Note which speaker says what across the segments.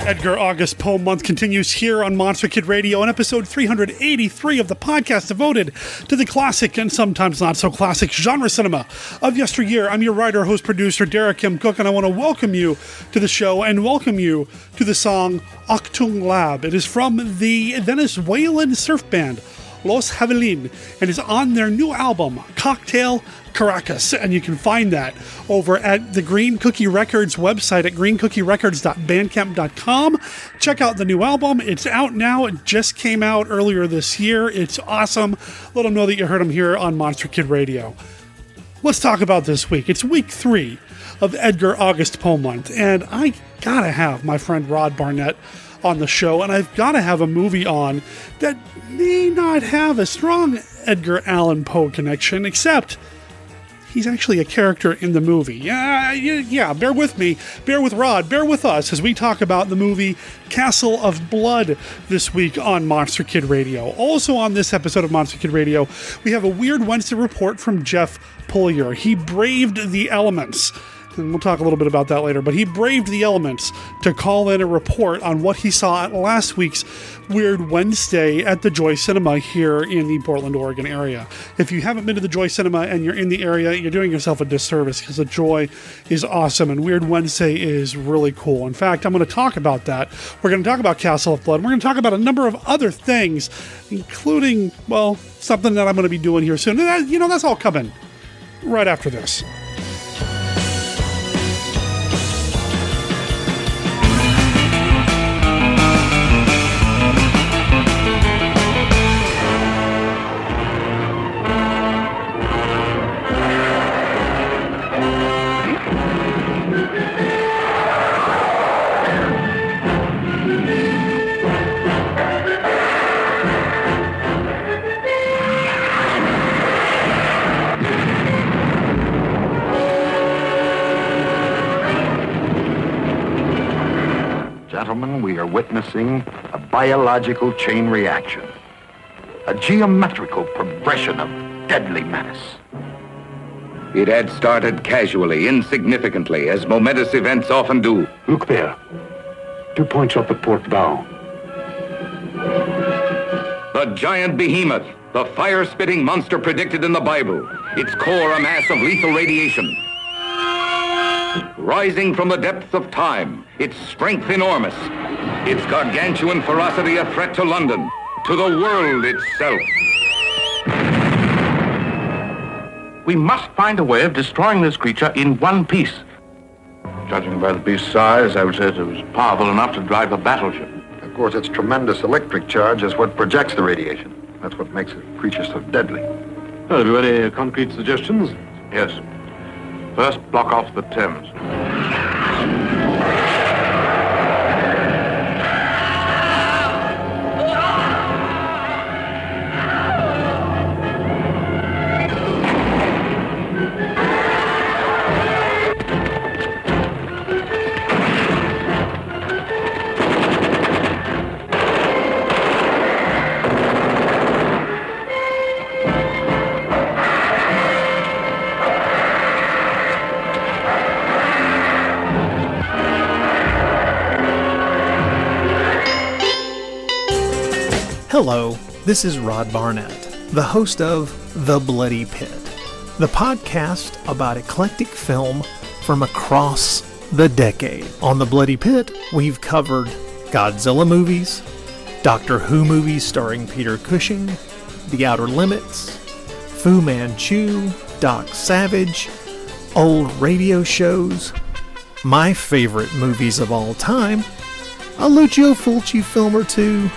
Speaker 1: Edgar August Poe month continues here on Monster Kid Radio on episode 383 of the podcast devoted to the classic and sometimes not so classic genre cinema of yesteryear. I'm your writer, host, producer, Derek M. Cook, and I want to welcome you to the show and welcome you to the song Acthung Lab. It is from the Venezuelan surf band Los Javelin and is on their new album, Cocktail Caracas, and you can find that over at the Green Cookie Records website at greencookierecords.bandcamp.com. Check out the new album. It's out now. It just came out earlier this year. It's awesome. Let them know that you heard them here on Monster Kid Radio. Let's talk about this week. It's week 3 of Edgar August Poe month, and I gotta have my friend Rod Barnett on the show, and I've got to have a movie on that may not have a strong Edgar Allan Poe connection, except he's actually a character in the movie. Yeah, bear with me, bear with Rod, bear with us as we talk about the movie Castle of Blood this week on Monster Kid Radio. Also on this episode of Monster Kid Radio, we have a Weird Wednesday report from Jeff Polier. He braved the elements, and we'll talk a little bit about that later, but he braved the elements to call in a report on what he saw at last week's Weird Wednesday at the Joy Cinema here in the Portland, Oregon area. If you haven't been to the Joy Cinema and you're in the area, you're doing yourself a disservice because the Joy is awesome and Weird Wednesday is really cool. In fact, I'm going to talk about that. We're going to talk about Castle of Blood. We're going to talk about a number of other things, including, well, something that I'm going to be doing here soon. And that's all coming right after this.
Speaker 2: Gentlemen, we are witnessing a biological chain reaction, a geometrical progression of deadly menace.
Speaker 3: It had started casually, insignificantly, as momentous events often do.
Speaker 4: Look there. 2 points off the port bow.
Speaker 3: The giant behemoth, the fire-spitting monster predicted in the Bible, its core a mass of lethal radiation. Rising from the depths of time, its strength enormous, its gargantuan ferocity a threat to London, to the world itself.
Speaker 5: We must find a way of destroying this creature in one piece. Judging by the beast's size, I would say it was powerful enough to drive a battleship.
Speaker 2: Of course, its tremendous electric charge is what projects the radiation. That's what makes a creature so deadly.
Speaker 4: Have you any concrete suggestions?
Speaker 5: Yes. First, block off the Thames.
Speaker 6: Hello, this is Rod Barnett, the host of The Bloody Pit, the podcast about eclectic film from across the decade. On The Bloody Pit, we've covered Godzilla movies, Doctor Who movies starring Peter Cushing, The Outer Limits, Fu Manchu, Doc Savage, old radio shows, my favorite movies of all time, a Lucio Fulci film or two,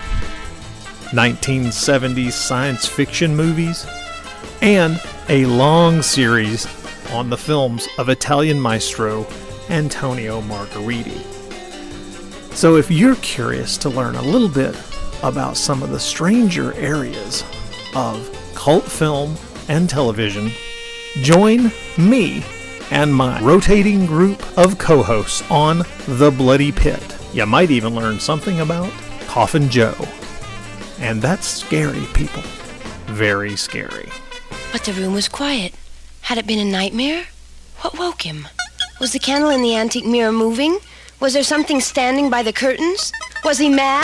Speaker 6: 1970s science fiction movies, and a long series on the films of Italian maestro Antonio Margheriti. So if you're curious to learn a little bit about some of the stranger areas of cult film and television, join me and my rotating group of co-hosts on The Bloody Pit. You might even learn something about Coffin Joe. And that's scary, people. Very scary.
Speaker 7: But the room was quiet. Had it been a nightmare? What woke him? Was the candle in the antique mirror moving? Was there something standing by the curtains? Was he mad?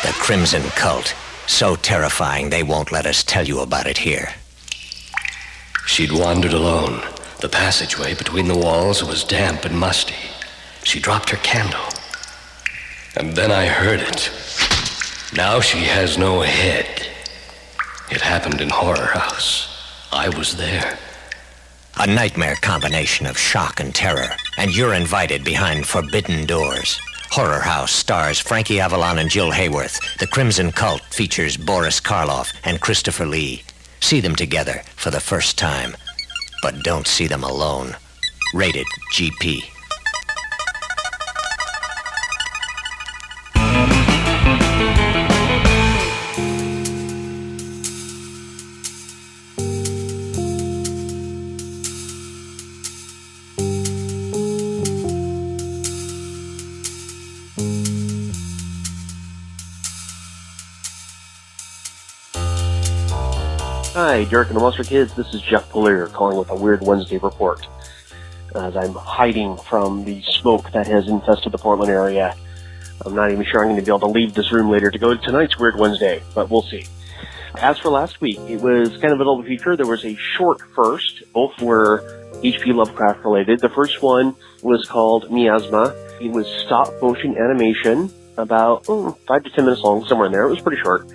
Speaker 8: The Crimson Cult. So terrifying they won't let us tell you about it here.
Speaker 9: She'd wandered alone. The passageway between the walls was damp and musty. She dropped her candle. And then I heard it. Now she has no head. It happened in Horror House. I was there.
Speaker 8: A nightmare combination of shock and terror, and you're invited behind forbidden doors. Horror House stars Frankie Avalon and Jill Hayworth. The Crimson Cult features Boris Karloff and Christopher Lee. See them together for the first time, but don't see them alone. Rated GP.
Speaker 10: Hi, Derek and the Monster Kids. This is Jeff Polier calling with a Weird Wednesday report. As I'm hiding from the smoke that has infested the Portland area, I'm not even sure I'm going to be able to leave this room later to go to tonight's Weird Wednesday, but we'll see. As for last week, it was kind of a double feature. There was a short first. Both were H.P. Lovecraft related. The first one was called Miasma. It was stop motion animation, about 5 to 10 minutes long, somewhere in there. It was pretty short.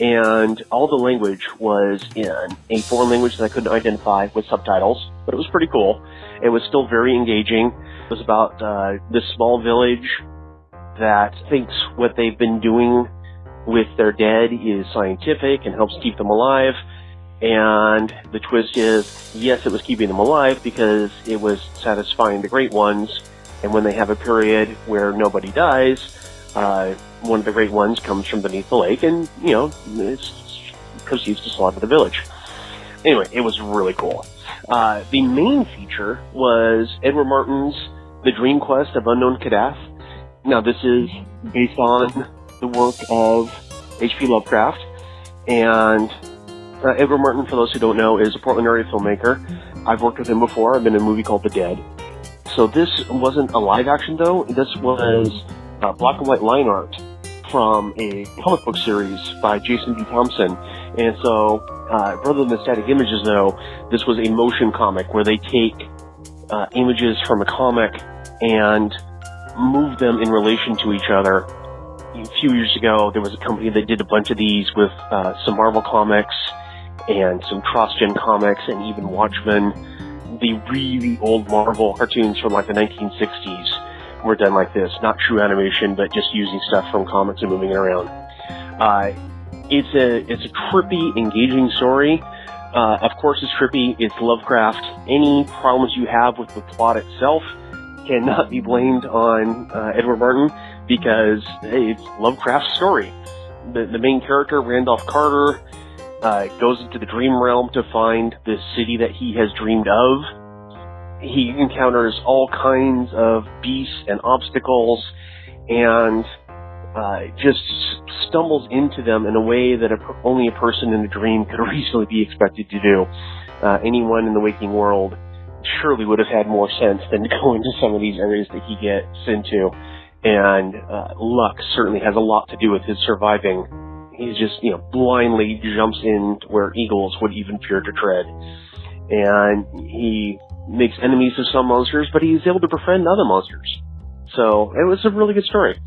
Speaker 10: And all the language was in a foreign language that I couldn't identify with subtitles, but it was pretty cool. It was still very engaging. It was about this small village that thinks what they've been doing with their dead is scientific and helps keep them alive. And the twist is, yes, it was keeping them alive because it was satisfying the great ones. And when they have a period where nobody dies, one of the great ones comes from beneath the lake and, it proceeds to slaughter the village. Anyway, it was really cool. The main feature was Edward Martin's The Dream Quest of Unknown Kadath. Now, this is based on the work of H.P. Lovecraft, and Edward Martin, for those who don't know, is a Portland area filmmaker. I've worked with him before. I've been in a movie called The Dead. So this wasn't a live action, though. This was black and white line art from a comic book series by Jason B. Thompson. And so, rather than static images, though, this was a motion comic where they take images from a comic and move them in relation to each other. A few years ago, there was a company that did a bunch of these with some Marvel comics and some cross-gen comics and even Watchmen. The really old Marvel cartoons from like the 1960s were done like this. Not true animation, but just using stuff from comics and moving it around. It's a trippy, engaging story. Of course it's trippy. It's Lovecraft. Any problems you have with the plot itself cannot be blamed on Edward Martin because, hey, it's Lovecraft's story. The main character, Randolph Carter, goes into the dream realm to find the city that he has dreamed of. He encounters all kinds of beasts and obstacles and just stumbles into them in a way that only a person in a dream could reasonably be expected to do. Anyone in the waking world surely would have had more sense than to go into some of these areas that he gets into. And luck certainly has a lot to do with his surviving. He just, blindly jumps in where eagles would even fear to tread. And he makes enemies of some monsters, but he's able to befriend other monsters. So, it was a really good story.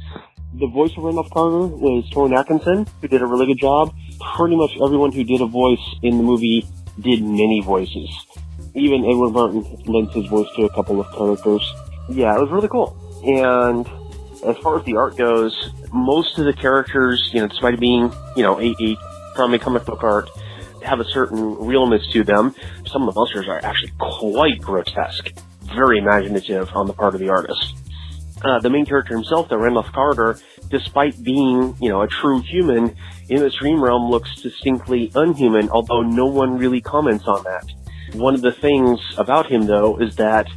Speaker 10: The voice of Randolph Carter was Torrin Atkinson, who did a really good job. Pretty much everyone who did a voice in the movie did many voices. Even Edward Martin lent his voice to a couple of characters. Yeah, it was really cool. And as far as the art goes, most of the characters, despite being, from a comic book art, have a certain realness to them. Some of the monsters are actually quite grotesque. Very imaginative on the part of the artist. The main character himself, the Randolph Carter, despite being, a true human, in this dream realm looks distinctly unhuman, although no one really comments on that. One of the things about him, though, is that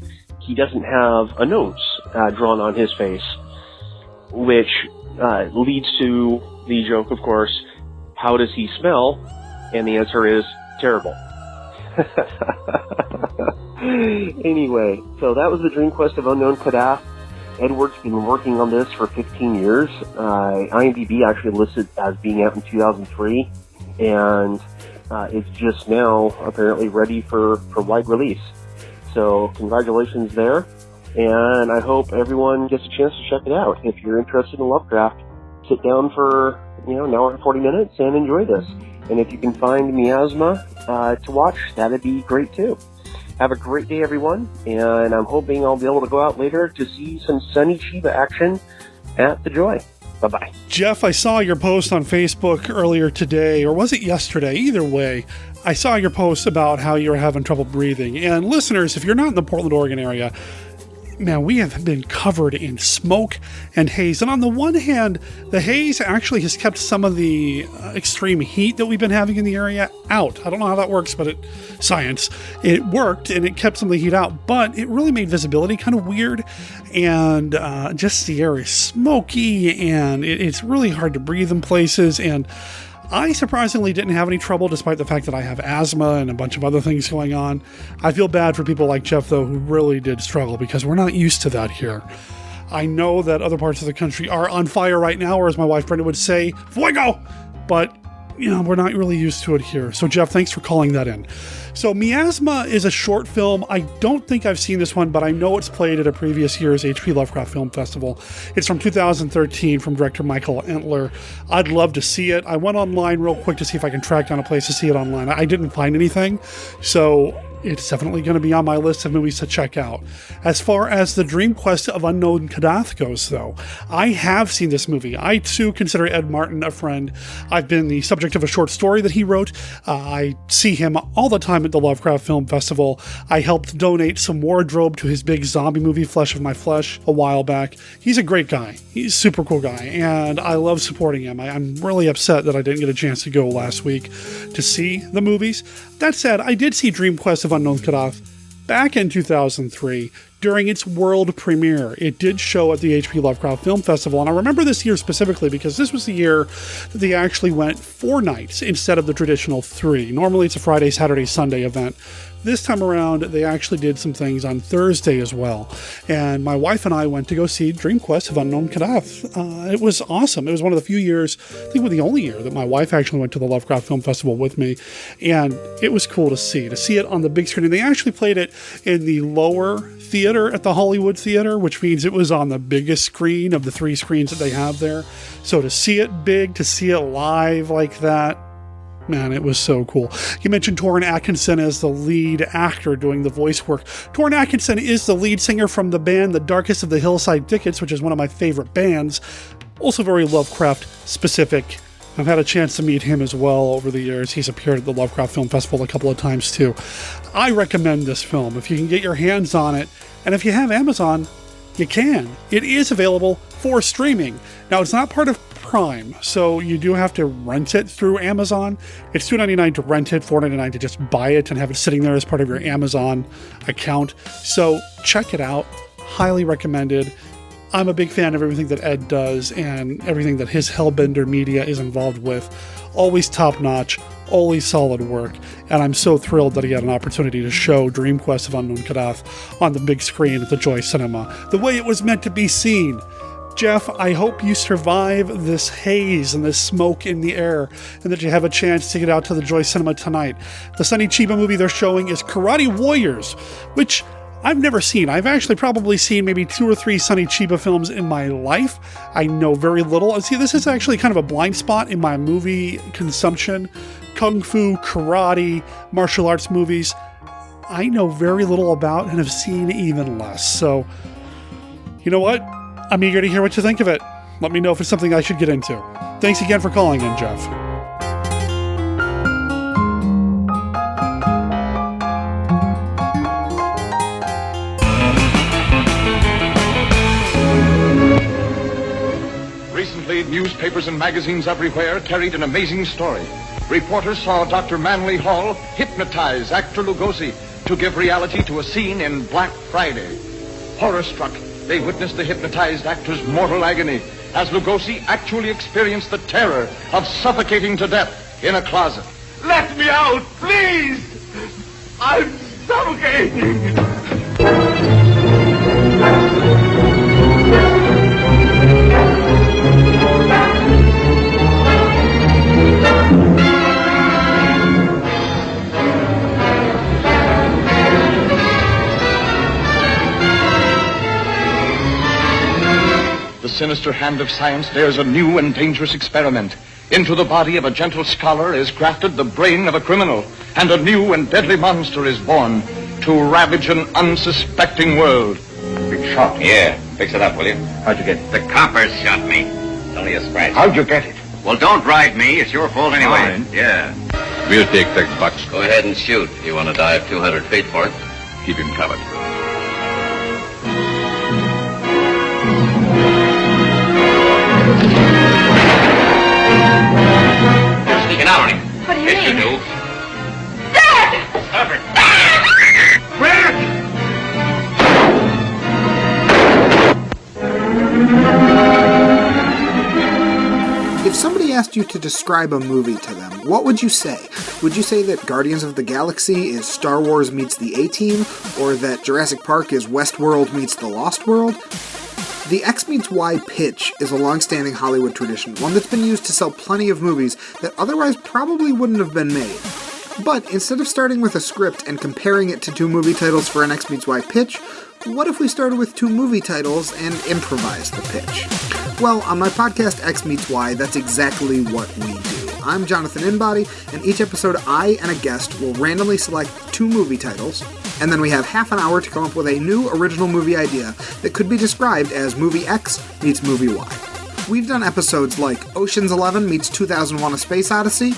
Speaker 10: he doesn't have a nose drawn on his face, which leads to the joke, of course, how does he smell? And the answer is terrible. Anyway, so that was the Dream Quest of Unknown Kadath. Edward's been working on this for 15 years. IMDb actually listed as being out in 2003, and it's just now apparently ready for wide release. So congratulations there, and I hope everyone gets a chance to check it out. If you're interested in Lovecraft, sit down for an hour and 40 minutes and enjoy this. And if you can find Miasma to watch, that'd be great too. Have a great day, everyone, and I'm hoping I'll be able to go out later to see some Sonny Chiba action at the Joy. Bye-bye.
Speaker 1: Jeff, I saw your post on Facebook earlier today, or was it yesterday? Either way, I saw your post about how you were having trouble breathing. And listeners, if you're not in the Portland, Oregon area, man, we have been covered in smoke and haze. And on the one hand, the haze actually has kept some of the extreme heat that we've been having in the area out. I don't know how that works, but science. It worked, and it kept some of the heat out. But it really made visibility kind of weird. And just the air is smoky, and it's really hard to breathe in places. And I surprisingly didn't have any trouble, despite the fact that I have asthma and a bunch of other things going on. I feel bad for people like Jeff, though, who really did struggle, because we're not used to that here. I know that other parts of the country are on fire right now, or as my wife Brenda would say, fuego! But, we're not really used to it here. So, Jeff, thanks for calling that in. So, Miasma is a short film. I don't think I've seen this one, but I know it's played at a previous year's H.P. Lovecraft Film Festival. It's from 2013 from director Michael Entler. I'd love to see it. I went online real quick to see if I can track down a place to see it online. I didn't find anything, so it's definitely going to be on my list of movies to check out. As far as the Dream Quest of Unknown Kadath goes, though, I have seen this movie. I, too, consider Ed Martin a friend. I've been the subject of a short story that he wrote. I see him all the time at the Lovecraft Film Festival. I helped donate some wardrobe to his big zombie movie, Flesh of My Flesh, a while back. He's a great guy. He's a super cool guy, and I love supporting him. I'm really upset that I didn't get a chance to go last week to see the movies. That said, I did see Dream Quest of Unknown Kadath back in 2003 during its world premiere. It did show at the H.P. Lovecraft Film Festival, and I remember this year specifically because this was the year that they actually went 4 nights instead of the traditional 3. Normally it's a Friday, Saturday, Sunday event. This time around, they actually did some things on Thursday as well. And my wife and I went to go see Dream Quest of Unknown Kadath. It was awesome. It was one of the few years, I think the only year, that my wife actually went to the Lovecraft Film Festival with me. And it was cool to see it on the big screen. And they actually played it in the lower theater at the Hollywood Theater, which means it was on the biggest screen of the 3 screens that they have there. So to see it big, to see it live like that, man, it was so cool. You mentioned Torrin Atkinson as the lead actor doing the voice work. Torrin Atkinson is the lead singer from the band The Darkest of the Hillside Dickets, which is one of my favorite bands. Also very Lovecraft specific. I've had a chance to meet him as well over the years. He's appeared at the Lovecraft Film Festival a couple of times too. I recommend this film if you can get your hands on it. And if you have Amazon, you can. It is available for streaming. Now, it's not part of Prime, so you do have to rent it through Amazon. It's $2.99 to rent it, $4.99 to just buy it and have it sitting there as part of your Amazon account. So check it out. Highly recommended. I'm a big fan of everything that Ed does and everything that his Hellbender Media is involved with. Always top-notch, always solid work, and I'm so thrilled that he had an opportunity to show Dream Quest of Unknown Kadath on the big screen at the Joy Cinema, the way it was meant to be seen. Jeff, I hope you survive this haze and this smoke in the air, and that you have a chance to get out to the Joy Cinema tonight. The Sonny Chiba movie they're showing is Karate Warriors, which I've never seen. I've actually probably seen maybe 2 or 3 Sonny Chiba films in my life. I know very little. See, this is actually kind of a blind spot in my movie consumption. Kung fu, karate, martial arts movies, I know very little about and have seen even less. So, you know what? I'm eager to hear what you think of it. Let me know if it's something I should get into. Thanks again for calling in, Jeff.
Speaker 3: Recently, newspapers and magazines everywhere carried an amazing story. Reporters saw Dr. Manly Hall hypnotize actor Lugosi to give reality to a scene in Black Friday. Horror-struck, they witnessed the hypnotized actor's mortal agony as Lugosi actually experienced the terror of suffocating to death in a closet.
Speaker 5: Let me out, please! I'm suffocating!
Speaker 3: The sinister hand of science dares a new and dangerous experiment. Into the body of a gentle scholar is grafted the brain of a criminal, and a new and deadly monster is born to ravage an unsuspecting world.
Speaker 11: Big shot. Yeah. Fix it up, will you?
Speaker 3: How'd you get it?
Speaker 11: The coppers shot me. It's only a scratch.
Speaker 3: How'd you get it?
Speaker 11: Well, don't ride me. It's your fault anyway.
Speaker 3: Fine.
Speaker 11: Yeah.
Speaker 5: We'll take the bucks.
Speaker 11: Go ahead and shoot. You want to dive 200 feet for it?
Speaker 5: Keep him covered.
Speaker 11: You're sneaking out on him.
Speaker 7: What do you
Speaker 11: Yes,
Speaker 7: mean?
Speaker 11: you do.
Speaker 7: Dad!
Speaker 11: Cover.
Speaker 12: If somebody asked you to describe a movie to them, what would you say? Would you say that Guardians of the Galaxy is Star Wars meets the A-Team, or that Jurassic Park is Westworld meets the Lost World? The X meets Y pitch is a long-standing Hollywood tradition, one that's been used to sell plenty of movies that otherwise probably wouldn't have been made. But instead of starting with a script and comparing it to two movie titles for an X meets Y pitch, what if we started with two movie titles and improvised the pitch? Well, on my podcast X Meets Y, that's exactly what we do. I'm Jonathan Inbody, and each episode I and a guest will randomly select two movie titles, and then we have half an hour to come up with a new original movie idea that could be described as Movie X meets Movie Y. We've done episodes like Ocean's 11 meets 2001: A Space Odyssey,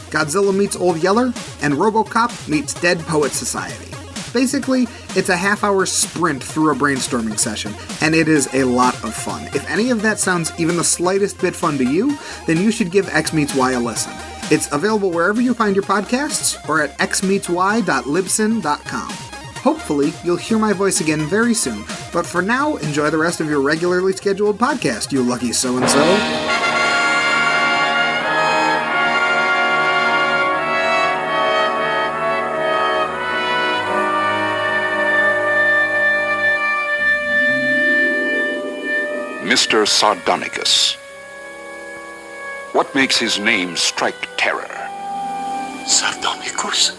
Speaker 12: Godzilla meets Old Yeller, and RoboCop meets Dead Poets Society. Basically, it's a half-hour sprint through a brainstorming session, and it is a lot of fun. If any of that sounds even the slightest bit fun to you, then you should give X Meets Y a listen. It's available wherever you find your podcasts, or at xmeetsy.libsyn.com. Hopefully, you'll hear my voice again very soon, but for now, enjoy the rest of your regularly scheduled podcast, you lucky so-and-so.
Speaker 13: Mr. Sardonicus. What makes his name strike terror?
Speaker 4: Sardonicus?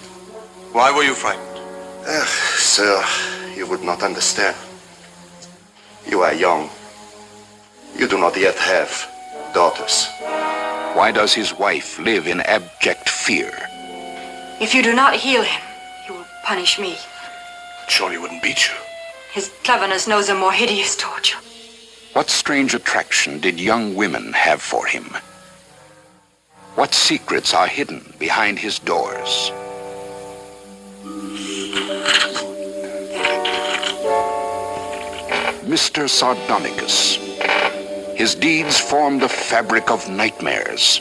Speaker 14: Why were you frightened?
Speaker 4: Sir, you would not understand. You are young. You do not yet have daughters.
Speaker 13: Why does his wife live in abject fear?
Speaker 15: If you do not heal him, he will punish me.
Speaker 14: Sure he wouldn't beat you.
Speaker 15: His cleverness knows a more hideous torture.
Speaker 13: What strange attraction did young women have for him? What secrets are hidden behind his doors? Mr. Sardonicus. His deeds formed a fabric of nightmares.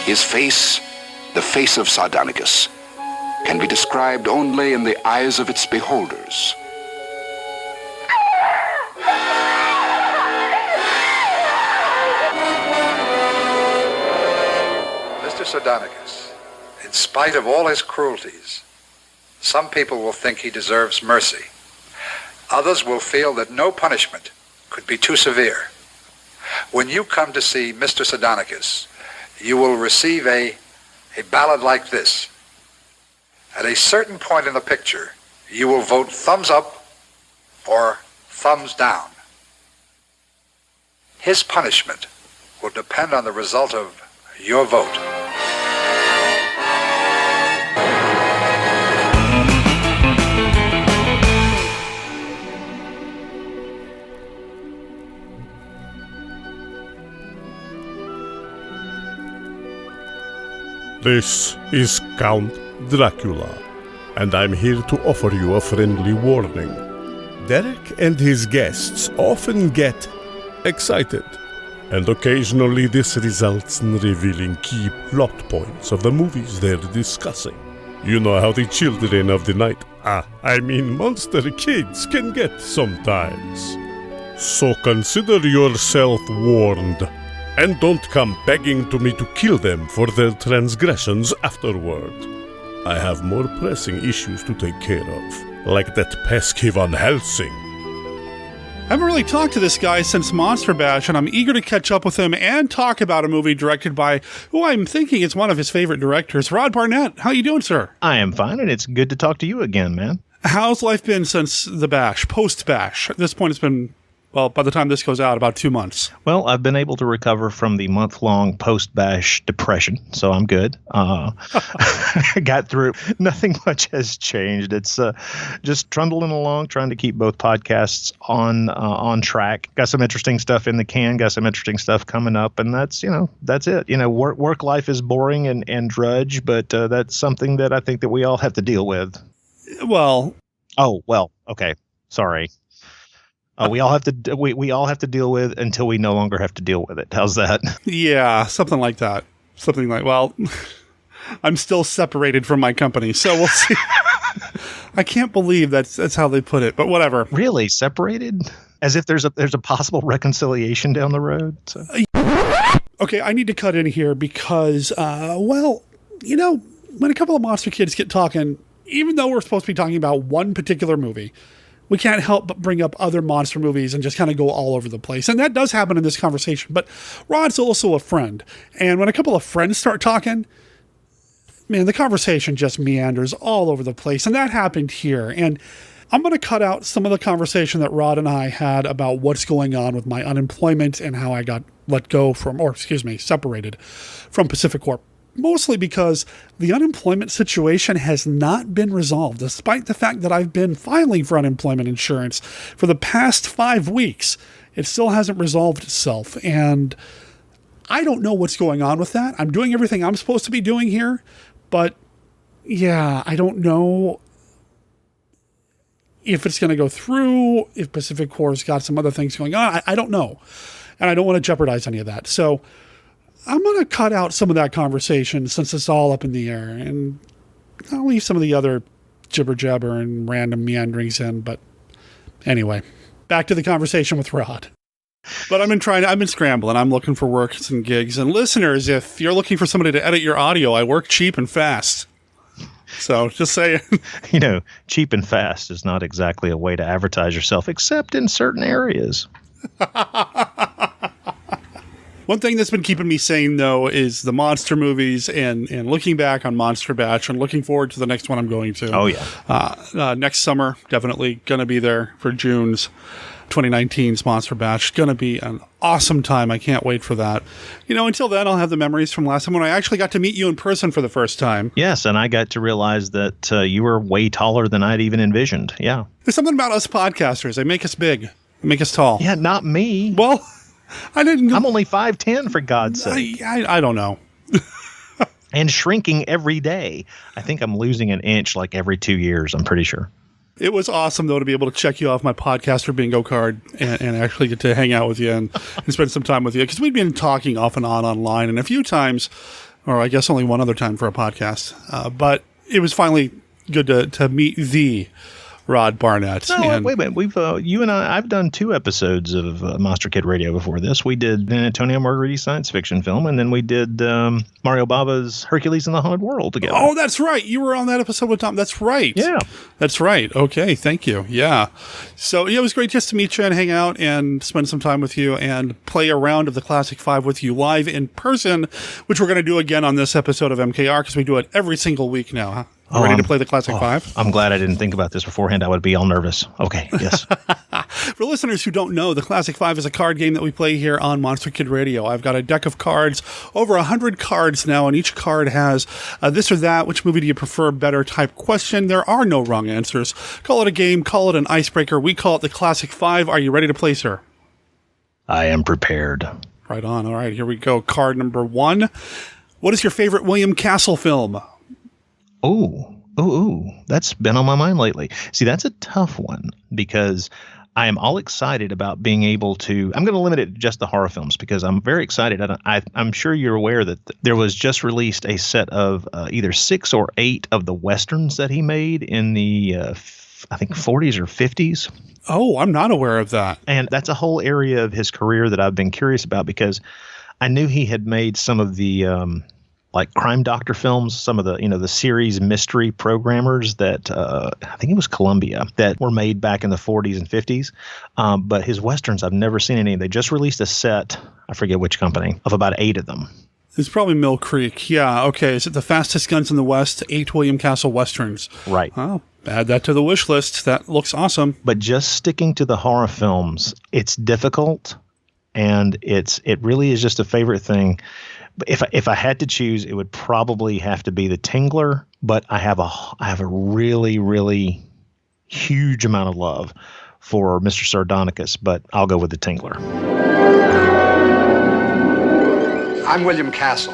Speaker 13: His face, the face of Sardonicus, can be described only in the eyes of its beholders.
Speaker 16: Mr. Sardonicus, in spite of all his cruelties, some people will think he deserves mercy. Others will feel that no punishment could be too severe. When you come to see Mr. Sardonicus, you will receive a ballad like this. At a certain point in the picture, you will vote thumbs up or thumbs down. His punishment will depend on the result of your vote.
Speaker 17: This is Count Dracula, and I'm here to offer you a friendly warning. Derek and his guests often get excited, and occasionally this results in revealing key plot points of the movies they're discussing. You know how the children of the night, monster kids can get sometimes. So consider yourself warned. and don't come begging to me to kill them for their transgressions afterward. I have more pressing issues to take care of, like that pesky Van Helsing.
Speaker 1: I haven't really talked to this guy since Monster Bash, and I'm eager to catch up with him and talk about a movie directed by who I'm thinking is one of his favorite directors, Rod Barnett. How you doing, sir?
Speaker 18: I am fine, and it's good to talk to you again, man.
Speaker 1: How's life been since the Bash, post-Bash? At this point, it's been, well, by the time this goes out, about 2 months.
Speaker 18: Well, I've been able to recover from the month-long post-Bash depression, so I'm good. I got through. Nothing much has changed. It's just trundling along, trying to keep both podcasts on track. Got some interesting stuff in the can, got some interesting stuff coming up, and that's it. Work life is boring and drudge, but that's something that I think that we all have to deal with.
Speaker 1: Well.
Speaker 18: Oh, well, okay. Sorry. We all have to we all have to deal with until we no longer have to deal with it. How's that?
Speaker 1: Yeah, something like that. Something like, well, I'm still separated from my company, so we'll see. I can't believe that's how they put it, but whatever.
Speaker 18: Really? Separated? As if there's a possible reconciliation down the road? So.
Speaker 1: Okay, I need to cut in here because, when a couple of monster kids get talking, even though we're supposed to be talking about one particular movie, we can't help but bring up other monster movies and just kind of go all over the place. And that does happen in this conversation. But Rod's also a friend. And when a couple of friends start talking, man, the conversation just meanders all over the place. And that happened here. And I'm going to cut out some of the conversation that Rod and I had about what's going on with my unemployment and how I got separated from Pacific Corp. Mostly because the unemployment situation has not been resolved, despite the fact that I've been filing for unemployment insurance for the past 5 weeks. It still hasn't resolved itself, and I don't know what's going on with that. I'm doing everything I'm supposed to be doing here, but yeah, I don't know if it's going to go through, if Pacific Corp's got some other things going on. I don't know, and I don't want to jeopardize any of that. So I'm going to cut out some of that conversation since it's all up in the air, and I'll leave some of the other jibber-jabber and random meanderings in. But anyway, back to the conversation with Rod. But I've been scrambling. I'm looking for work and gigs. And listeners, if you're looking for somebody to edit your audio, I work cheap and fast. So just saying.
Speaker 18: Cheap and fast is not exactly a way to advertise yourself, except in certain areas.
Speaker 1: One thing that's been keeping me sane, though, is the monster movies and looking back on Monster Batch and looking forward to the next one I'm going to.
Speaker 18: Oh, yeah.
Speaker 1: Next summer, definitely going to be there for June's 2019's Monster Batch. Going to be an awesome time. I can't wait for that. Until then, I'll have the memories from last time when I actually got to meet you in person for the first time.
Speaker 18: Yes, and I got to realize that you were way taller than I'd even envisioned. Yeah.
Speaker 1: There's something about us podcasters. They make us big. They make us tall.
Speaker 18: Yeah, not me.
Speaker 1: Well, I'm
Speaker 18: only 5'10", for God's sake.
Speaker 1: I don't know.
Speaker 18: And shrinking every day. I think I'm losing an inch like every 2 years, I'm pretty sure.
Speaker 1: It was awesome, though, to be able to check you off my podcaster bingo card and actually get to hang out with you and spend some time with you. Because we'd been talking off and on online and a few times, or I guess only one other time for a podcast. But it was finally good to meet the Rod Barnett.
Speaker 18: No, wait a minute. We've you and I've done 2 episodes of Monster Kid Radio before this. We did Antonio Margheriti science fiction film, and then we did Mario Bava's Hercules in the Haunted World together.
Speaker 1: Oh, that's right. You were on that episode with Tom. That's right.
Speaker 18: Yeah.
Speaker 1: That's right. Okay, thank you. Yeah. So, yeah, it was great just to meet you and hang out and spend some time with you and play a round of the Classic 5 with you live in person, which we're going to do again on this episode of MKR because we do it every single week now, huh? Ready to play the Classic 5?
Speaker 18: I'm glad I didn't think about this beforehand. I would be all nervous. Okay, yes.
Speaker 1: For listeners who don't know, the Classic 5 is a card game that we play here on Monster Kid Radio. I've got a deck of cards, over 100 cards now, and each card has this or that, which movie do you prefer better type question. There are no wrong answers. Call it a game, call it an icebreaker. We call it the Classic 5. Are you ready to play, sir?
Speaker 18: I am prepared.
Speaker 1: Right on. All right, here we go. Card number 1. What is your favorite William Castle film?
Speaker 18: Oh, that's been on my mind lately. See, that's a tough one because I am all excited about being able to, I'm going to limit it to just the horror films because I'm very excited. I'm sure you're aware that there was just released a set of either 6 or 8 of the Westerns that he made in the, I think 40s or 50s.
Speaker 1: Oh, I'm not aware of that.
Speaker 18: And that's a whole area of his career that I've been curious about because I knew he had made some of the like Crime Doctor films, some of the, the series mystery programmers that I think it was Columbia that were made back in the 40s and 50s. But his Westerns, I've never seen any. They just released a set, I forget which company, of about 8 of them.
Speaker 1: It's probably Mill Creek. Yeah, okay. Is it the Fastest Guns in the West, 8 William Castle Westerns?
Speaker 18: Right.
Speaker 1: Oh, add that to the wish list. That looks awesome.
Speaker 18: But just sticking to the horror films, it's difficult, and it really is just a favorite thing. If I had to choose, it would probably have to be The Tingler, but I have a really, really huge amount of love for Mr. Sardonicus, but I'll go with The Tingler.
Speaker 16: I'm William Castle,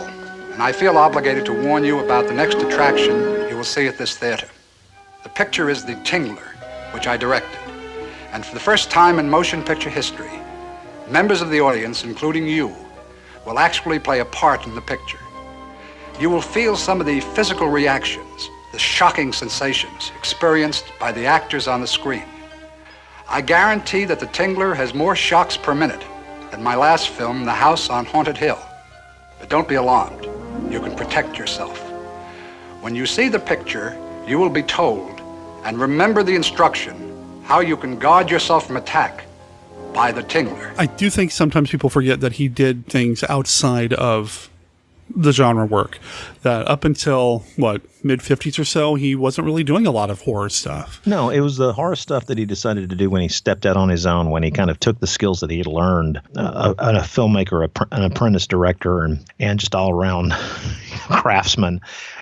Speaker 16: and I feel obligated to warn you about the next attraction you will see at this theater. The picture is The Tingler, which I directed, and for the first time in motion picture history, members of the audience, including you, will actually play a part in the picture. You will feel some of the physical reactions, the shocking sensations experienced by the actors on the screen. I guarantee that The Tingler has more shocks per minute than my last film, The House on Haunted Hill. But don't be alarmed. You can protect yourself. When you see the picture, you will be told, and remember the instruction, how you can guard yourself from attack by The Tingler.
Speaker 1: I do think sometimes people forget that he did things outside of the genre work. That up until, mid-50s or so, he wasn't really doing a lot of horror stuff.
Speaker 18: No, it was the horror stuff that he decided to do when he stepped out on his own, when he kind of took the skills that he had learned, a filmmaker, an apprentice director, and just all-around craftsman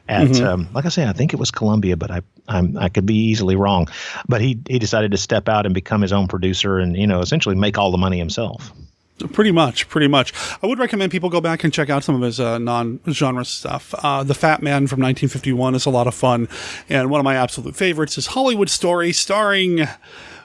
Speaker 18: at, like I say, I think it was Columbia, but I could be easily wrong. But he decided to step out and become his own producer and, essentially make all the money himself.
Speaker 1: Pretty much. I would recommend people go back and check out some of his non-genre stuff. The Fat Man from 1951 is a lot of fun, and one of my absolute favorites is Hollywood Story, starring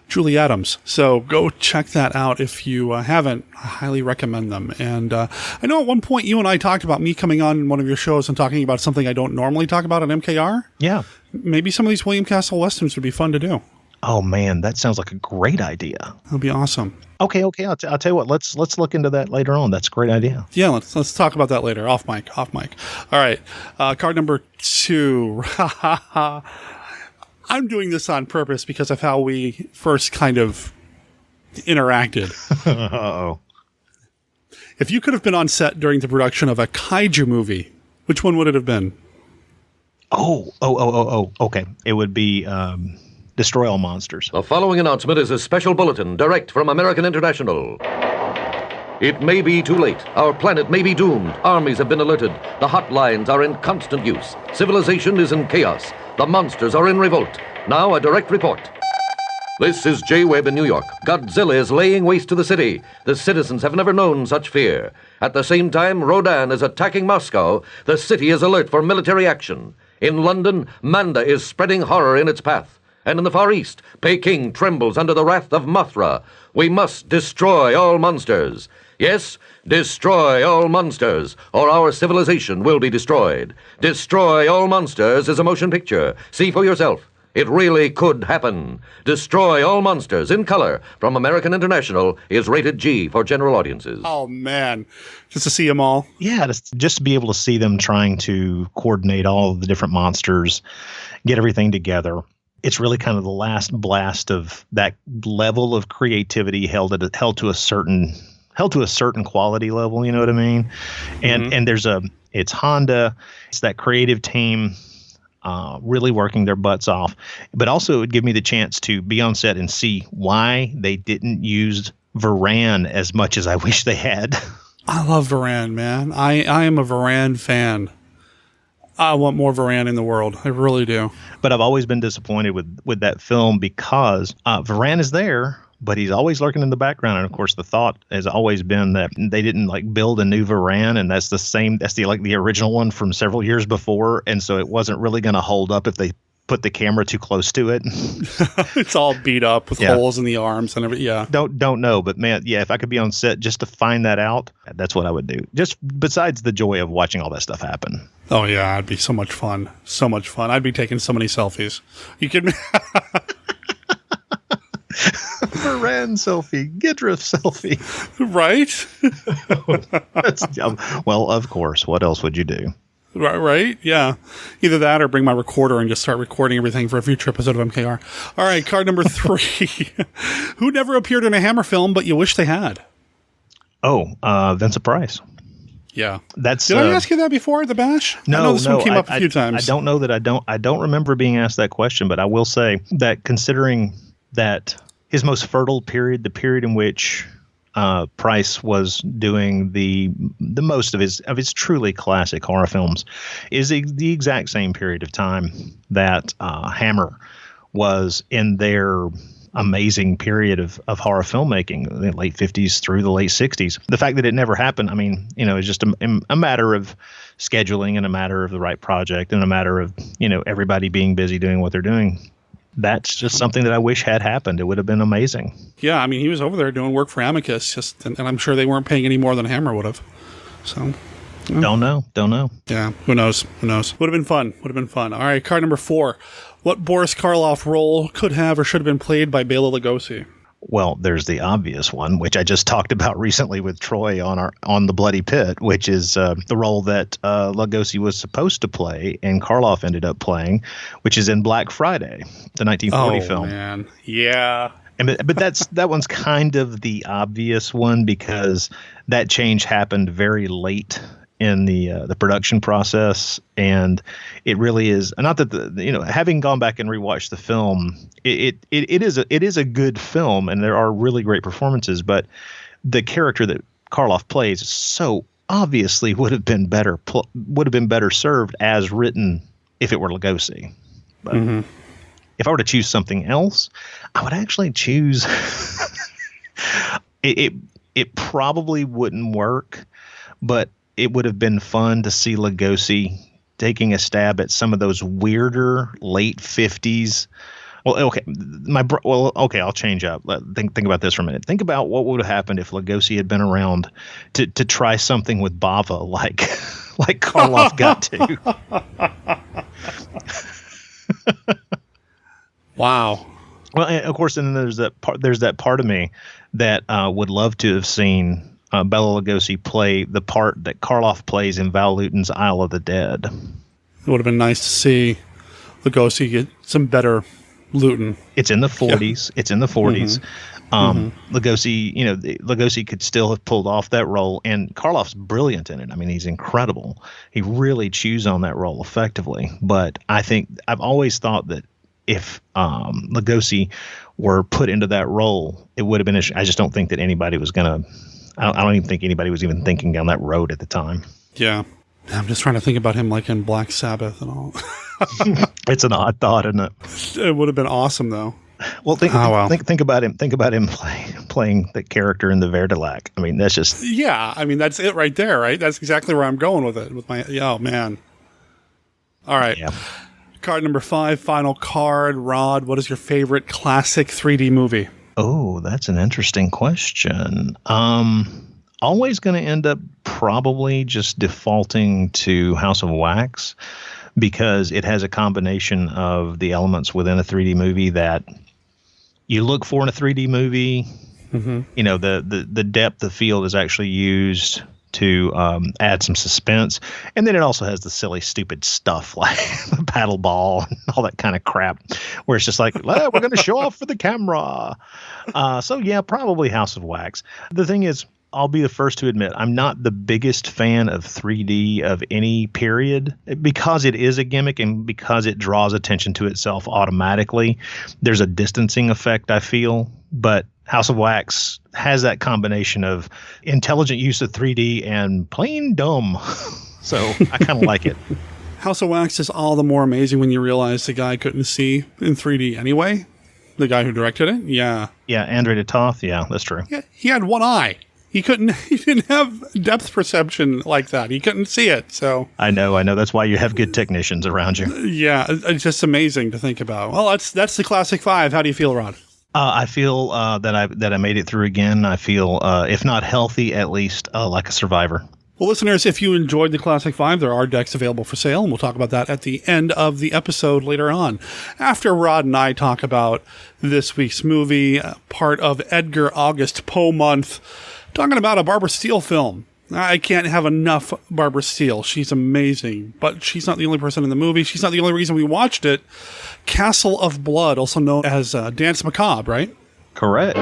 Speaker 1: Julie Adams. So go check that out if you haven't. I highly recommend them. And I know at one point you and I talked about me coming on one of your shows and talking about something I don't normally talk about on MKR.
Speaker 18: Yeah.
Speaker 1: Maybe some of these William Castle Westerns would be fun to do.
Speaker 18: Oh, man, that sounds like a great idea.
Speaker 1: That'll be awesome.
Speaker 18: Okay. I'll tell you what. Let's look into that later on. That's a great idea.
Speaker 1: Yeah, let's talk about that later. Off mic. All right. Card number 2. I'm doing this on purpose because of how we first kind of interacted.
Speaker 18: Uh-oh.
Speaker 1: If you could have been on set during the production of a kaiju movie, which one would it have been?
Speaker 18: Oh. Okay. It would be Destroy All Monsters.
Speaker 19: The following announcement is a special bulletin direct from American International. It may be too late. Our planet may be doomed. Armies have been alerted. The hotlines are in constant use. Civilization is in chaos. The monsters are in revolt. Now a direct report. This is J. Webb in New York. Godzilla is laying waste to the city. The citizens have never known such fear. At the same time, Rodan is attacking Moscow. The city is alert for military action. In London, Manda is spreading horror in its path. And in the Far East, Peking trembles under the wrath of Mothra. We must destroy all monsters. Yes, destroy all monsters, or our civilization will be destroyed. Destroy All Monsters is a motion picture. See for yourself. It really could happen. Destroy All Monsters in color from American International is rated G for general audiences.
Speaker 1: Oh, man. Just to see them all.
Speaker 18: Yeah, just to be able to see them trying to coordinate all of the different monsters, get everything together. It's really kind of the last blast of that level of creativity held to a certain quality level, you know what I mean? And it's Honda, it's that creative team really working their butts off, but also it would give me the chance to be on set and see why they didn't use Varan as much as I wish they had.
Speaker 1: I love Varan, man. I am a Varan fan. I want more Varan in the world. I really do.
Speaker 18: But I've always been disappointed with that film because Varan is there, but he's always lurking in the background. And of course, the thought has always been that they didn't build a new Varan, and that's the original one from several years before, and so it wasn't really going to hold up if they put the camera too close to it.
Speaker 1: It's all beat up with holes in the arms and everything. Yeah.
Speaker 18: Don't know, but man, yeah, if I could be on set just to find that out, that's what I would do. Just besides the joy of watching all that stuff happen.
Speaker 1: Oh yeah, it'd be so much fun. So much fun. I'd be taking so many selfies. You kidding me?
Speaker 18: Moran selfie, Gidriff selfie.
Speaker 1: Right?
Speaker 18: Well, of course. What else would you do?
Speaker 1: Right? Yeah. Either that or bring my recorder and just start recording everything for a future episode of MKR. All right, card number 3. Who never appeared in a Hammer film, but you wish they had?
Speaker 18: Oh, Vincent Price.
Speaker 1: Yeah.
Speaker 18: Did
Speaker 1: I ask you that before, the Bash?
Speaker 18: No,
Speaker 1: I know this one came up a few times.
Speaker 18: I don't know that I don't remember being asked that question, but I will say that considering that his most fertile period, the period in which Price was doing the most of his truly classic horror films, is the exact same period of time that Hammer was in their amazing period of horror filmmaking, the late 50s through the late 60s. The fact that it never happened, I mean, it's just a matter of scheduling and a matter of the right project and a matter of, everybody being busy doing what they're doing. That's just something that I wish had happened. It would have been amazing.
Speaker 1: Yeah, I mean, he was over there doing work for Amicus, and I'm sure they weren't paying any more than Hammer would have. So,
Speaker 18: Don't know.
Speaker 1: Yeah, who knows? Would have been fun. All right, card number 4. What Boris Karloff role could have or should have been played by Bela Lugosi?
Speaker 18: Well, there's the obvious one, which I just talked about recently with Troy on The Bloody Pit, which is the role that Lugosi was supposed to play and Karloff ended up playing, which is in Black Friday, the 1940 film. Oh,
Speaker 1: man. Yeah.
Speaker 18: But that one's kind of the obvious one because that change happened very late in the production process, and it really is not that having gone back and rewatched the film, it is a good film and there are really great performances, but the character that Karloff plays so obviously would have been better served as written if it were Lugosi. But if I were to choose something else, I would actually choose it probably wouldn't work, but it would have been fun to see Lugosi taking a stab at some of those weirder late 50s. Well, okay, I'll change up. Think about this for a minute. Think about what would have happened if Lugosi had been around to try something with Bava like Karloff got to.
Speaker 1: Wow.
Speaker 18: Well, and of course, and then there's that part of me that would love to have seen Bela Lugosi play the part that Karloff plays in Val Lewton's Isle of the Dead.
Speaker 1: It would have been nice to see Lugosi get some better Lewton.
Speaker 18: It's in the 40s. Yeah. It's in the 40s. Lugosi could still have pulled off that role, and Karloff's brilliant in it. I mean, he's incredible. He really chews on that role effectively. But I think I've always thought that if Lugosi were put into that role, it would have been. I just don't think that anybody was going to. I don't even think anybody was even thinking down that road at the time.
Speaker 1: Yeah. I'm just trying to think about him like in Black Sabbath and all.
Speaker 18: It's an odd thought, isn't it?
Speaker 1: It would have been awesome, though.
Speaker 18: Well, think about him. Think about him playing the character in the Verdilac. I mean, that's just.
Speaker 1: Yeah, I mean, that's it right there, right? That's exactly where I'm going with it. Oh, man. All right. Yeah. Card number 5, final card. Rod, what is your favorite classic 3D movie?
Speaker 18: Oh, that's an interesting question. Always going to end up probably just defaulting to House of Wax because it has a combination of the elements within a 3D movie that you look for in a 3D movie. The depth of field is actually used to add some suspense, and then it also has the silly stupid stuff like the paddle ball and all that kind of crap where it's just like, we're going to show off for the camera. So yeah, probably House of Wax. The thing is, I'll be the first to admit I'm not the biggest fan of 3D of any period because it is a gimmick and because it draws attention to itself automatically. There's a distancing effect, I feel, but House of Wax has that combination of intelligent use of 3D and plain dumb. So I kind of like it.
Speaker 1: House of Wax is all the more amazing when you realize the guy couldn't see in 3D anyway. The guy who directed it. Yeah.
Speaker 18: Yeah. Andrei Titov. Yeah, that's true.
Speaker 1: Yeah, he had one eye. He didn't have depth perception like that. He couldn't see it. So
Speaker 18: I know. That's why you have good technicians around you.
Speaker 1: Yeah. It's just amazing to think about. Well, that's the classic 5. How do you feel, Rod?
Speaker 18: I feel that I made it through again. I feel, if not healthy, at least like a survivor.
Speaker 1: Well, listeners, if you enjoyed the Classic 5, there are decks available for sale, and we'll talk about that at the end of the episode later on. After Rod and I talk about this week's movie, part of Edgar August Poe month, talking about a Barbara Steele film. I can't have enough Barbara Steele. She's amazing, but she's not the only person in the movie. She's not the only reason we watched it. Castle of Blood, also known as Dance Macabre, right?
Speaker 18: Correct.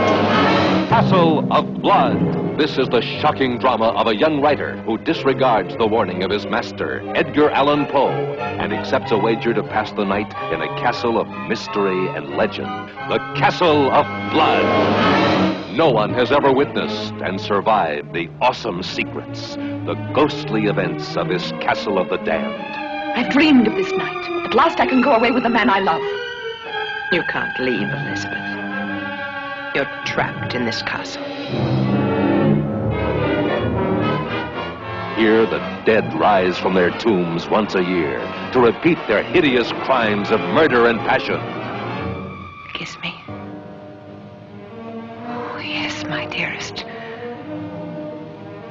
Speaker 20: Castle of Blood. This is the shocking drama of a young writer who disregards the warning of his master, Edgar Allan Poe, and accepts a wager to pass the night in a castle of mystery and legend. The Castle of Blood. No one has ever witnessed and survived the awesome secrets, the ghostly events of this Castle of the Damned.
Speaker 7: I've dreamed of this night. At last I can go away with the man I love. You can't leave, Elizabeth. You're trapped in this castle.
Speaker 20: Here the dead rise from their tombs once a year to repeat their hideous crimes of murder and passion.
Speaker 7: Kiss me. Oh, yes, my dearest.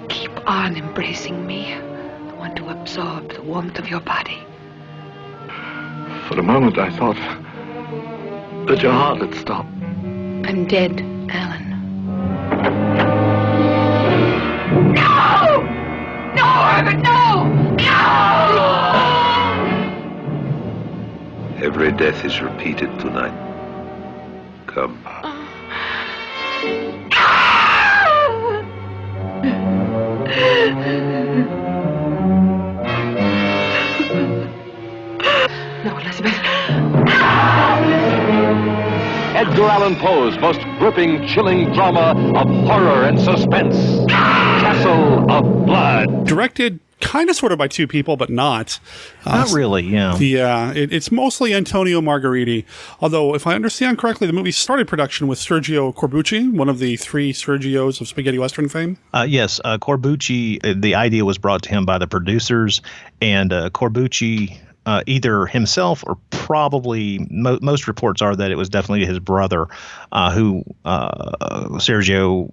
Speaker 7: Keep on embracing me. I want to absorb the warmth of your body.
Speaker 5: For a moment, I thought that your heart had stopped.
Speaker 7: I'm dead, Alan. No! No, Herbert, no! No!
Speaker 21: Every death is repeated tonight. Come.
Speaker 7: No, Elizabeth.
Speaker 20: Edgar Allan Poe's most gripping, chilling drama of horror and suspense. Castle of Blood.
Speaker 1: Directed kind of sort of by two people, but not.
Speaker 18: Not really, yeah.
Speaker 1: Yeah, it's mostly Antonio Margheriti. Although, if I understand correctly, the movie started production with Sergio Corbucci, one of the three Sergios of spaghetti western fame.
Speaker 18: Yes, Corbucci, the idea was brought to him by the producers, and Corbucci... either himself or probably most reports are that it was definitely his brother who Sergio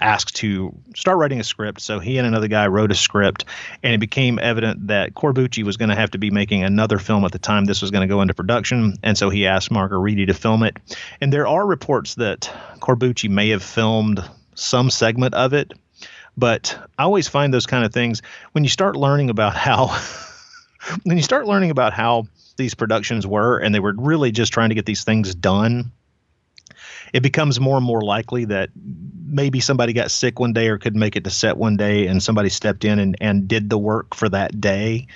Speaker 18: asked to start writing a script. So he and another guy wrote a script, and it became evident that Corbucci was going to have to be making another film at the time this was going to go into production. And so he asked Margheriti to film it. And there are reports that Corbucci may have filmed some segment of it. But I always find those kind of things when you start learning about how when you start learning about how these productions were, and they were really just trying to get these things done, it becomes more and more likely that maybe somebody got sick one day or couldn't make it to set one day, and somebody stepped in and did the work for that day.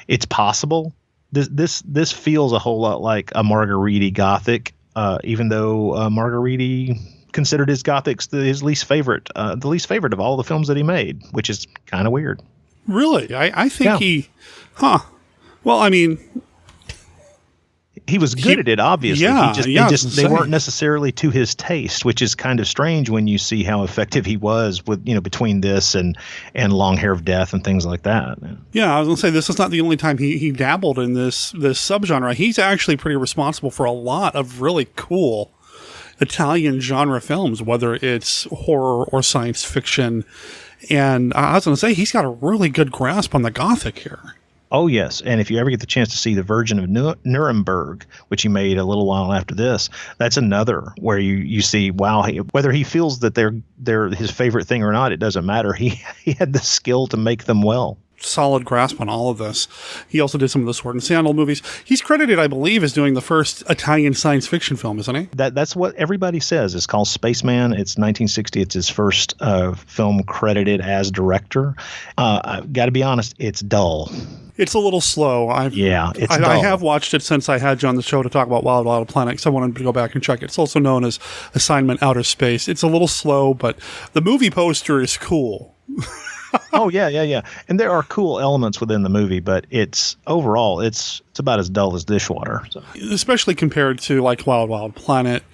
Speaker 18: It's possible. This feels a whole lot like a Margheriti Gothic, even though Margheriti considered his Gothics his least favorite, the least favorite of all the films that he made, which is kind of weird.
Speaker 1: Really? I think Well, I mean,
Speaker 18: he was good at it, obviously.
Speaker 1: Yeah,
Speaker 18: they weren't necessarily to his taste, which is kind of strange when you see how effective he was with, between this and Long Hair of Death and things like that.
Speaker 1: Yeah, I was going to say, this is not the only time he dabbled in this subgenre. He's actually pretty responsible for a lot of really cool Italian genre films, whether it's horror or science fiction. And I was going to say, he's got a really good grasp on the Gothic here.
Speaker 18: Oh, yes. And if you ever get the chance to see The Virgin of Nuremberg, which he made a little while after this, that's another where you see, wow, whether he feels that they're his favorite thing or not, it doesn't matter. He had the skill to make them well.
Speaker 1: Solid grasp on all of this. He also did some of the Sword and Sandal movies. He's credited, I believe, as doing the first Italian science fiction film, isn't he?
Speaker 18: That's what everybody says. It's called Spaceman. It's 1960. It's his first film credited as director. I've got to be honest, it's dull.
Speaker 1: It's a little slow.
Speaker 18: It's dull.
Speaker 1: I have watched it since I had you on the show to talk about Wild Wild Planet, because I wanted to go back and check it. It's also known as Assignment Outer Space. It's a little slow, but the movie poster is cool.
Speaker 18: Oh, yeah. And there are cool elements within the movie, but overall, it's about as dull as dishwater. So.
Speaker 1: Especially compared to like Wild Wild Planet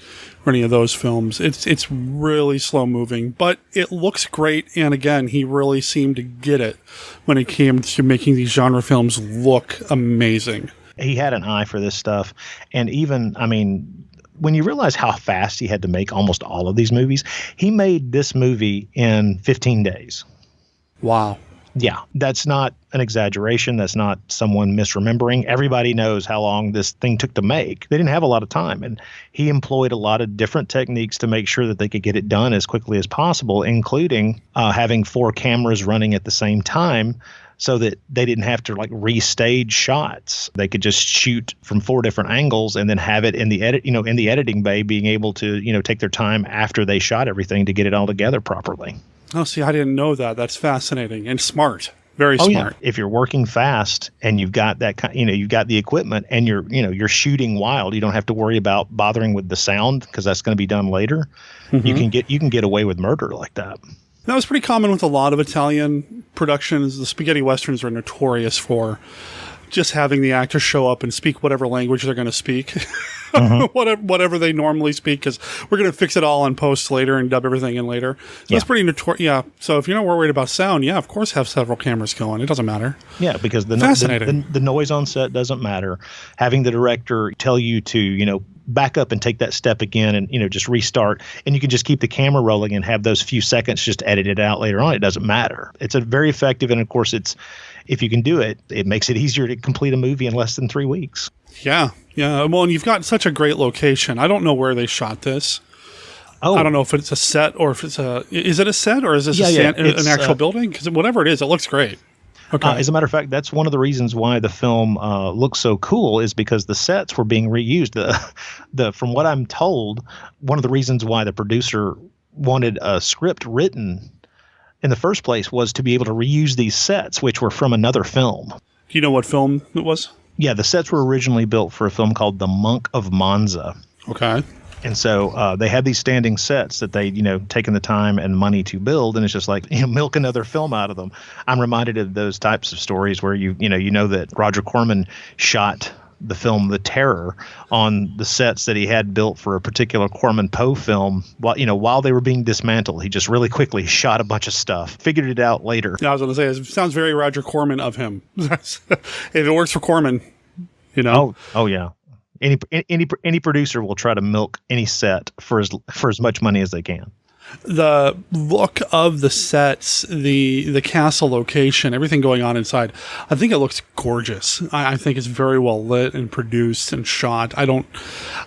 Speaker 1: or any of those films. It's really slow moving, but it looks great. And again, he really seemed to get it when it came to making these genre films look amazing.
Speaker 18: He had an eye for this stuff. And even, when you realize how fast he had to make almost all of these movies, he made this movie in 15 days.
Speaker 1: Wow.
Speaker 18: Yeah, that's not an exaggeration. That's not someone misremembering. Everybody knows how long this thing took to make. They didn't have a lot of time, and he employed a lot of different techniques to make sure that they could get it done as quickly as possible, including having 4 cameras running at the same time so that they didn't have to like restage shots. They could just shoot from 4 different angles and then have it in the in the editing bay, being able to, take their time after they shot everything to get it all together properly.
Speaker 1: Oh, see, I didn't know that. That's fascinating and smart. Very smart.
Speaker 18: Yeah. If you're working fast and you've got that, you've got the equipment and you're shooting wild, you don't have to worry about bothering with the sound because that's going to be done later.
Speaker 1: Mm-hmm.
Speaker 18: You can get away with murder like that.
Speaker 1: That was pretty common with a lot of Italian productions. The spaghetti westerns are notorious for just having the actors show up and speak whatever language they're going to speak, whatever they normally speak, because we're going to fix it all in post later and dub everything in later. So that's pretty notorious. Yeah. So if you're not worried about sound, yeah, of course have several cameras going. It doesn't matter.
Speaker 18: Yeah, because the noise on set doesn't matter. Having the director tell you to, back up and take that step again and, just restart. And you can just keep the camera rolling and have those few seconds just edit it out later on. It doesn't matter. It's a very effective. And of course, if you can do it, it makes it easier to complete a movie in less than 3 weeks.
Speaker 1: Yeah. Yeah. Well, and you've got such a great location. I don't know where they shot this. Oh, I don't know if it's a set or if is it a set or is this an actual building? Because whatever it is, it looks great. Okay.
Speaker 18: As a matter of fact, that's one of the reasons why the film looks so cool is because the sets were being reused. From what I'm told, one of the reasons why the producer wanted a script written in the first place was to be able to reuse these sets, which were from another film.
Speaker 1: Do you know what film it was?
Speaker 18: Yeah, the sets were originally built for a film called The Monk of Monza.
Speaker 1: Okay.
Speaker 18: And so they had these standing sets that they, taken the time and money to build, and it's just like, milk another film out of them. I'm reminded of those types of stories where you know that Roger Corman shot the film The Terror on the sets that he had built for a particular Corman Poe film. While they were being dismantled, he just really quickly shot a bunch of stuff, figured it out later.
Speaker 1: I was going to say, it sounds very Roger Corman of him. If it works for Corman,
Speaker 18: Oh yeah. Any producer will try to milk any set for as much money as they can.
Speaker 1: The look of the sets, the castle location, everything going on inside, I think it looks gorgeous. I think it's very well lit and produced and shot. I don't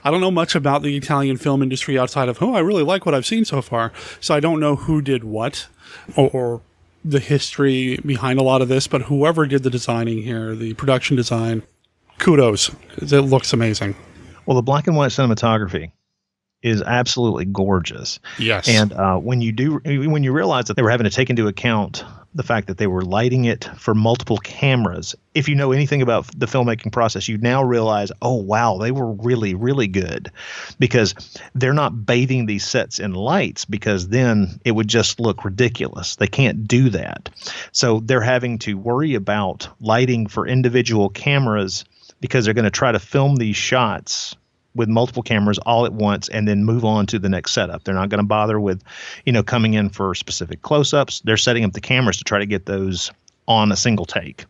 Speaker 1: know much about the Italian film industry outside of, I really like what I've seen so far. So I don't know who did what or the history behind a lot of this, but whoever did the designing here, the production design, kudos. It looks amazing.
Speaker 18: Well, the black and white cinematography is absolutely gorgeous.
Speaker 1: Yes.
Speaker 18: And when you realize that they were having to take into account the fact that they were lighting it for multiple cameras, if you know anything about the filmmaking process, you now realize, oh, wow, they were really, really good, because they're not bathing these sets in lights, because then it would just look ridiculous. They can't do that. So they're having to worry about lighting for individual cameras because they're going to try to film these shots with multiple cameras all at once and then move on to the next setup. They're not going to bother with, coming in for specific close-ups. They're setting up the cameras to try to get those on a single take.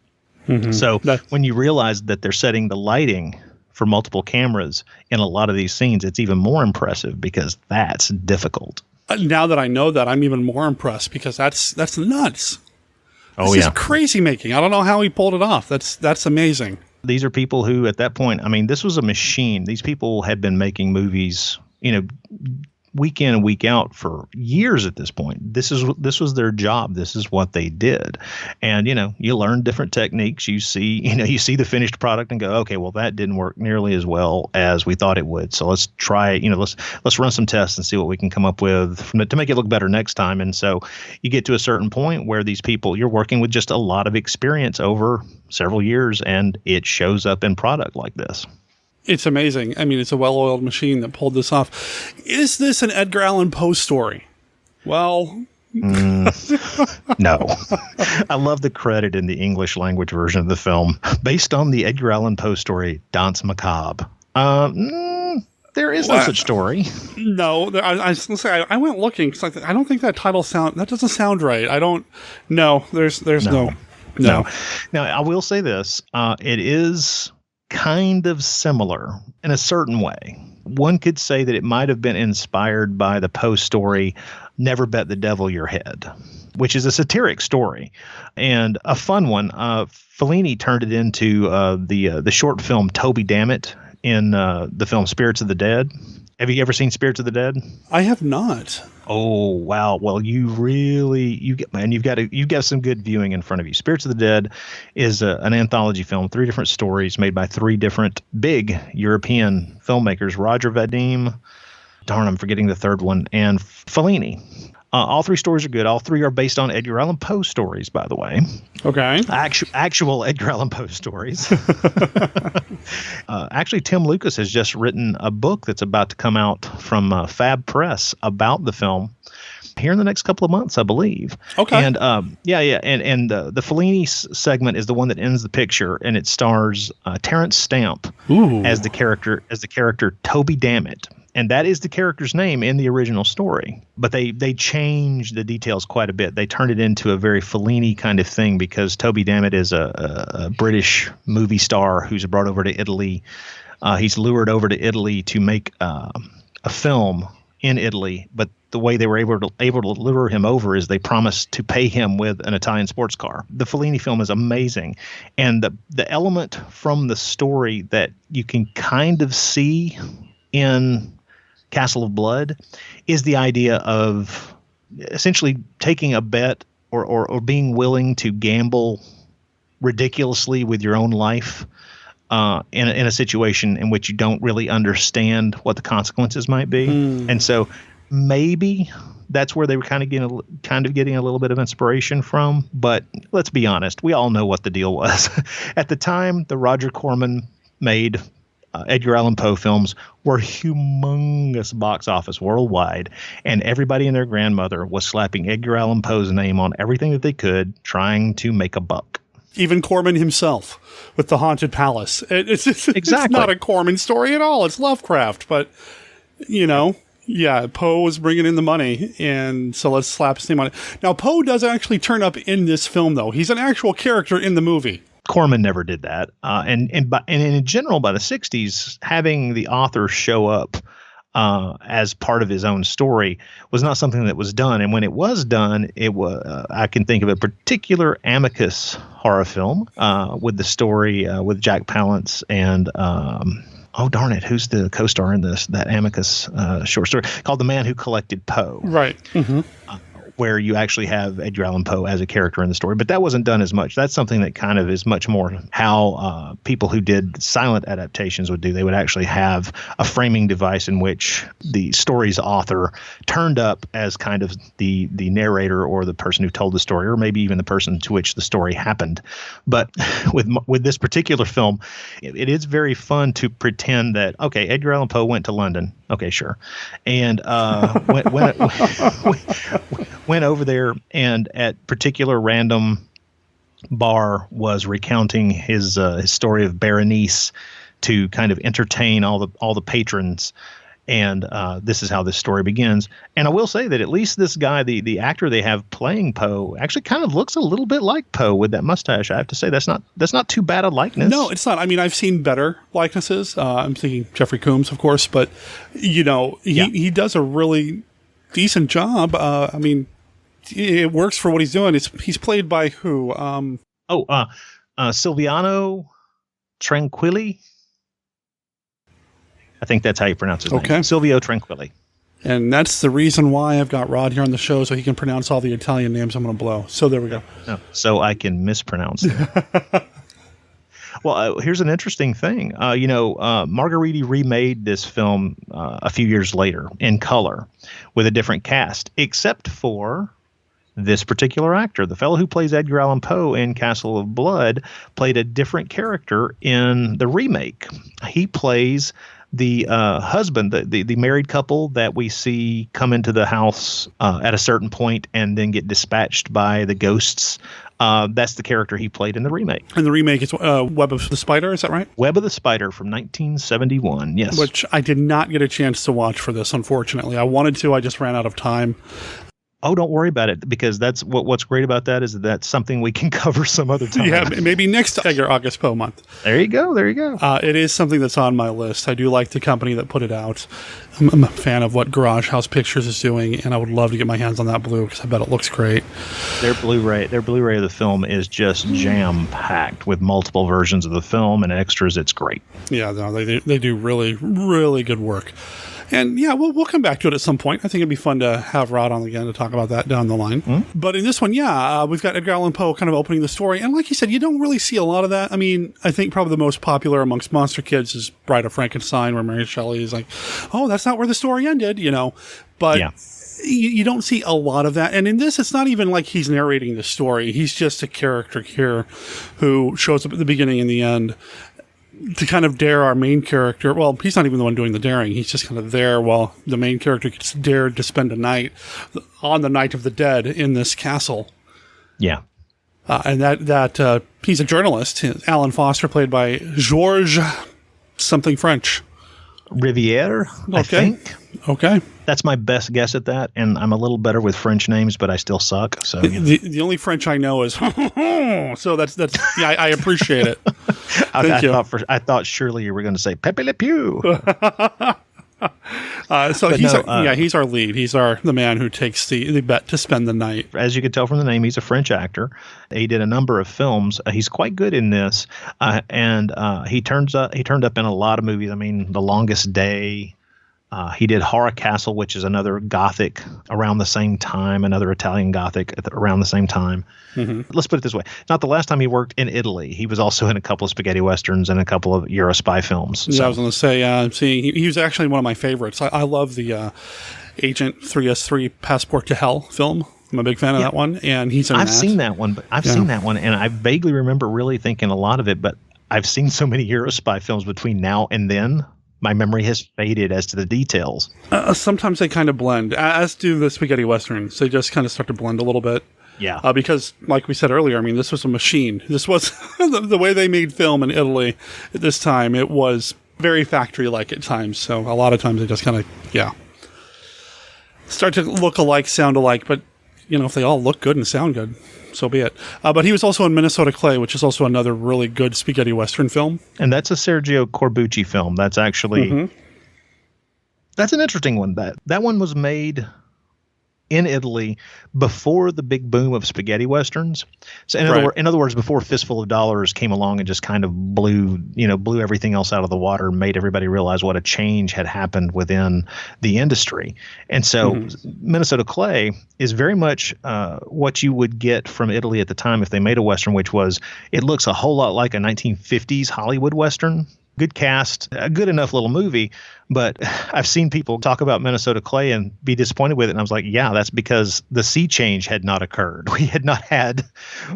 Speaker 18: Mm-hmm. So when you realize that they're setting the lighting for multiple cameras in a lot of these scenes, it's even more impressive because that's difficult.
Speaker 1: Now that I know that, I'm even more impressed because that's nuts. This is crazy making. I don't know how he pulled it off. That's amazing.
Speaker 18: These are people who, at that point, this was a machine. These people had been making movies, week in and week out for years at this point. This was their job. This is what they did. And, you learn different techniques. You see the finished product and go, okay, well, that didn't work nearly as well as we thought it would. So let's try, let's run some tests and see what we can come up with to make it look better next time. And so you get to a certain point where these people, you're working with just a lot of experience over several years, and it shows up in product like this.
Speaker 1: It's amazing. It's a well-oiled machine that pulled this off. Is this an Edgar Allan Poe story? Well,
Speaker 18: no. I love the credit in the English language version of the film. Based on the Edgar Allan Poe story, Danse Macabre. There is no such story. No,
Speaker 1: I was going to say, I went looking. Cause I don't think that title that doesn't sound right. I don't, no, there's no.
Speaker 18: Now, I will say this. It is kind of similar in a certain way. One could say that it might have been inspired by the Poe story, Never Bet the Devil Your Head, which is a satiric story and a fun one. Fellini turned it into the short film Toby Dammit in the film Spirits of the Dead. Have you ever seen Spirits of the Dead?
Speaker 1: I have not.
Speaker 18: Oh wow! Well, you've got some good viewing in front of you. Spirits of the Dead is an anthology film, 3 different stories made by 3 different big European filmmakers: Roger Vadim, I'm forgetting the third one, and Fellini. All 3 stories are good. All 3 are based on Edgar Allan Poe stories, by the way.
Speaker 1: Okay.
Speaker 18: Actual Edgar Allan Poe stories. Actually, Tim Lucas has just written a book that's about to come out from Fab Press about the film here in the next couple of months, I believe.
Speaker 1: Okay.
Speaker 18: And and the Fellini segment is the one that ends the picture, and it stars Terrence Stamp as the character Toby Dammit. And that is the character's name in the original story. But they changed the details quite a bit. They turned it into a very Fellini kind of thing because Toby Dammit is a British movie star who's brought over to Italy. He's lured over to Italy to make a film in Italy. But the way they were able to lure him over is they promised to pay him with an Italian sports car. The Fellini film is amazing. And the element from the story that you can kind of see in Castle of Blood is the idea of essentially taking a bet or being willing to gamble ridiculously with your own life in a situation in which you don't really understand what the consequences might be. And so maybe that's where they were kind of getting a little bit of inspiration from. But let's be honest, we all know what the deal was. At the time, the Roger Corman made Edgar Allan Poe films were humongous box office worldwide, and everybody and their grandmother was slapping Edgar Allan Poe's name on everything that they could, trying to make a buck.
Speaker 1: Even Corman himself with the Haunted Palace. It's not a Corman story at all. It's Lovecraft, but Poe was bringing in the money, and so let's slap his name on it. Now, Poe does actually turn up in this film, though. He's an actual character in the movie.
Speaker 18: Corman never did that. And in general, by the 60s, having the author show up as part of his own story was not something that was done. And when it was done, it was I can think of a particular Amicus horror film with the story with Jack Palance and who's the co-star in this? That Amicus short story called The Man Who Collected Poe.
Speaker 1: Right. Mm-hmm.
Speaker 18: Where you actually have Edgar Allan Poe as a character in the story. But that wasn't done as much. That's something that kind of is much more how people who did silent adaptations would do. They would actually have a framing device in which the story's author turned up as kind of the narrator or the person who told the story, or maybe even the person to which the story happened. But with this particular film, it is very fun to pretend that, okay, Edgar Allan Poe went to London. Okay, sure. And went over there and at particular random bar was recounting his story of Berenice to kind of entertain all the patrons. And this is how this story begins. And I will say that at least this guy, the actor they have playing Poe, actually kind of looks a little bit like Poe with that mustache. I have to say that's not too bad a likeness.
Speaker 1: No, it's not. I mean, I've seen better likenesses. I'm thinking Jeffrey Combs, of course, but he does a really decent job. I mean, it works for what he's doing. He's played by who?
Speaker 18: Silviano Tranquilli. I think that's how you pronounce his name. Silvio Tranquilli.
Speaker 1: And that's the reason why I've got Rod here on the show, so he can pronounce all the Italian names I'm going to blow. So there we go.
Speaker 18: No, so I can mispronounce them. Well, here's an interesting thing. Margheriti remade this film a few years later in color with a different cast, except for this particular actor. The fellow who plays Edgar Allan Poe in Castle of Blood played a different character in the remake. He plays the husband, the married couple that we see come into the house at a certain point and then get dispatched by the ghosts. That's the character he played in the remake.
Speaker 1: And the remake is Web of the Spider, is that right?
Speaker 18: Web of the Spider from 1971, yes.
Speaker 1: Which I did not get a chance to watch for this, unfortunately. I wanted to, I just ran out of time.
Speaker 18: Oh, don't worry about it, because that's what's great about that is that's something we can cover some other time.
Speaker 1: Yeah, maybe next Edgar August Poe month.
Speaker 18: There you go.
Speaker 1: It is something that's on my list. I do like the company that put it out. I'm a fan of what Garage House Pictures is doing, and I would love to get my hands on that blue because I bet it looks great.
Speaker 18: Their Blu-ray of the film is just jam-packed with multiple versions of the film and extras. It's great.
Speaker 1: Yeah, no, they do really, really good work. And yeah, we'll come back to it at some point. I think it'd be fun to have Rod on again to talk about that down the line. Mm-hmm. But in this one, we've got Edgar Allan Poe kind of opening the story. And like you said, you don't really see a lot of that. I mean, I think probably the most popular amongst monster kids is Bride of Frankenstein, where Mary Shelley is like, oh, that's not where the story ended, But yeah. You don't see a lot of that. And in this, it's not even like he's narrating the story. He's just a character here who shows up at the beginning and the end to kind of dare our main character. Well, he's not even the one doing the daring. He's just kind of there while the main character gets dared to spend a night on the Night of the Dead in this castle.
Speaker 18: Yeah.
Speaker 1: And that he's a journalist. Alan Foster, played by Georges something French.
Speaker 18: Riviere, I think.
Speaker 1: Okay.
Speaker 18: That's my best guess at that, and I'm a little better with French names, but I still suck. So
Speaker 1: the only French I know is so that's yeah, I appreciate it.
Speaker 18: I thought surely you were going to say Pepe Le Pew.
Speaker 1: He's our lead. He's the man who takes the bet to spend the night.
Speaker 18: As you can tell from the name, he's a French actor. He did a number of films. He's quite good in this, and he turned up in a lot of movies. I mean, The Longest Day. He did Horror Castle, which is another Gothic around the same time, another Italian Gothic around the same time. Mm-hmm. Let's put it this way. Not the last time he worked in Italy. He was also in a couple of spaghetti westerns and a couple of Euro spy films.
Speaker 1: Yeah, I was going to say, he was actually one of my favorites. I love the Agent 3S3 Passport to Hell film. I'm a big fan of that one, and he's in that.
Speaker 18: I've seen that one, and I vaguely remember really thinking a lot of it, but I've seen so many Euro spy films between now and then. My memory has faded as to the details.
Speaker 1: Sometimes they kind of blend, as do the spaghetti westerns. They just kind of start to blend a little bit.
Speaker 18: Yeah.
Speaker 1: Because, like we said earlier, I mean, this was a machine. This was the way they made film in Italy at this time. It was very factory-like at times. So a lot of times they just kind of, start to look alike, sound alike. But, if they all look good and sound good, so be it. But he was also in Minnesota Clay, which is also another really good spaghetti western film.
Speaker 18: And that's a Sergio Corbucci film. That's actually that's an interesting one. That one was made in Italy before the big boom of spaghetti westerns. So in other words, before Fistful of Dollars came along and just kind of blew everything else out of the water, made everybody realize what a change had happened within the industry. And so Minnesota Clay is very much what you would get from Italy at the time if they made a western, which was, it looks a whole lot like a 1950s Hollywood western. Good cast, a good enough little movie, but I've seen people talk about Minnesota Clay and be disappointed with it, and I was like, yeah, that's because the sea change had not occurred. We had not had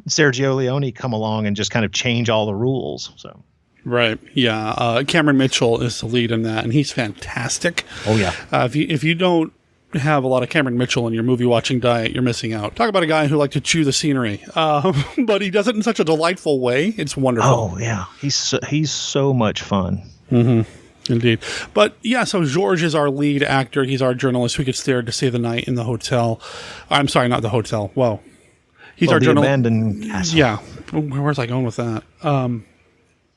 Speaker 18: Sergio Leone come along and just kind of change all the rules. So,
Speaker 1: right, yeah. Cameron Mitchell is the lead in that, and he's fantastic.
Speaker 18: Oh yeah.
Speaker 1: If you don't have a lot of Cameron Mitchell in your movie watching diet, you're missing out. Talk about a guy who likes to chew the scenery, but he does it in such a delightful way. It's wonderful.
Speaker 18: Oh yeah, he's so much fun.
Speaker 1: Mm-hmm. Indeed. But yeah, so George is our lead actor. He's our journalist who gets there to stay the night in the hotel. I'm sorry, not the hotel. Whoa. He's our journalist.
Speaker 18: Abandoned castle.
Speaker 1: Yeah. Where's I going with that?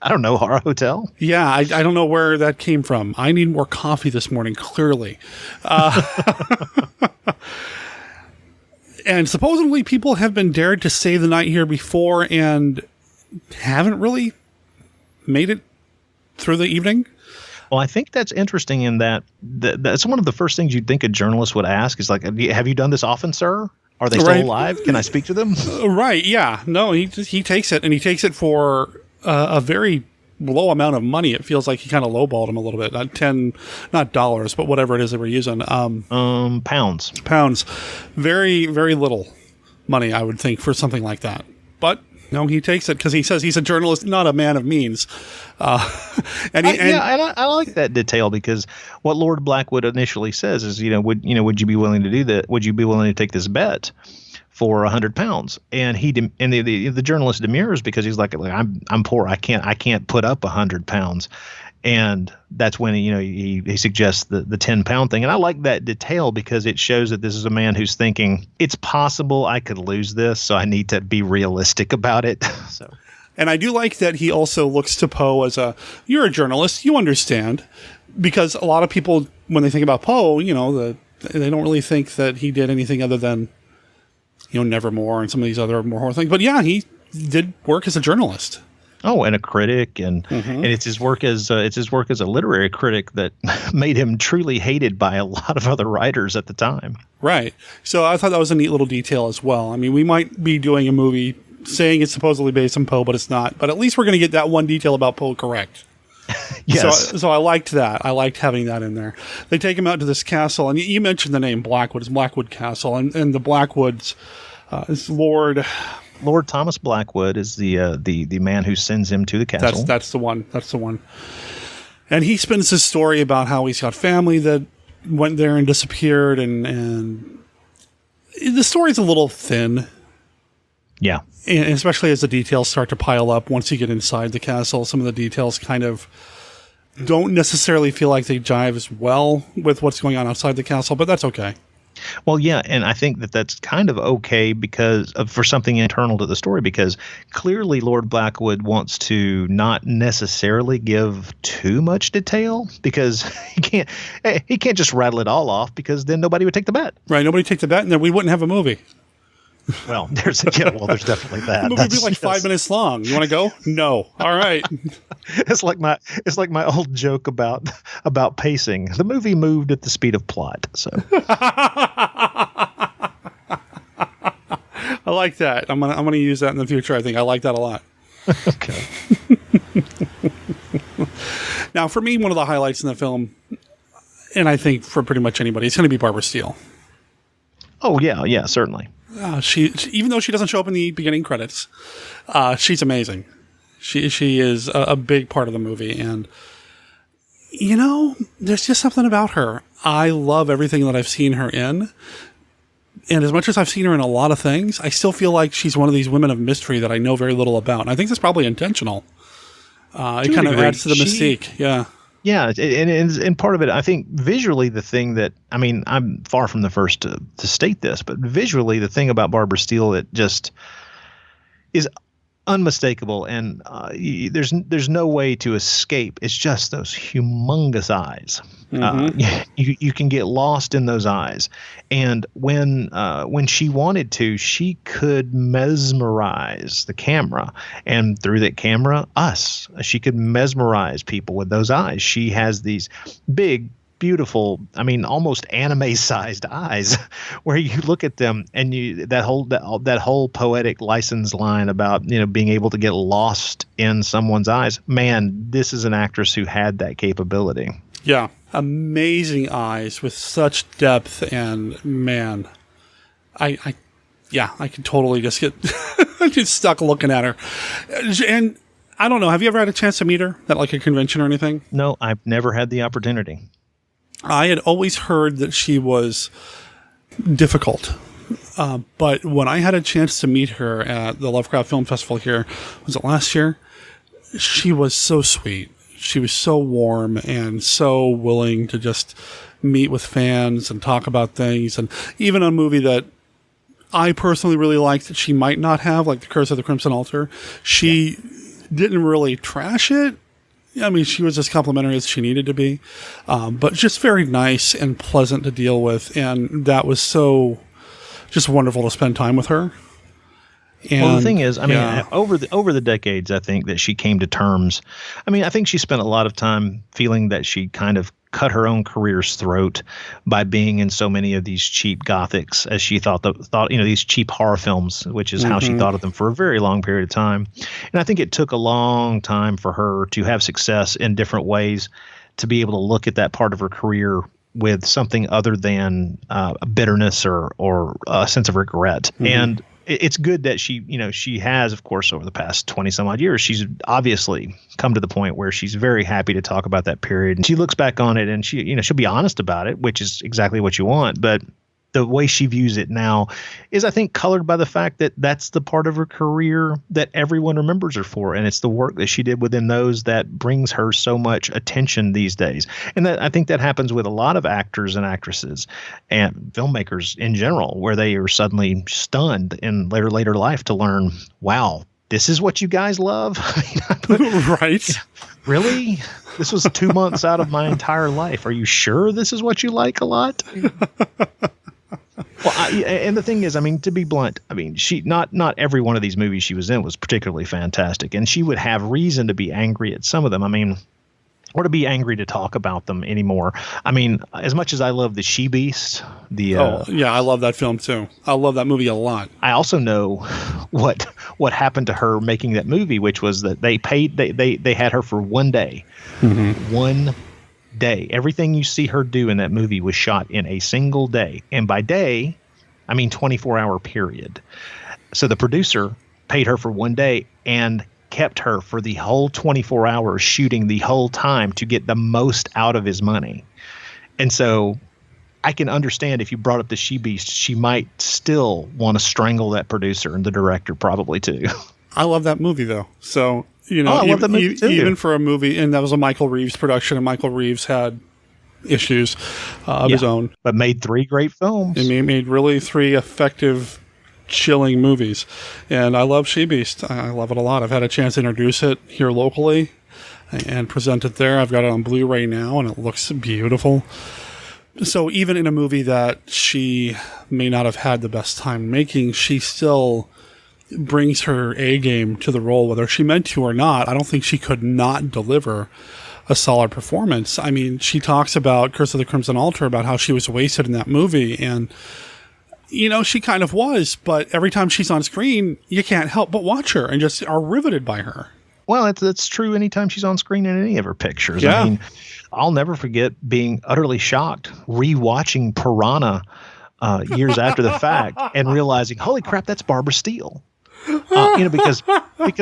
Speaker 18: I don't know, Horror Hotel?
Speaker 1: Yeah, I don't know where that came from. I need more coffee this morning, clearly. And supposedly people have been dared to stay the night here before and haven't really made it through the evening.
Speaker 18: Well, I think that's interesting in that's one of the first things you'd think a journalist would ask is like, have you done this often, sir? Are they still alive? Can I speak to them?
Speaker 1: Right, yeah. No, he takes it, and he takes it for a very low amount of money. It feels like he kind of lowballed him a little bit. Not dollars, but whatever it is that we're using.
Speaker 18: Pounds.
Speaker 1: Pounds. Very, very little money, I would think, for something like that. But no, he takes it because he says he's a journalist, not a man of means. I
Speaker 18: like that detail because what Lord Blackwood initially says is, would you be willing to do that? Would you be willing to take this bet for £100? And the journalist demurs because he's like I'm poor. I can't put up £100. And that's when he suggests the 10-pound thing. And I like that detail because it shows that this is a man who's thinking, it's possible I could lose this, so I need to be realistic about it. So,
Speaker 1: and I do like that he also looks to Poe as you're a journalist, you understand. Because a lot of people, when they think about Poe, they don't really think that he did anything other than, Nevermore and some of these other more horror things. But yeah, he did work as a journalist.
Speaker 18: Oh, and a critic, and it's his work as a literary critic that made him truly hated by a lot of other writers at the time.
Speaker 1: Right. So I thought that was a neat little detail as well. I mean, we might be doing a movie saying it's supposedly based on Poe, but it's not. But at least we're going to get that one detail about Poe correct.
Speaker 18: Yes.
Speaker 1: So I liked that. I liked having that in there. They take him out to this castle, and you mentioned the name Blackwood. It's Blackwood Castle, and the Blackwoods is Lord
Speaker 18: Thomas Blackwood is the man who sends him to the castle.
Speaker 1: That's the one. That's the one. And he spins his story about how he's got family that went there and disappeared, and the story's a little thin.
Speaker 18: Yeah.
Speaker 1: And especially as the details start to pile up once you get inside the castle, some of the details kind of don't necessarily feel like they jive as well with what's going on outside the castle, but that's okay.
Speaker 18: Well, yeah, and I think that that's kind of okay because for something internal to the story, because clearly Lord Blackwood wants to not necessarily give too much detail because he can't just rattle it all off because then nobody would take the bet.
Speaker 1: Right, nobody would take the bet, and then we wouldn't have a movie.
Speaker 18: Well, there's definitely that.
Speaker 1: The movie would be like 5 minutes long. You want to go? No. All right.
Speaker 18: It's like my old joke about pacing. The movie moved at the speed of plot. So
Speaker 1: I like that. I'm gonna use that in the future. I think I like that a lot.
Speaker 18: Okay.
Speaker 1: Now, for me, one of the highlights in the film, and I think for pretty much anybody, it's going to be Barbara Steele.
Speaker 18: Oh yeah, certainly.
Speaker 1: She even though she doesn't show up in the beginning credits, she's amazing. She is a big part of the movie, and there's just something about her. I love everything that I've seen her in, and as much as I've seen her in a lot of things, I still feel like she's one of these women of mystery that I know very little about, and I think that's probably intentional. It kind of adds to the mystique. Yeah.
Speaker 18: Yeah, and part of it, I think visually the thing that, I mean, I'm far from the first to state this, but visually the thing about Barbara Steele that just is unmistakable, and there's no way to escape. It's just those humongous eyes. You can get lost in those eyes, and when she wanted to, she could mesmerize the camera, and through that camera, us. She could mesmerize people with those eyes. She has these big, beautiful, I mean, almost anime-sized eyes, where you look at them and that whole poetic license line about being able to get lost in someone's eyes. Man, this is an actress who had that capability.
Speaker 1: Yeah, amazing eyes with such depth, and man, I can totally just get just stuck looking at her. And I don't know, have you ever had a chance to meet her at like a convention or anything?
Speaker 18: No, I've never had the opportunity.
Speaker 1: I had always heard that she was difficult, but when I had a chance to meet her at the Lovecraft Film Festival here, was it last year? She was so sweet. She was so warm and so willing to just meet with fans and talk about things. And even a movie that I personally really liked that she might not have, like The Curse of the Crimson Altar, she didn't really trash it. I mean, she was as complimentary as she needed to be, but just very nice and pleasant to deal with. And that was so just wonderful to spend time with her. And,
Speaker 18: well, the thing is, I mean, over the decades, I think that she came to terms. I mean, I think she spent a lot of time feeling that she kind of cut her own career's throat by being in so many of these cheap gothics, as she thought these cheap horror films, which is how she thought of them for a very long period of time. And I think it took a long time for her to have success in different ways to be able to look at that part of her career with something other than bitterness or a sense of regret. And it's good that she has, of course, over the past 20 some odd years, she's obviously come to the point where she's very happy to talk about that period. And she looks back on it and she'll be honest about it, which is exactly what you want. But the way she views it now is, I think, colored by the fact that that's the part of her career that everyone remembers her for. And it's the work that she did within those that brings her so much attention these days. And I think that happens with a lot of actors and actresses and filmmakers in general, where they are suddenly stunned in later life to learn, wow, this is what you guys love?
Speaker 1: Right.
Speaker 18: Really? This was 2 months out of my entire life. Are you sure this is what you like a lot? Well, and the thing is, I mean, to be blunt, I mean, she not every one of these movies she was in was particularly fantastic, and she would have reason to be angry at some of them. I mean, or to be angry to talk about them anymore. I mean, as much as I love the She Beast,
Speaker 1: I love that film too. I love that movie a lot.
Speaker 18: I also know what happened to her making that movie, which was that they had her for 1 day. Mm-hmm. 1 day. Everything you see her do in that movie was shot in a single day. And by day, I mean 24-hour period. So the producer paid her for 1 day and kept her for the whole 24 hours shooting the whole time to get the most out of his money. And so I can understand if you brought up the She Beast, she might still want to strangle that producer and the director probably too.
Speaker 1: I love that movie though. So, you know,
Speaker 18: I love that movie too.
Speaker 1: Even for a movie, and that was a Michael Reeves production, and Michael Reeves had issues of his own.
Speaker 18: But made 3 great films.
Speaker 1: And he made really 3 effective, chilling movies. And I love She Beast. I love it a lot. I've had a chance to introduce it here locally and present it there. I've got it on Blu-ray now, and it looks beautiful. So even in a movie that she may not have had the best time making, she still brings her A game to the role, whether she meant to or not. I don't think she could not deliver a solid performance. I mean, she talks about Curse of the Crimson Altar, about how she was wasted in that movie, and you know, she kind of was, but every time she's on screen, you can't help but watch her and just are riveted by her.
Speaker 18: Well, that's true anytime she's on screen in any of her pictures.
Speaker 1: Yeah.
Speaker 18: I mean, I'll never forget being utterly shocked rewatching Piranha years after the fact and realizing, holy crap, that's Barbara Steele. Because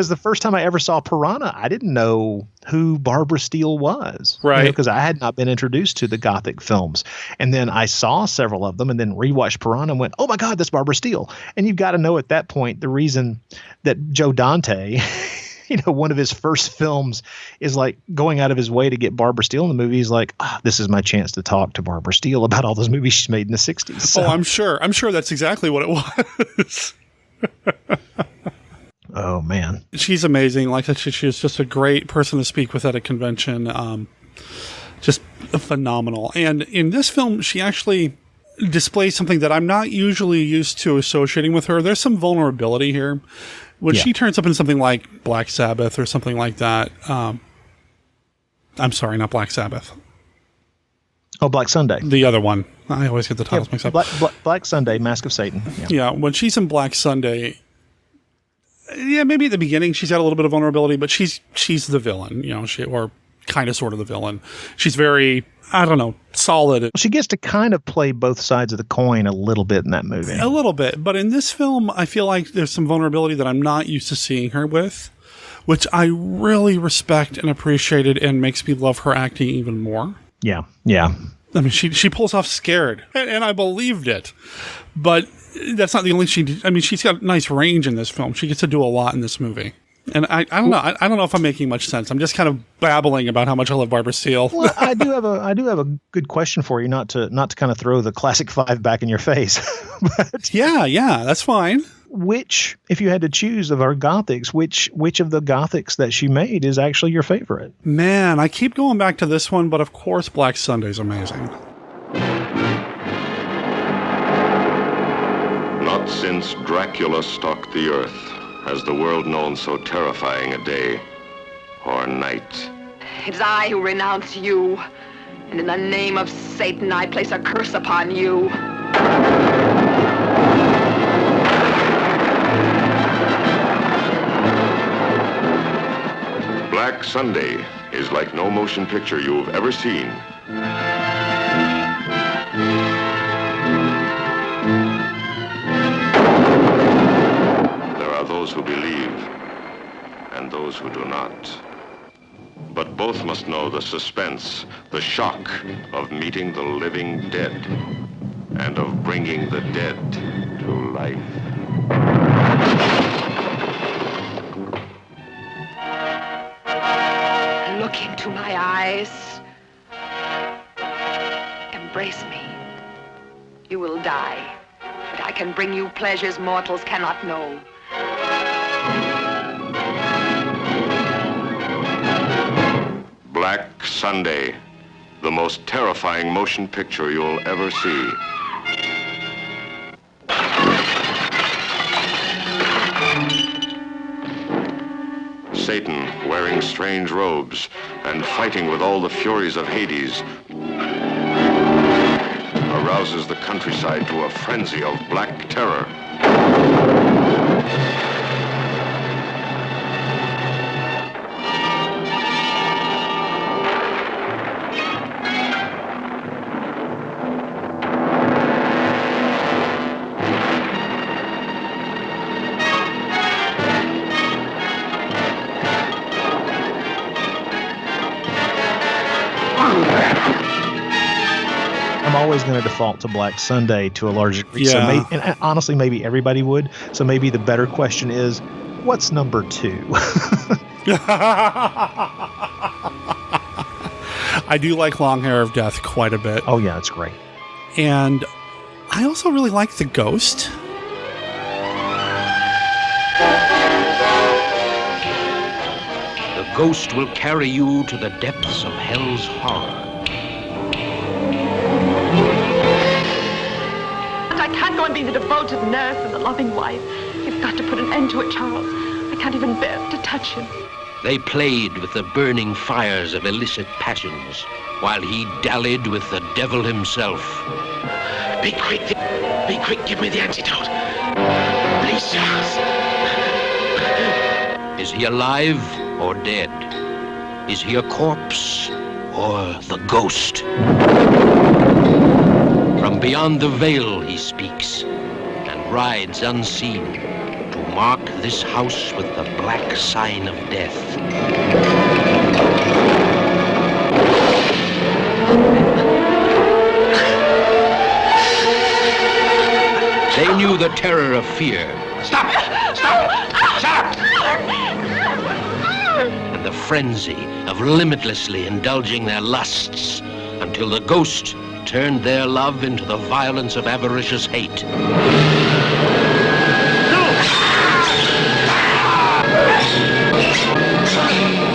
Speaker 18: the first time I ever saw Piranha, I didn't know who Barbara Steele was.
Speaker 1: Right.
Speaker 18: Because I had not been introduced to the Gothic films. And then I saw several of them and then rewatched Piranha and went, oh my God, that's Barbara Steele. And you've got to know at that point the reason that Joe Dante, one of his first films is like going out of his way to get Barbara Steele in the movie. He's like, this is my chance to talk to Barbara Steele about all those movies she's made in the 60s. So.
Speaker 1: Oh, I'm sure that's exactly what it was.
Speaker 18: Oh, man.
Speaker 1: She's amazing. Like, she's just a great person to speak with at a convention. Just phenomenal. And in this film, she actually displays something that I'm not usually used to associating with her. There's some vulnerability here. When she turns up in something like Black Sabbath or something like that. I'm sorry, not Black Sabbath.
Speaker 18: Oh, Black Sunday.
Speaker 1: The other one. I always get the titles mixed up.
Speaker 18: Black Sunday, Mask of Satan.
Speaker 1: Yeah, when she's in Black Sunday, maybe at the beginning she's got a little bit of vulnerability, but she's the villain, or kind of sort of the villain. She's very, I don't know, solid.
Speaker 18: She gets to kind of play both sides of the coin a little bit in that movie.
Speaker 1: A little bit, but in this film, I feel like there's some vulnerability that I'm not used to seeing her with, which I really respect and appreciated, and makes me love her acting even more.
Speaker 18: Yeah.
Speaker 1: I mean, she pulls off scared, and I believed it. But that's not the only she's got nice range in this film. She gets to do a lot in this movie. And I don't know. I don't know if I'm making much sense. I'm just kind of babbling about how much I love Barbara Steele.
Speaker 18: Well, I do have a good question for you, not to kind of throw the classic 5 back in your face. But
Speaker 1: yeah, that's fine.
Speaker 18: Which, if you had to choose of our Gothics, which of the Gothics that she made is actually your favorite?
Speaker 1: Man, I keep going back to this one, but of course Black Sunday's amazing.
Speaker 2: Not since Dracula stalked the earth has the world known so terrifying a day or night.
Speaker 7: It is I who renounce you, and in the name of Satan I place a curse upon you.
Speaker 2: Black Sunday is like no motion picture you've ever seen. There are those who believe and those who do not. But both must know the suspense, the shock of meeting the living dead. and of bringing the dead to life.
Speaker 7: Look into my eyes. Embrace me. You will die, but I can bring you pleasures mortals cannot know.
Speaker 2: Black Sunday, the most terrifying motion picture you'll ever see. Satan, wearing strange robes and fighting with all the furies of Hades, arouses the countryside to a frenzy of black terror.
Speaker 18: I'm always going to default to Black Sunday to a large degree.
Speaker 1: Yeah.
Speaker 18: So and honestly, maybe everybody would. So maybe the better question is, what's number 2?
Speaker 1: I do like Long Hair of Death quite a bit.
Speaker 18: Oh, yeah, it's great.
Speaker 1: And I also really like The Ghost.
Speaker 6: The ghost will carry you to the depths of hell's horror.
Speaker 15: And I can't go and be the devoted nurse and the loving wife. You've got to put an end to it, Charles. I can't even bear to touch him.
Speaker 6: They played with the burning fires of illicit passions, while he dallied with the devil himself.
Speaker 11: Be quick, give me the antidote. Please, Charles.
Speaker 6: Is he alive or dead? Is he a corpse or the ghost? From beyond the veil he speaks, and rides unseen to mark this house with the black sign of death. They knew the terror of fear.
Speaker 11: Stop it! Stop it! Shut up!
Speaker 6: And the frenzy of limitlessly indulging their lusts until the ghost turned their love into the violence of avaricious hate.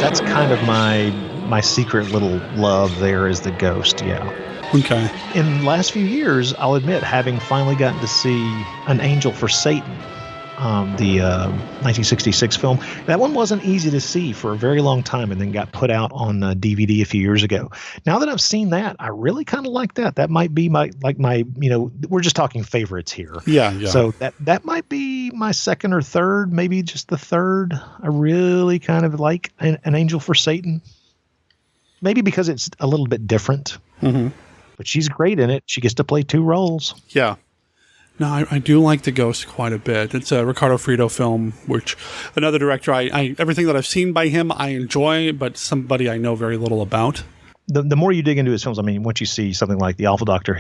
Speaker 18: That's kind of my secret little love there is The Ghost, yeah.
Speaker 1: Okay.
Speaker 18: In the last few years, I'll admit, having finally gotten to see An Angel for Satan, the 1966 film, that one wasn't easy to see for a very long time and then got put out on DVD a few years ago. Now that I've seen that, I really kind of like that. That might be my, we're just talking favorites here.
Speaker 1: Yeah, yeah.
Speaker 18: So that might be my second or third, maybe just the third. I really kind of like An Angel for Satan. Maybe because it's a little bit different.
Speaker 1: Mm-hmm.
Speaker 18: But she's great in it. She gets to play 2 roles.
Speaker 1: Yeah. No, I do like The Ghost quite a bit. It's a Ricardo Frito film, which another director, I everything that I've seen by him, I enjoy, but somebody I know very little about.
Speaker 18: The more you dig into his films, I mean, once you see something like The Awful Dr.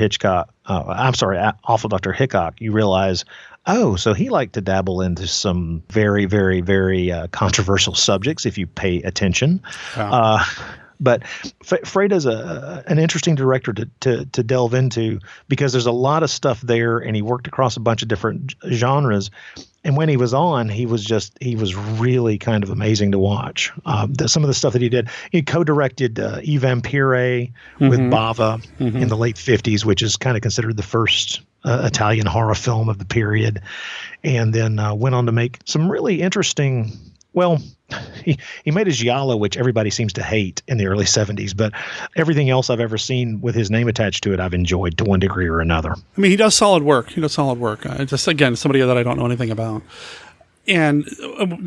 Speaker 18: Awful Dr. Hickok, you realize, oh, so he liked to dabble into some very, very, very controversial subjects if you pay attention. Yeah. But Freda's an interesting director to delve into because there's a lot of stuff there, and he worked across a bunch of different genres. And when he was on, he was really kind of amazing to watch. Some of the stuff that he did, he co-directed E Vampire with Bava in the late 50s, which is kind of considered the first Italian horror film of the period. And then went on to make some really interesting. Well, he made a Giallo, which everybody seems to hate in the early 70s, but everything else I've ever seen with his name attached to it, I've enjoyed to one degree or another.
Speaker 1: I mean, he does solid work. Just, again, somebody that I don't know anything about. And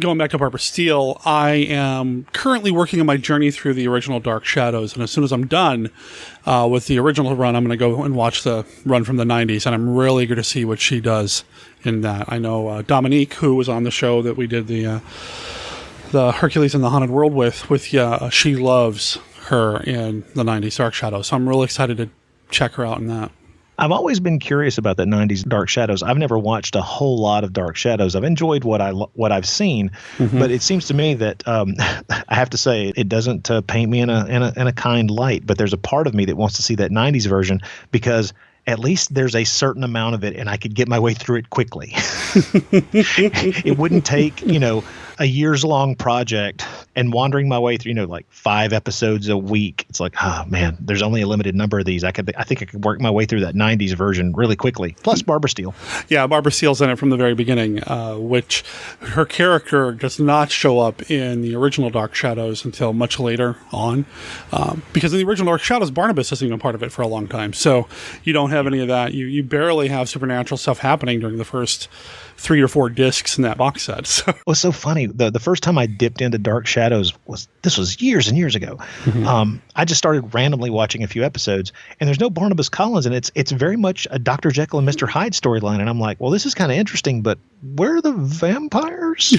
Speaker 1: going back to Barbara Steele, I am currently working on my journey through the original Dark Shadows, and as soon as I'm done with the original run, I'm going to go and watch the run from the 90s, and I'm really eager to see what she does in that. I know Dominique, who was on the show that we did the Hercules in the Haunted World with she loves her in the 90s Dark Shadows, so I'm really excited to check her out in that.
Speaker 18: I've always been curious about that 90s Dark Shadows. I've never watched a whole lot of Dark Shadows. I've enjoyed what I've seen, but it seems to me that I have to say it doesn't paint me in a kind light. But there's a part of me that wants to see that 90s version because at least there's a certain amount of it, and I could get my way through it quickly. It wouldn't take a years-long project and wandering my way through, like 5 episodes a week. It's like, oh man, there's only a limited number of these. I think I could work my way through that 90s version really quickly. Plus Barbara Steele. Yeah, Barbara Steele's in it from the very beginning, which her character does not show up in the original Dark Shadows until much later on. Because in the original Dark Shadows, Barnabas isn't even part of it for a long time. So you don't have any of that. You barely have supernatural stuff happening during the first 3 or 4 discs in that box set. So. It was so funny. The first time I dipped into Dark Shadows was years and years ago. Mm-hmm. I just started randomly watching a few episodes, and there's no Barnabas Collins, and it's very much a Dr. Jekyll and Mr. Hyde storyline. And I'm like, well, this is kind of interesting, but where are the vampires?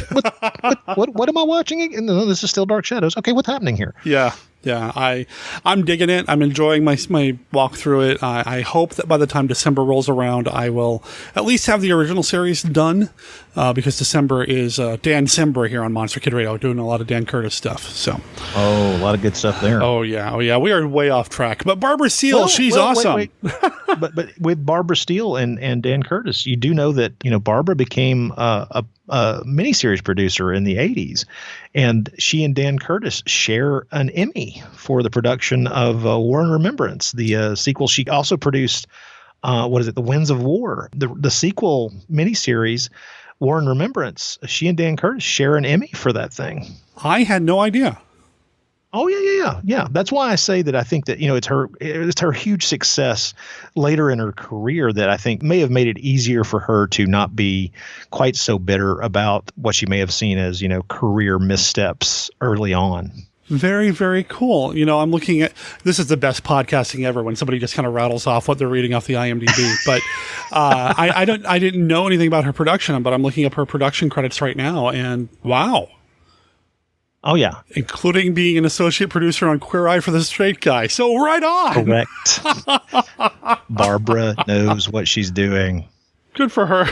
Speaker 18: What am I watching? No, this is still Dark Shadows. Okay, what's happening here? Yeah. Yeah, I'm digging it. I'm enjoying my walk through it. I hope that by the time December rolls around, I will at least have the original series done, because December is Dan Sembra here on Monster Kid Radio, doing a lot of Dan Curtis stuff. So, a lot of good stuff there. Oh yeah. We are way off track. But Barbara Steele, she's awesome. Wait. but with Barbara Steele and Dan Curtis, you do know that Barbara became a miniseries producer in the 80s, and she and Dan Curtis share an Emmy for the production of War and Remembrance, the sequel. She also produced The Winds of War, the sequel miniseries War and Remembrance. She and Dan Curtis share an Emmy for that thing. I had no idea. Oh yeah. That's why I say that I think that it's her huge success later in her career that I think may have made it easier for her to not be quite so bitter about what she may have seen as career missteps early on. Very, very cool. I'm looking at, this is the best podcasting ever when somebody just kind of rattles off what they're reading off the IMDb. But I didn't know anything about her production, but I'm looking up her production credits right now, and wow. Oh, yeah. Including being an associate producer on Queer Eye for the Straight Guy. So right on. Correct. Barbara knows what she's doing. Good for her.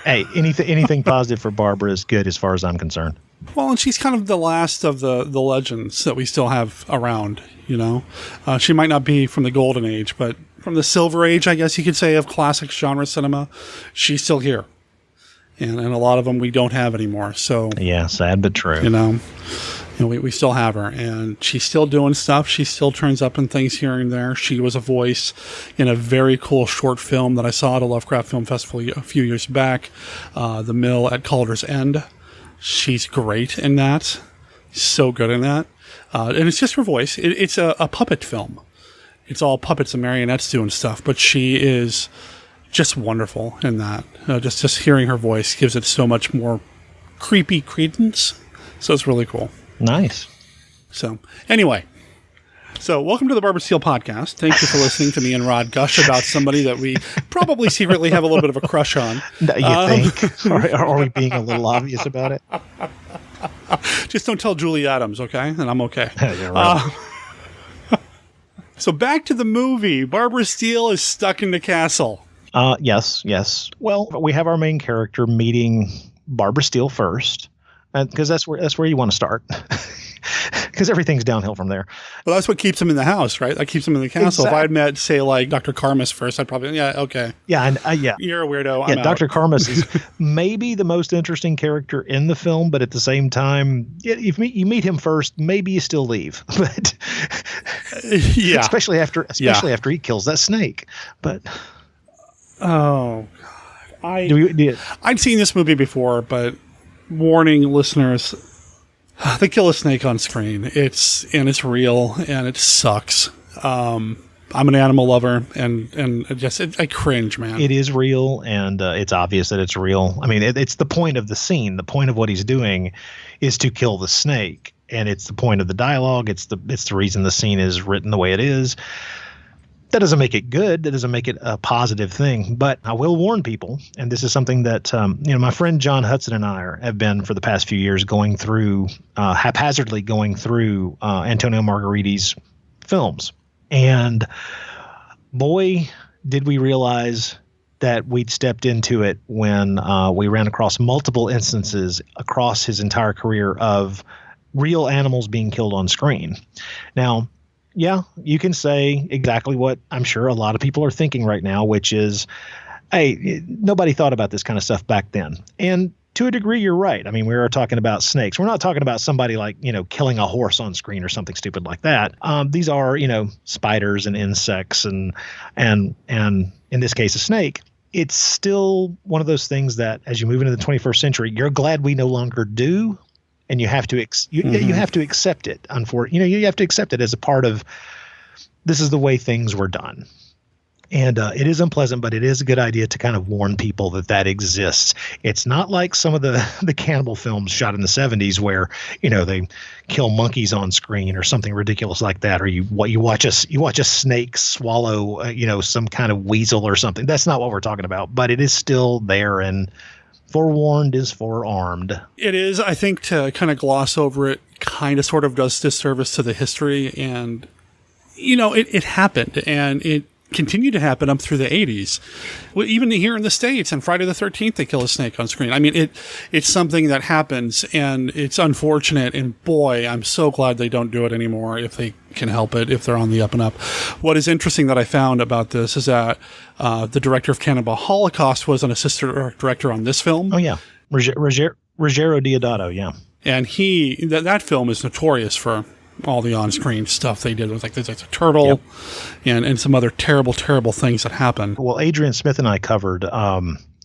Speaker 18: Hey, anything positive for Barbara is good as far as I'm concerned. Well, and she's kind of the last of the legends that we still have around, She might not be from the golden age, but from the silver age, I guess you could say, of classic genre cinema, she's still here. And a lot of them we don't have anymore. So yeah, sad but true. We still have her, and she's still doing stuff. She still turns up in things here and there. She was a voice in a very cool short film that I saw at a Lovecraft Film Festival a few years back, The Mill at Calder's End. She's great in that. So good in that. And it's just her voice. It's a puppet film. It's all puppets and marionettes doing stuff, but she is just wonderful in that. Just hearing her voice gives it so much more creepy credence. So it's really cool. Nice. So anyway, welcome to the Barbara Steele podcast. Thank you for listening to me and Rod gush about somebody that we probably secretly have a little bit of a crush on. You think? Are we being a little obvious about it? Just don't tell Julie Adams, okay? And I'm okay. Yeah, right. So back to the movie. Barbara Steele is stuck in the castle. Yes. Well, we have our main character meeting Barbara Steele first, because that's where you want to start, because everything's downhill from there. Well, that's what keeps him in the house, right? That keeps him in the castle. Exactly. If I'd met, say, like Dr. Karmas first, I'd probably, okay. Yeah, and yeah. You're a weirdo. Yeah, Dr. Karmas is maybe the most interesting character in the film, but at the same time, if you meet him first, maybe you still leave. But yeah, especially after he kills that snake. But oh, God. I'd seen this movie before, but warning listeners, they kill a snake on screen. It's real, and it sucks. I'm an animal lover, and I cringe, man. It is real, and it's obvious that it's real. I mean, it's the point of the scene. The point of what he's doing is to kill the snake, and it's the point of the dialogue. It's the reason the scene is written the way it is. That doesn't make it good. That doesn't make it a positive thing. But I will warn people, and this is something that my friend John Hudson and I have been for the past few years going through, haphazardly going through Antonio Margheriti's films. And boy, did we realize that we'd stepped into it when we ran across multiple instances across his entire career of real animals being killed on screen. Now, yeah, you can say exactly what I'm sure a lot of people are thinking right now, which is, hey, nobody thought about this kind of stuff back then. And to a degree, you're right. I mean, we were talking about snakes. We're not talking about somebody like, killing a horse on screen or something stupid like that. These are, spiders and insects and in this case, a snake. It's still one of those things that as you move into the 21st century, you're glad we no longer do. And you have to you have to accept it. You have to accept it as a part of this is the way things were done. And it is unpleasant, but it is a good idea to kind of warn people that exists. It's not like some of the cannibal films shot in the 70s where, they kill monkeys on screen or something ridiculous like that. Or you watch a snake swallow, some kind of weasel or something. That's not what we're talking about, but it is still there, and forewarned is forearmed.
Speaker 1: It is. I think to kind of gloss over it kind of sort of does disservice to the history. And, it happened, and it continued to happen up through the 80s. Well, even here in the States, on Friday the 13th, they kill a snake on screen. I mean, it's something that happens, and it's unfortunate. And boy, I'm so glad they don't do it anymore if they can help it, if they're on the up and up. What is interesting that I found about this is that the director of Cannibal Holocaust was an assistant director on this film.
Speaker 18: Oh, yeah. Ruggiero Deodato, yeah.
Speaker 1: And that film is notorious for all the on-screen stuff they did. It was like there's a turtle and some other terrible, terrible things that happened.
Speaker 18: Well, Adrian Smith and I covered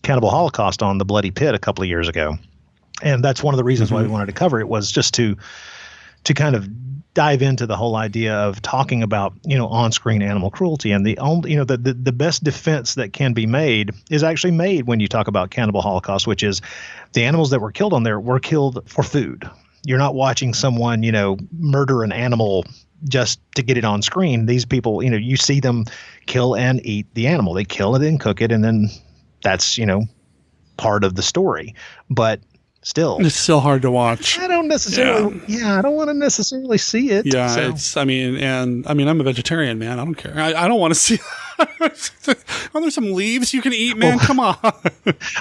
Speaker 18: Cannibal Holocaust on The Bloody Pit a couple of years ago. And that's one of the reasons why we wanted to cover it, was just to kind of dive into the whole idea of talking about, on-screen animal cruelty. And the only, the best defense that can be made is actually made when you talk about Cannibal Holocaust, which is the animals that were killed on there were killed for food. You're not watching someone, murder an animal just to get it on screen. These people, you see them kill and eat the animal. They kill it and cook it, and then that's, part of the story. But still,
Speaker 1: it's still hard to watch.
Speaker 18: I don't necessarily, I don't want to necessarily see it.
Speaker 1: Yeah,
Speaker 18: so.
Speaker 1: I'm a vegetarian, man. I don't care. I don't want to see. Are there some leaves you can eat, man? Come on.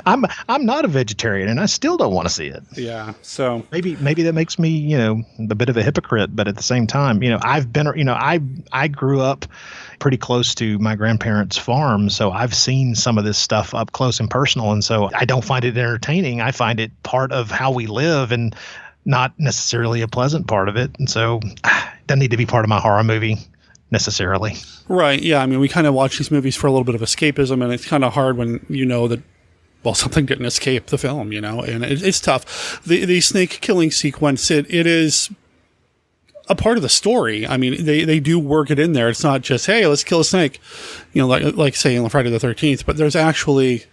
Speaker 18: I'm not a vegetarian, and I still don't want to see it.
Speaker 1: Yeah. So
Speaker 18: maybe that makes me, a bit of a hypocrite, but at the same time, I've been, I grew up pretty close to my grandparents' farm, so I've seen some of this stuff up close and personal, and so I don't find it entertaining. I find it part of how we live, and not necessarily a pleasant part of it. And so it doesn't need to be part of my horror movie necessarily.
Speaker 1: Right. Yeah. I mean, we kind of watch these movies for a little bit of escapism, and it's kind of hard when that, something didn't escape the film, and it's tough. The snake killing sequence, it is a part of the story. I mean, they do work it in there. It's not just, hey, let's kill a snake, like say on Friday the 13th, but there's actually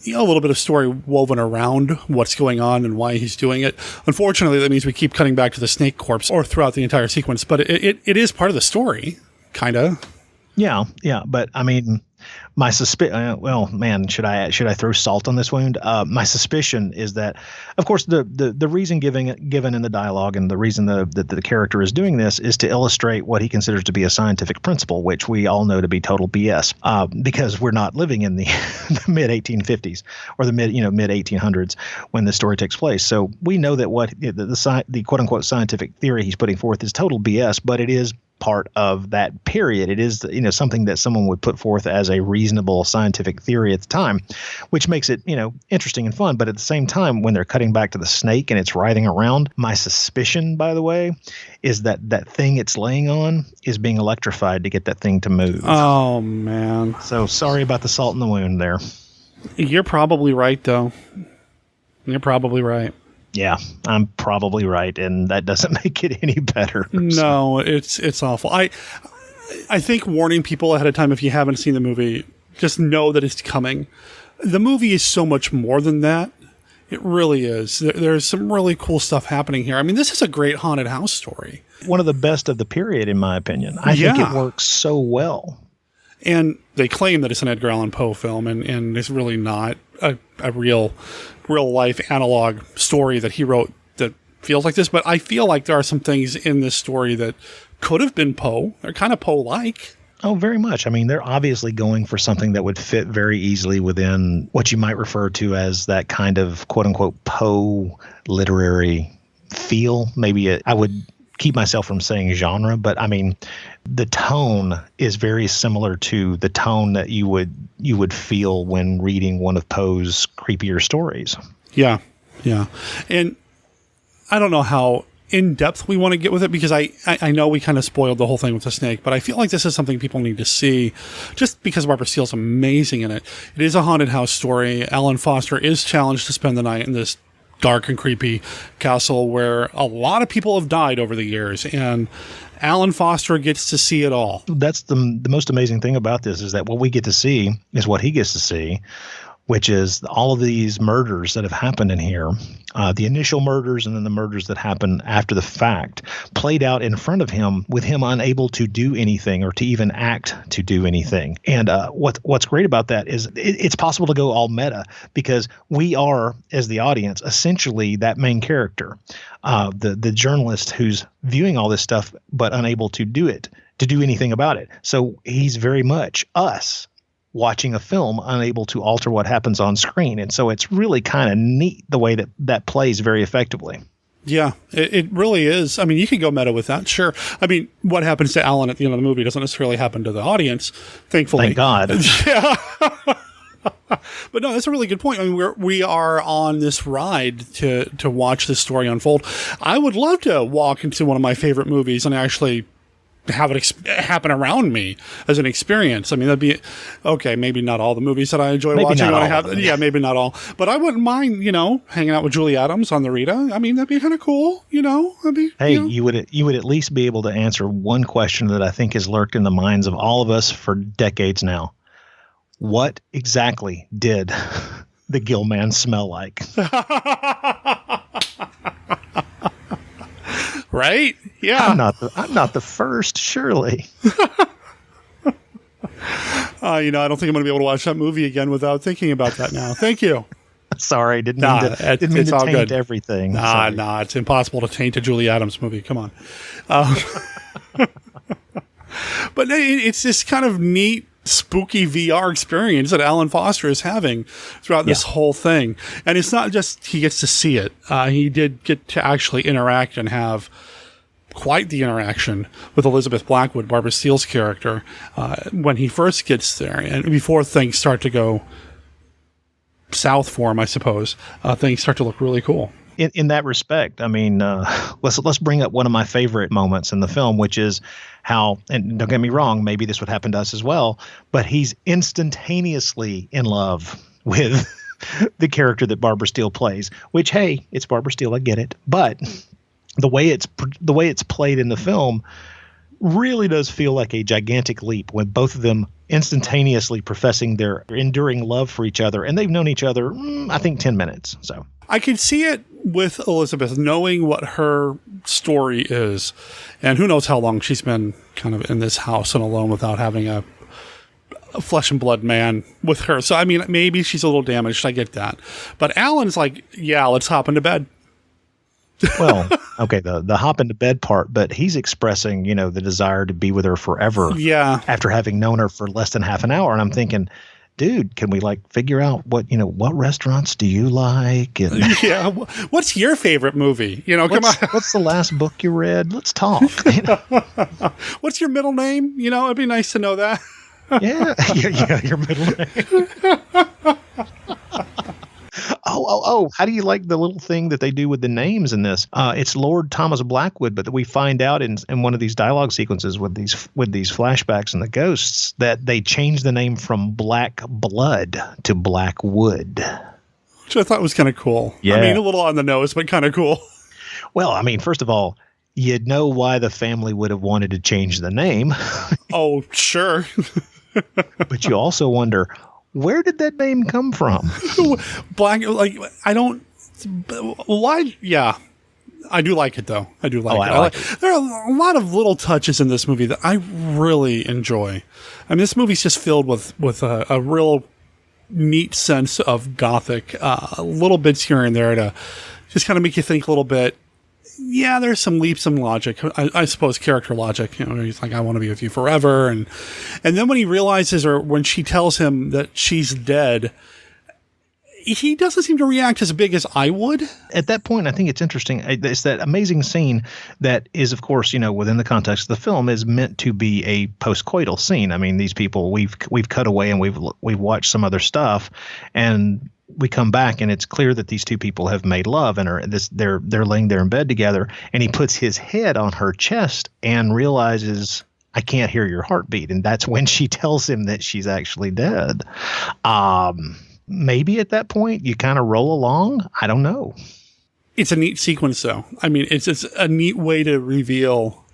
Speaker 1: a little bit of story woven around what's going on and why he's doing it. Unfortunately, that means we keep cutting back to the snake corpse or throughout the entire sequence, but it is part of the story, kind of.
Speaker 18: Yeah. But I mean, my should I throw salt on this wound? My suspicion is that, of course, the reason given in the dialogue and the reason that the character is doing this is to illustrate what he considers to be a scientific principle, which we all know to be total BS, because we're not living in the, the mid 1850s or the mid 1800s when this story takes place. So we know that what the quote unquote scientific theory he's putting forth is total BS, but it is part of that period. It is, something that someone would put forth as a reasonable scientific theory at the time, which makes it, interesting and fun. But at the same time, when they're cutting back to the snake and it's writhing around, my suspicion, by the way, is that thing it's laying on is being electrified to get that thing to move.
Speaker 1: Oh, man.
Speaker 18: So sorry about the salt in the wound there.
Speaker 1: You're probably right, though. You're probably right.
Speaker 18: Yeah, I'm probably right, and that doesn't make it any better.
Speaker 1: No, it's awful. I think warning people ahead of time, if you haven't seen the movie, just know that it's coming. The movie is so much more than that. It really is. There's some really cool stuff happening here. I mean, this is a great haunted house story.
Speaker 18: One of the best of the period, in my opinion. I think it works so well.
Speaker 1: And they claim that it's an Edgar Allan Poe film, and it's really not a real life analog story that he wrote that feels like this. But I feel like there are some things in this story that could have been Poe. They're kind of Poe-like.
Speaker 18: Oh, very much. I mean, they're obviously going for something that would fit very easily within what you might refer to as that kind of quote-unquote Poe literary feel. Maybe I would keep myself from saying genre, but I mean, the tone is very similar to the tone that you would feel when reading one of Poe's creepier stories.
Speaker 1: Yeah, yeah. And I don't know how in-depth we want to get with it, because I know we kind of spoiled the whole thing with the snake, but I feel like this is something people need to see just because Barbara Steele's amazing in it. It is a haunted house story. Alan Foster is challenged to spend the night in this dark and creepy castle where a lot of people have died over the years, and Alan Foster gets to see it all.
Speaker 18: That's the most amazing thing about this, is that what we get to see is what he gets to see, which is all of these murders that have happened in here, the initial murders and then the murders that happen after the fact, played out in front of him with him unable to do anything or to even act to do anything. And what's great about that is it's possible to go all meta, because we are, as the audience, essentially that main character, the journalist who's viewing all this stuff but unable to do anything about it. So he's very much us, watching a film, unable to alter what happens on screen. And so it's really kind of neat the way that plays very effectively.
Speaker 1: Yeah, it really is. I mean, you can go meta with that, sure. I mean, what happens to Alan at the end of the movie doesn't necessarily happen to the audience, thankfully.
Speaker 18: Thank God.
Speaker 1: Yeah. But no, that's a really good point. I mean, we are on this ride to watch this story unfold. I would love to walk into one of my favorite movies and actually have it happen around me as an experience. I mean, that'd be okay. Maybe not all the movies that I enjoy watching. Maybe not all, but I wouldn't mind, hanging out with Julie Adams on the Rita. I mean, that'd be kind of cool,
Speaker 18: You would at least be able to answer one question that I think has lurked in the minds of all of us for decades now. What exactly did the Gill Man smell like?
Speaker 1: Right? Yeah.
Speaker 18: I'm not the first, surely.
Speaker 1: I don't think I'm going to be able to watch that movie again without thinking about that now. Thank you.
Speaker 18: Sorry, didn't mean to taint
Speaker 1: good.
Speaker 18: Everything.
Speaker 1: Nah, it's impossible to taint a Julie Adams movie. Come on. But it's this kind of neat, spooky VR experience that Alan Foster is having throughout this whole thing. And it's not just he gets to see it. He did get to actually interact and have quite the interaction with Elizabeth Blackwood, Barbara Steele's character, when he first gets there. And before things start to go south for him, I suppose, things start to look really cool.
Speaker 18: In that respect, I mean, let's bring up one of my favorite moments in the film, which is how, and don't get me wrong, maybe this would happen to us as well, but he's instantaneously in love with the character that Barbara Steele plays, which, hey, it's Barbara Steele, I get it. But the way it's played in the film really does feel like a gigantic leap when both of them instantaneously professing their enduring love for each other, and they've known each other, I think, 10 minutes. So
Speaker 1: I can see it with Elizabeth, knowing what her story is, and who knows how long she's been kind of in this house and alone without having a flesh and blood man with her. So, I mean, maybe she's a little damaged. I get that. But Alan's like, yeah, let's hop into bed.
Speaker 18: Well, okay, the hop into bed part, but he's expressing, the desire to be with her forever.
Speaker 1: Yeah.
Speaker 18: After having known her for less than half an hour. And I'm thinking, dude, can we figure out what restaurants do you like? And
Speaker 1: yeah. What's your favorite movie? Come on.
Speaker 18: What's the last book you read? Let's talk.
Speaker 1: What's your middle name? It'd be nice to know that.
Speaker 18: Yeah, your middle name. Oh, how do you like the little thing that they do with the names in this? It's Lord Thomas Blackwood, but we find out in one of these dialogue sequences with these flashbacks and the ghosts that they changed the name from Black Blood to Blackwood.
Speaker 1: Which I thought was kind of cool.
Speaker 18: Yeah.
Speaker 1: I mean, a little on the nose, but kind of cool.
Speaker 18: Well, I mean, first of all, you'd know why the family would have wanted to change the name. Oh,
Speaker 1: sure.
Speaker 18: But you also wonder, where did that name come from?
Speaker 1: Why? Yeah, I do like it though. I do like it. There are a lot of little touches in this movie that I really enjoy. I mean, this movie's just filled with a real neat sense of gothic, little bits here and there to just kind of make you think a little bit. yeah, there's some leaps in logic. I suppose character logic. You know, he's like, I want to be with you forever. And then when he realizes, or when she tells him that she's dead, he doesn't seem to react as big as I would.
Speaker 18: At that point, I think it's interesting. It's that amazing scene that is, of course, you know, within the context of the film, is meant to be a post-coital scene. I mean, these people, we've cut away and we've watched some other stuff, and we come back and it's clear that these two people have made love and they're laying there in bed together, and he puts his head on her chest and realizes, I can't hear your heartbeat. And that's when she tells him that she's actually dead. Maybe at that point you kind of roll along. I don't know.
Speaker 1: It's a neat sequence, though. I mean, it's a neat way to reveal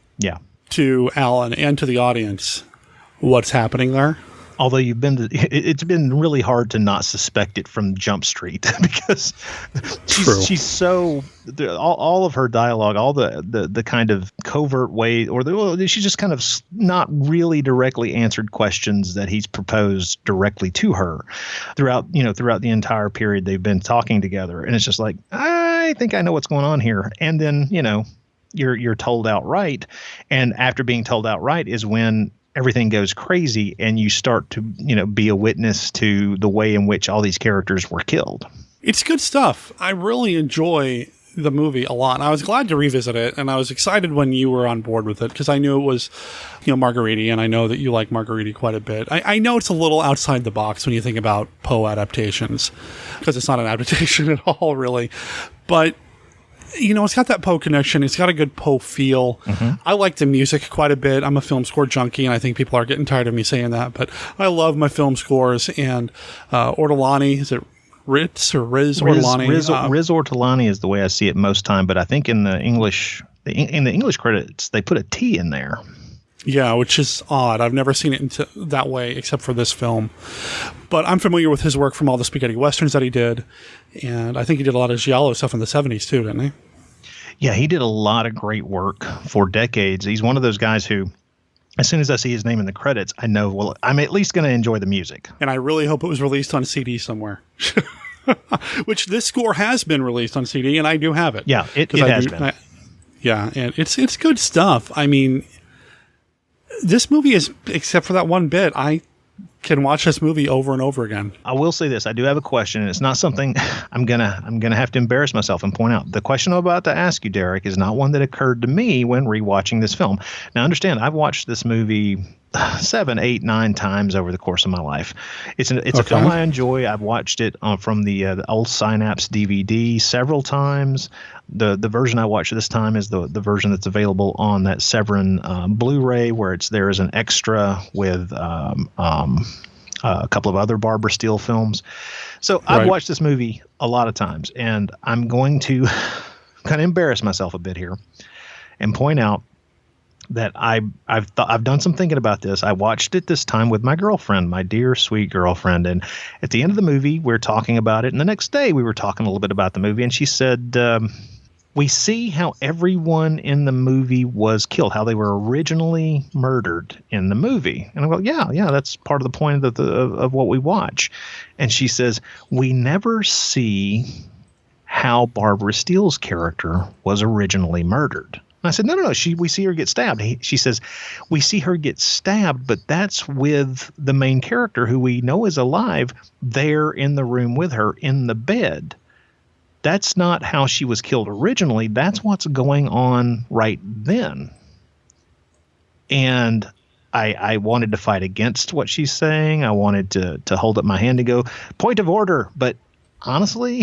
Speaker 1: to Alan and to the audience what's happening there.
Speaker 18: Although it's been really hard to not suspect it from Jump Street because she's so, all of her dialogue, all the kind of covert way, she just kind of not really directly answered questions that he's proposed directly to her throughout the entire period they've been talking together. And it's just like, I think I know what's going on here. And then, you know, you're told outright. And after being told outright is when everything goes crazy and you start to, you know, be a witness to the way in which all these characters were killed.
Speaker 1: It's good stuff. I really enjoy the movie a lot. And I was glad to revisit it, and I was excited when you were on board with it because I knew it was, you know, Margheriti, and I know that you like Margheriti quite a bit. I know it's a little outside the box when you think about Poe adaptations because it's not an adaptation at all, really. But you know, it's got that Poe connection. It's got a good Poe feel. Mm-hmm. I like the music quite a bit. I'm a film score junkie, and I think people are getting tired of me saying that, but I love my film scores. And Ortolani, is it Riz Ortolani?
Speaker 18: Riz Ortolani is the way I see it most time, but I think in the English credits, they put a T in there.
Speaker 1: Yeah, which is odd. I've never seen it that way except for this film. But I'm familiar with his work from all the spaghetti westerns that he did. And I think he did a lot of giallo stuff in the 70s too, didn't he?
Speaker 18: Yeah, he did a lot of great work for decades. He's one of those guys who, as soon as I see his name in the credits, I know, well, I'm at least going to enjoy the music.
Speaker 1: And I really hope it was released on CD somewhere. Which this score has been released on CD, and I do have it.
Speaker 18: Yeah, it has been.
Speaker 1: And it's good stuff. I mean, this movie is, except for that one bit, I can watch this movie over and over again.
Speaker 18: I will say this. I do have a question, and it's not something I'm gonna have to embarrass myself and point out. The question I'm about to ask you, Derek, is not one that occurred to me when rewatching this film. Now, understand, I've watched this movie 7, 8, 9 times over the course of my life. It's a film I enjoy. I've watched it from the old Synapse DVD several times. The version I watched this time is the version that's available on that Severin Blu-ray, where there is an extra with a couple of other Barbara Steele films. So I've watched this movie a lot of times, and I'm going to kind of embarrass myself a bit here and point out that I've done some thinking about this. I watched it this time with my girlfriend, my dear, sweet girlfriend. And at the end of the movie, we're talking about it. And the next day we were talking a little bit about the movie. And she said, we see how everyone in the movie was killed, how they were originally murdered in the movie. And I go, yeah, that's part of the point of what we watch. And she says, we never see how Barbara Steele's character was originally murdered. I said, no. We see her get stabbed. She says, we see her get stabbed, but that's with the main character who we know is alive there in the room with her in the bed. That's not how she was killed originally. That's what's going on right then. And I wanted to fight against what she's saying. I wanted to hold up my hand and go, point of order. But honestly,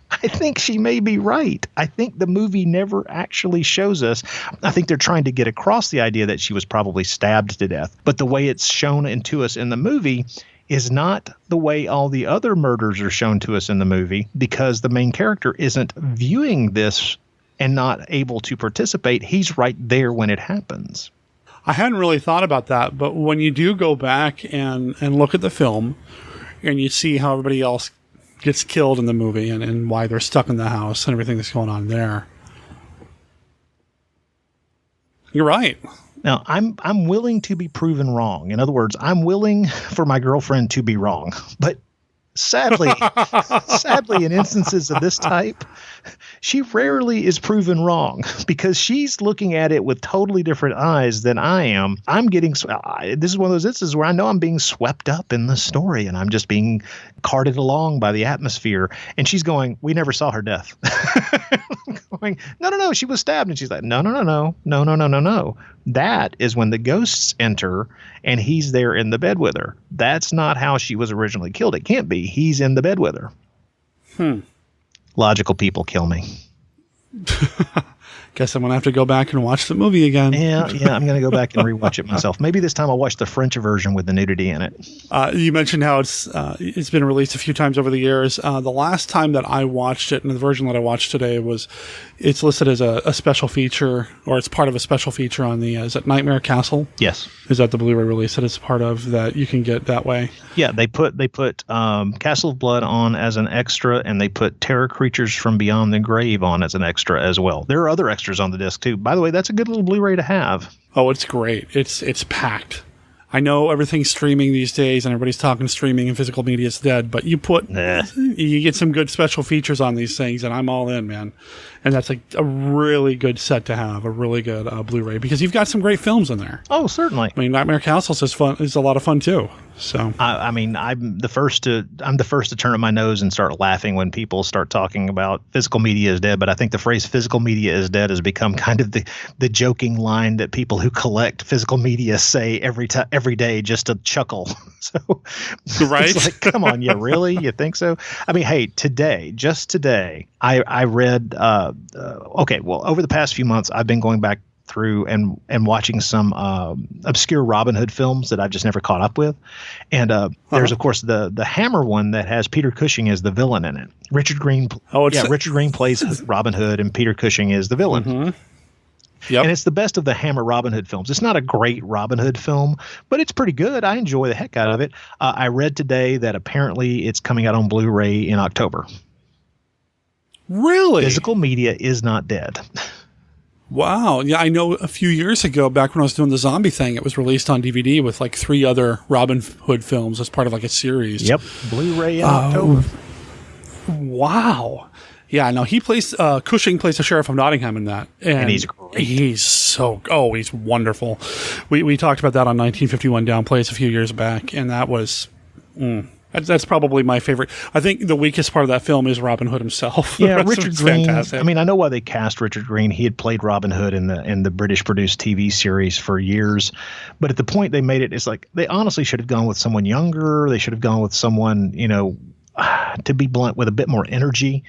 Speaker 18: I think she may be right. I think the movie never actually shows us. I think they're trying to get across the idea that she was probably stabbed to death. But the way it's shown to us in the movie is not the way all the other murders are shown to us in the movie, because the main character isn't viewing this and not able to participate. He's right there when it happens.
Speaker 1: I hadn't really thought about that, but when you do go back and look at the film and you see how everybody else gets killed in the movie and why they're stuck in the house and everything that's going on there. You're right.
Speaker 18: Now, I'm willing to be proven wrong. In other words, I'm willing for my girlfriend to be wrong. But sadly, in instances of this type, she rarely is proven wrong because she's looking at it with totally different eyes than I am. I'm getting, this is one of those instances where I know I'm being swept up in the story and I'm just being carted along by the atmosphere. And she's going, we never saw her death. I'm going, no, she was stabbed. And she's like, no. That is when the ghosts enter and he's there in the bed with her. That's not how she was originally killed. It can't be. He's in the bed with her. Logical people kill me.
Speaker 1: Guess I'm going to have to go back and watch the movie again.
Speaker 18: Yeah, I'm going to go back and rewatch it myself. Maybe this time I'll watch the French version with the nudity in it.
Speaker 1: You mentioned how it's been released a few times over the years. The last time that I watched it, and the version that I watched today, it's listed as a special feature, or it's part of a special feature on the, is it Nightmare Castle?
Speaker 18: Yes.
Speaker 1: Is that the Blu-ray release that it's part of that you can get that way?
Speaker 18: Yeah, they put Castle of Blood on as an extra, and they put Terror Creatures from Beyond the Grave on as an extra as well. There are other extras on the disc too. By the way, that's a good little Blu-ray to have.
Speaker 1: Oh, it's great. It's packed. I know everything's streaming these days and everybody's talking streaming and physical media is dead, but you get some good special features on these things and I'm all in, man. And that's like a really good set to have, a really good Blu-ray, because you've got some great films in there.
Speaker 18: Oh, certainly.
Speaker 1: I mean, Nightmare Castle is a lot of fun too. So
Speaker 18: I mean, I'm the first to turn up my nose and start laughing when people start talking about physical media is dead. But I think the phrase "physical media is dead" has become kind of the joking line that people who collect physical media say every day just to chuckle. So
Speaker 1: right,
Speaker 18: it's like, come on, really? You think so? I mean, hey, just today, I read. Over the past few months, I've been going back through and watching some obscure Robin Hood films that I've just never caught up with. And there's, of course, the Hammer one that has Peter Cushing as the villain in it. Richard Green plays Robin Hood and Peter Cushing is the villain.
Speaker 1: Mm-hmm. Yep.
Speaker 18: And it's the best of the Hammer Robin Hood films. It's not a great Robin Hood film, but it's pretty good. I enjoy the heck out of it. I read today that apparently it's coming out on Blu-ray in October.
Speaker 1: Really?
Speaker 18: Physical media is not dead.
Speaker 1: Wow. Yeah, I know a few years ago, back when I was doing the zombie thing, it was released on DVD with like 3 other Robin Hood films as part of like a series.
Speaker 18: Yep. Blu-ray in October.
Speaker 1: Wow. Yeah, no, Cushing plays the Sheriff of Nottingham in that. And
Speaker 18: he's great.
Speaker 1: He's wonderful. We talked about that on 1951 Downplays a few years back, and that was... That's probably my favorite. I think the weakest part of that film is Robin Hood himself.
Speaker 18: Yeah, Richard Green.
Speaker 1: Fantastic.
Speaker 18: I mean, I know why they cast Richard Green. He had played Robin Hood in the British-produced TV series for years. But at the point they made it, it's like they honestly should have gone with someone younger. They should have gone with someone, to be blunt, with a bit more energy.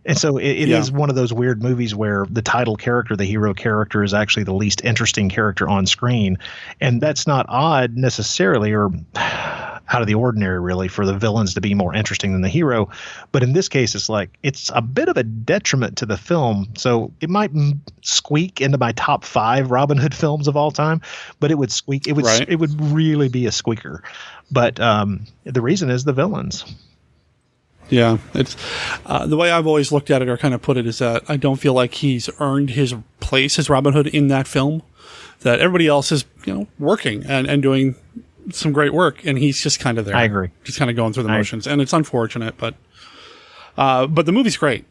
Speaker 18: And so it is one of those weird movies where the title character, the hero character, is actually the least interesting character on screen. And that's not odd necessarily, or out of the ordinary, really, for the villains to be more interesting than the hero. But in this case, it's a bit of a detriment to the film. So it might squeak into my top 5 Robin Hood films of all time, but it would squeak. It would really be a squeaker. But the reason is the villains.
Speaker 1: Yeah, it's the way I've always looked at it or kind of put it is that I don't feel like he's earned his place as Robin Hood in that film. That everybody else is, working and doing some great work, and he's just kind of there.
Speaker 18: I agree.
Speaker 1: Just kind of going through the motions, and it's unfortunate, but the movie's great.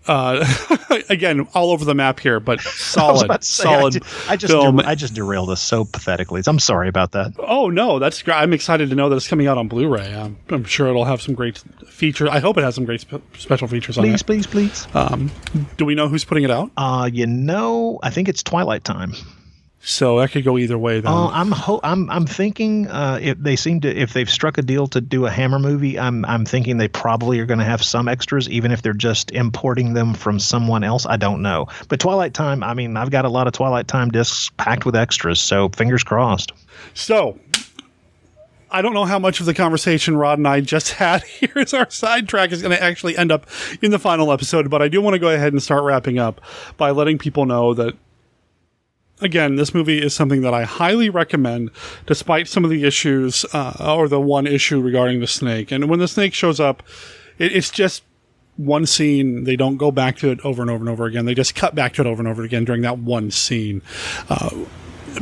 Speaker 1: Again, all over the map here, but solid.
Speaker 18: I just derailed us so pathetically. I'm sorry about that.
Speaker 1: Oh no, that's great. I'm excited to know that it's coming out on Blu-ray. I'm sure it'll have some great features. I hope it has some great special features on it.
Speaker 18: Please.
Speaker 1: Do we know who's putting it out?
Speaker 18: I think it's Twilight Time.
Speaker 1: So that could go either way. Then
Speaker 18: I'm thinking if they've struck a deal to do a Hammer movie, I'm thinking they probably are going to have some extras, even if they're just importing them from someone else. I don't know, but Twilight Time. I mean, I've got a lot of Twilight Time discs packed with extras, so fingers crossed.
Speaker 1: So I don't know how much of the conversation Rod and I just had here as our sidetrack is going to actually end up in the final episode, but I do want to go ahead and start wrapping up by letting people know that, again, this movie is something that I highly recommend, despite some of the issues, or the one issue regarding the snake. And when the snake shows up, it's just one scene. They don't go back to it over and over and over again. They just cut back to it over and over again during that one scene.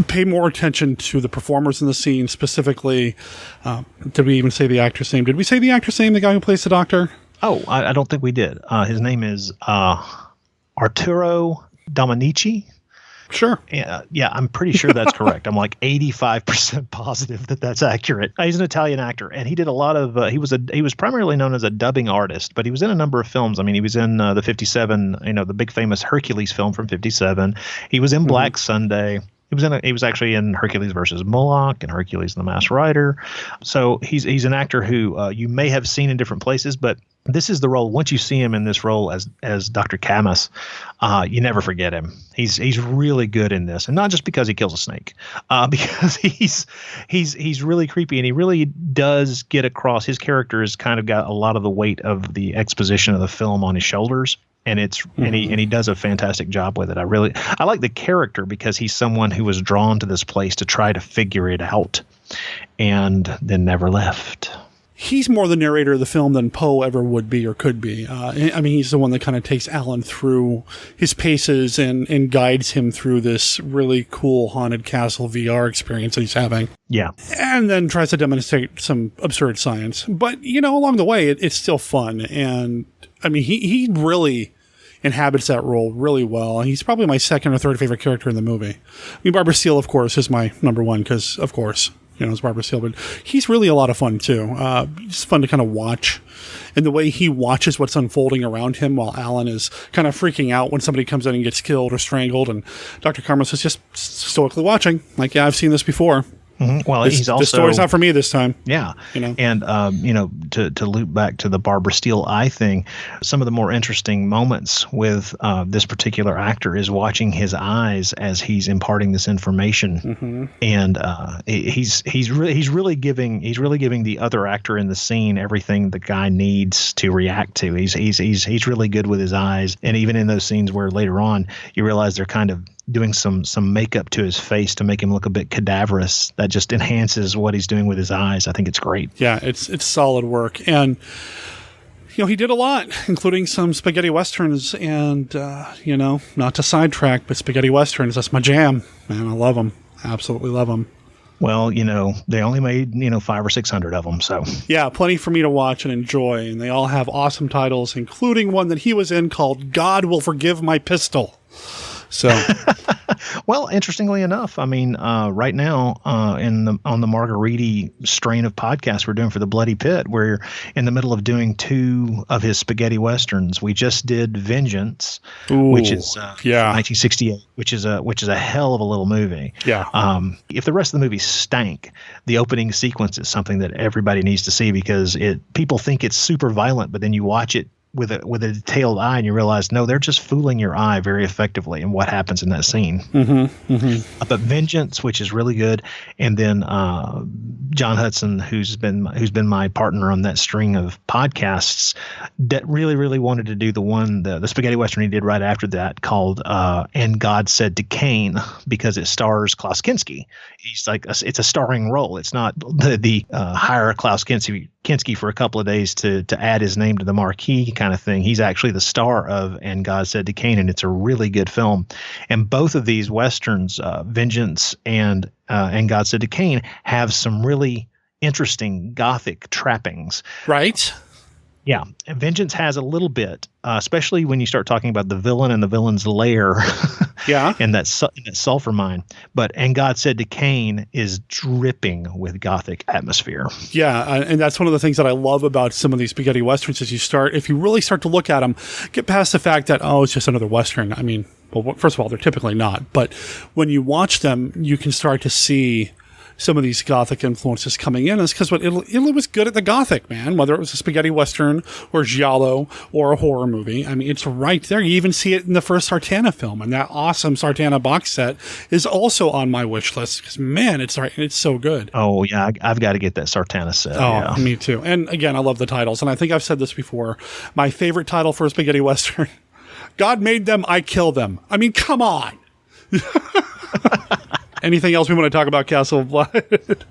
Speaker 1: pay more attention to the performers in the scene, specifically. Did we even say the actor's name? Did we say the actor's name, the guy who plays the doctor?
Speaker 18: Oh, I don't think we did. His name is Arturo Dominici.
Speaker 1: Sure.
Speaker 18: Yeah, I'm pretty sure that's correct. I'm like 85% positive that that's accurate. He's an Italian actor, and he did a lot of. He was primarily known as a dubbing artist, but he was in a number of films. I mean, he was in the '57, the big famous Hercules film from '57. He was in Black Sunday. He was actually in Hercules versus Moloch and Hercules and the Masked Rider. So he's an actor who you may have seen in different places, but this is the role. Once you see him in this role as Dr. Camus, you never forget him. He's really good in this, and not just because he kills a snake, because he's really creepy, and he really does get across. His character has kind of got a lot of the weight of the exposition of the film on his shoulders. And he does a fantastic job with it. I like the character because he's someone who was drawn to this place to try to figure it out, and then never left.
Speaker 1: He's more the narrator of the film than Poe ever would be or could be. I mean, he's the one that kind of takes Alan through his paces and guides him through this really cool haunted castle VR experience that he's having.
Speaker 18: Yeah.
Speaker 1: And then tries to demonstrate some absurd science. But, along the way, it's still fun. And, I mean, he really inhabits that role really well. He's probably my second or third favorite character in the movie. I mean, Barbara Steele, of course, is my number one because, of course, it's Barbara Steele, but he's really a lot of fun too. It's fun to kind of watch, and the way he watches what's unfolding around him while Alan is kind of freaking out when somebody comes in and gets killed or strangled, and Dr. Camus is just stoically watching. Like, yeah, I've seen this before.
Speaker 18: Mm-hmm. Well, he's also,
Speaker 1: the story's not for me this time.
Speaker 18: Yeah. And, to loop back to the Barbara Steele eye thing, some of the more interesting moments with this particular actor is watching his eyes as he's imparting this information. Mm-hmm. And he's really giving the other actor in the scene everything the guy needs to react to. He's really good with his eyes. And even in those scenes where later on you realize they're kind of doing some makeup to his face to make him look a bit cadaverous, that just enhances what he's doing with his eyes. I think it's great.
Speaker 1: Yeah, it's solid work. And, he did a lot, including some spaghetti westerns. And, not to sidetrack, but spaghetti westerns, that's my jam. Man, I love them. Absolutely love them.
Speaker 18: Well, they only made, 500 or 600 of them. So,
Speaker 1: yeah, plenty for me to watch and enjoy. And they all have awesome titles, including one that he was in called God Will Forgive My Pistol. So,
Speaker 18: well, interestingly enough, I mean, right now on the Margheriti strain of podcasts we're doing for the Bloody Pit, we're in the middle of doing 2 of his spaghetti westerns. We just did Vengeance, which is 1968, which is a hell of a little movie.
Speaker 1: Yeah.
Speaker 18: If the rest of the movie stank, the opening sequence is something that everybody needs to see because people think it's super violent, but then you watch it with a detailed eye and you realize, no, they're just fooling your eye very effectively in what happens in that scene.
Speaker 1: Mm-hmm, mm-hmm.
Speaker 18: But Vengeance, which is really good, and then John Hudson, who's been my partner on that string of podcasts, that really, really wanted to do the spaghetti western he did right after that called And God Said to Cain, because it stars Klaus Kinski. He's like it's a starring role. It's not the hire Klaus Kinski for a couple of days to add his name to the marquee kind of thing. He's actually the star of And God Said to Cain, and it's a really good film. And both of these westerns, Vengeance and God Said to Cain, have some really interesting gothic trappings.
Speaker 1: Right.
Speaker 18: Yeah, Vengeance has a little bit, especially when you start talking about the villain and the villain's lair.
Speaker 1: Yeah,
Speaker 18: and that sulfur mine. But And God Said to Cain is dripping with gothic atmosphere.
Speaker 1: Yeah, and that's one of the things that I love about some of these spaghetti westerns is if you really start to look at them, get past the fact that, it's just another western. I mean, well, first of all, they're typically not. But when you watch them, you can start to see some of these gothic influences coming in. It's because Italy was good at the gothic, man, whether it was a spaghetti western or giallo or a horror movie. I mean, it's right there. You even see it in the first Sartana film, and that awesome Sartana box set is also on my wish list because, man, it's so good.
Speaker 18: Oh, yeah, I've got to get that Sartana set.
Speaker 1: Oh, yeah. Me too. And again, I love the titles, and I think I've said this before. My favorite title for a spaghetti western, God Made Them, I Kill Them. I mean, come on. Anything else we want to talk about Castle of Blood?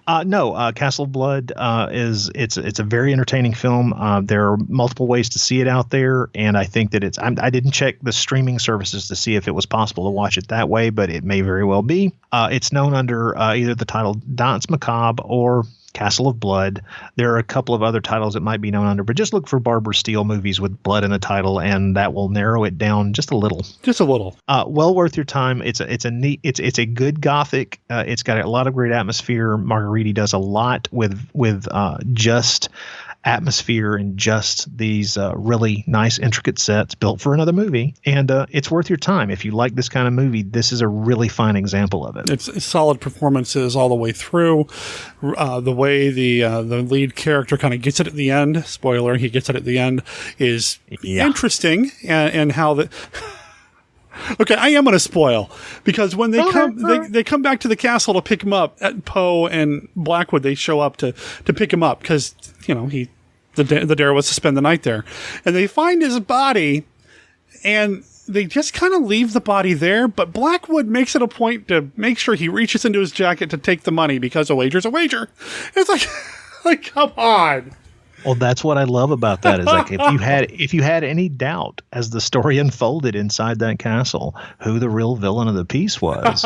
Speaker 18: No, Castle of Blood is a very entertaining film. There are multiple ways to see it out there, and I think that I didn't check the streaming services to see if it was possible to watch it that way, but it may very well be. It's known under either the title Danse Macabre or Castle of Blood. There are a couple of other titles it might be known under, but just look for Barbara Steele movies with blood in the title, and that will narrow it down just a little.
Speaker 1: Just a little.
Speaker 18: Well worth your time. It's a good gothic. It's got a lot of great atmosphere. Margheriti does a lot with just atmosphere and just these really nice, intricate sets built for another movie. And it's worth your time. If you like this kind of movie, this is a really fine example of it.
Speaker 1: It's solid performances all the way through. The way the lead character kind of gets it at the end, spoiler, he gets it at the end, is interesting. And how the... Okay, I am going to spoil, because when they they come back to the castle to pick him up, at Poe and Blackwood, they show up to pick him up because, the dare was to spend the night there. And they find his body, and they just kind of leave the body there, but Blackwood makes it a point to make sure he reaches into his jacket to take the money, because a wager's a wager. It's like come on.
Speaker 18: Well, that's what I love about that, is like if you had any doubt as the story unfolded inside that castle who the real villain of the piece was,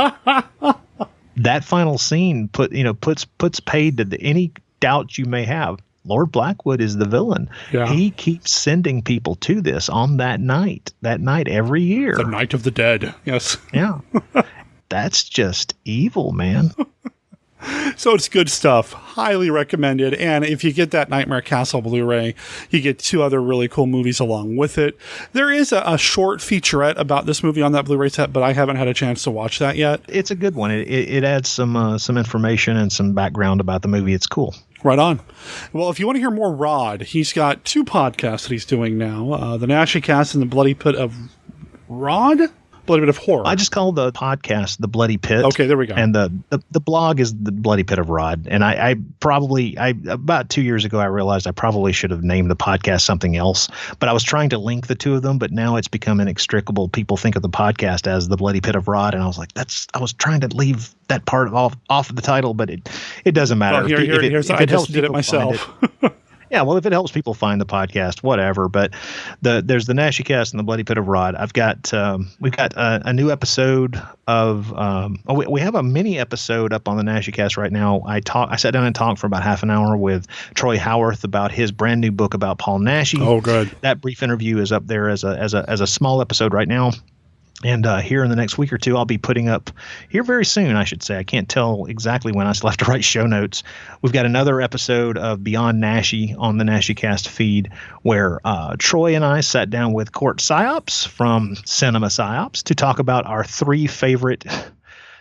Speaker 18: that final scene puts paid to any doubt you may have. Lord Blackwood is the villain. Yeah. He keeps sending people to this on that night every year.
Speaker 1: The Night of the Dead. Yes.
Speaker 18: Yeah. That's just evil, man.
Speaker 1: So it's good stuff. Highly recommended. And if you get that Nightmare Castle Blu-ray, you get 2 other really cool movies along with it. There is a short featurette about this movie on that Blu-ray set, but I haven't had a chance to watch that yet.
Speaker 18: It's a good one. It adds some information and some background about the movie. It's cool.
Speaker 1: Right on. Well, if you want to hear more Rod, he's got 2 podcasts that he's doing now. The Naschy Cast and the Bloody Pit of Rod? Bloody Pit of Horror.
Speaker 18: I just call the podcast The Bloody Pit.
Speaker 1: Okay, there we go.
Speaker 18: And the blog is The Bloody Pit of Rod. And I about 2 years ago, I realized I probably should have named the podcast something else. But I was trying to link the 2 of them, but now it's become inextricable. People think of the podcast as The Bloody Pit of Rod. And I was like, I was trying to leave that part off of the title, but it doesn't matter.
Speaker 1: Well, I just did it myself.
Speaker 18: Yeah, well, if it helps people find the podcast, whatever. But there's the Naschy Cast and the Bloody Pit of Rod. We've got a new episode of we have a mini episode up on the Naschy Cast right now. I sat down and talked for about half an hour with Troy Howarth about his brand new book about Paul Naschy.
Speaker 1: Oh, good.
Speaker 18: That brief interview is up there as a small episode right now. And here in the next week or 2, I'll be putting up here very soon, I should say. I can't tell exactly when. I still have to write show notes. We've got another episode of Beyond Naschy on the Naschy Cast feed, where Troy and I sat down with Court Psyops from Cinema Psyops to talk about our 3 favorite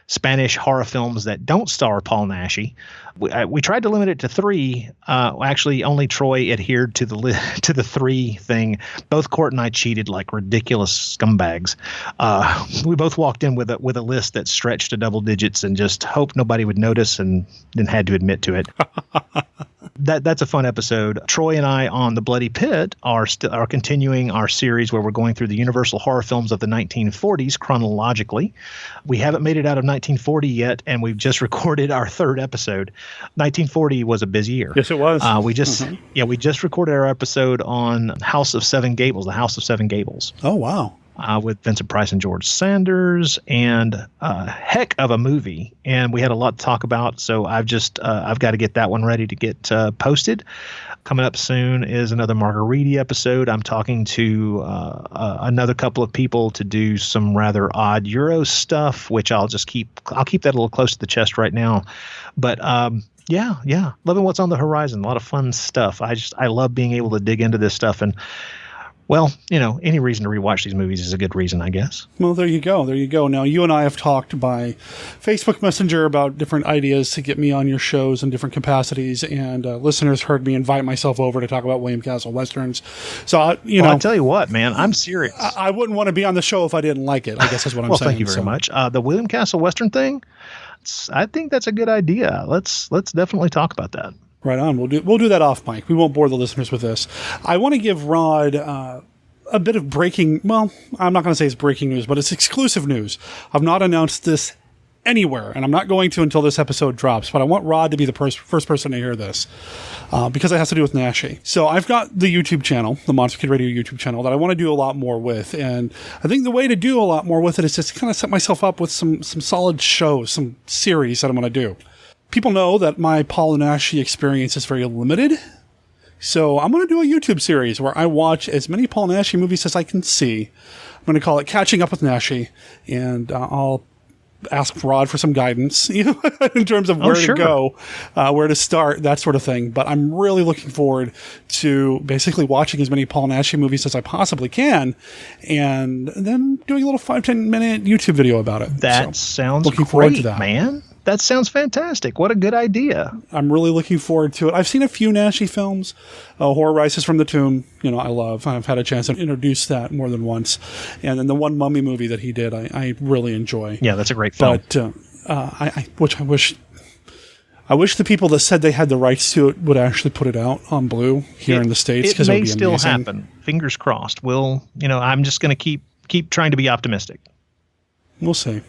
Speaker 18: Spanish horror films that don't star Paul Naschy. We tried to limit it to 3. Actually, only Troy adhered to the 3 thing. Both Court and I cheated like ridiculous scumbags. We both walked in with a list that stretched to double digits and just hoped nobody would notice, and then had to admit to it. That's a fun episode. Troy and I on The Bloody Pit are continuing our series where we're going through the Universal horror films of the 1940s chronologically. We haven't made it out of 1940 yet, and we've just recorded our 3rd episode. 1940 was a busy year.
Speaker 1: Yes, it was.
Speaker 18: We just recorded our episode on House of Seven Gables, the House of Seven Gables.
Speaker 1: Oh, wow.
Speaker 18: With Vincent Price and George Sanders, and a heck of a movie. And we had a lot to talk about, so I've got to get that one ready to get posted. Coming up soon is another Margheriti episode. I'm talking to another couple of people to do some rather odd Euro stuff, which I'll keep that a little close to the chest right now. But yeah, loving what's on the horizon. A lot of fun stuff. I love being able to dig into this stuff. And well, any reason to rewatch these movies is a good reason, I guess.
Speaker 1: Well, there you go. Now, you and I have talked by Facebook Messenger about different ideas to get me on your shows in different capacities, and listeners heard me invite myself over to talk about William Castle Westerns. So,
Speaker 18: I'll tell you what, man, I'm serious.
Speaker 1: I wouldn't want to be on the show if I didn't like it, I guess is what I'm saying.
Speaker 18: Well, thank you very much. The William Castle Western thing, I think that's a good idea. Let's definitely talk about that.
Speaker 1: Right on. We'll do that off mic. We won't bore the listeners with this. I want to give Rod a bit of breaking. Well, I'm not going to say it's breaking news, but it's exclusive news. I've not announced this anywhere, and I'm not going to until this episode drops, but I want Rod to be the first person to hear this because it has to do with Naschy. So I've got the YouTube channel, the Monster Kid Radio YouTube channel, that I want to do a lot more with, and I think the way to do a lot more with it is just kind of set myself up with some solid shows, some series that I'm going to do. People know that my Paul Naschy experience is very limited, so I'm going to do a YouTube series where I watch as many Paul Naschy movies as I can see. I'm going to call it Catching Up with Naschy, and I'll ask Rod for some guidance, in terms of where to go, where to start, that sort of thing. But I'm really looking forward to basically watching as many Paul Naschy movies as I possibly can, and then doing a little 5-10 minute YouTube video about it.
Speaker 18: That sounds
Speaker 1: looking
Speaker 18: great,
Speaker 1: forward to that,
Speaker 18: man. That sounds fantastic. What a good idea.
Speaker 1: I'm really looking forward to it. I've seen a few Naschy films. Horror Rises from the Tomb, I love. I've had a chance to introduce that more than once. And then the one Mummy movie that he did, I really enjoy.
Speaker 18: Yeah, that's a great film.
Speaker 1: But I wish the people that said they had the rights to it would actually put it out on Blu here in the States, because it would be
Speaker 18: still
Speaker 1: amazing.
Speaker 18: happen. Fingers crossed. I'm just going to keep trying to be optimistic.
Speaker 1: We'll see.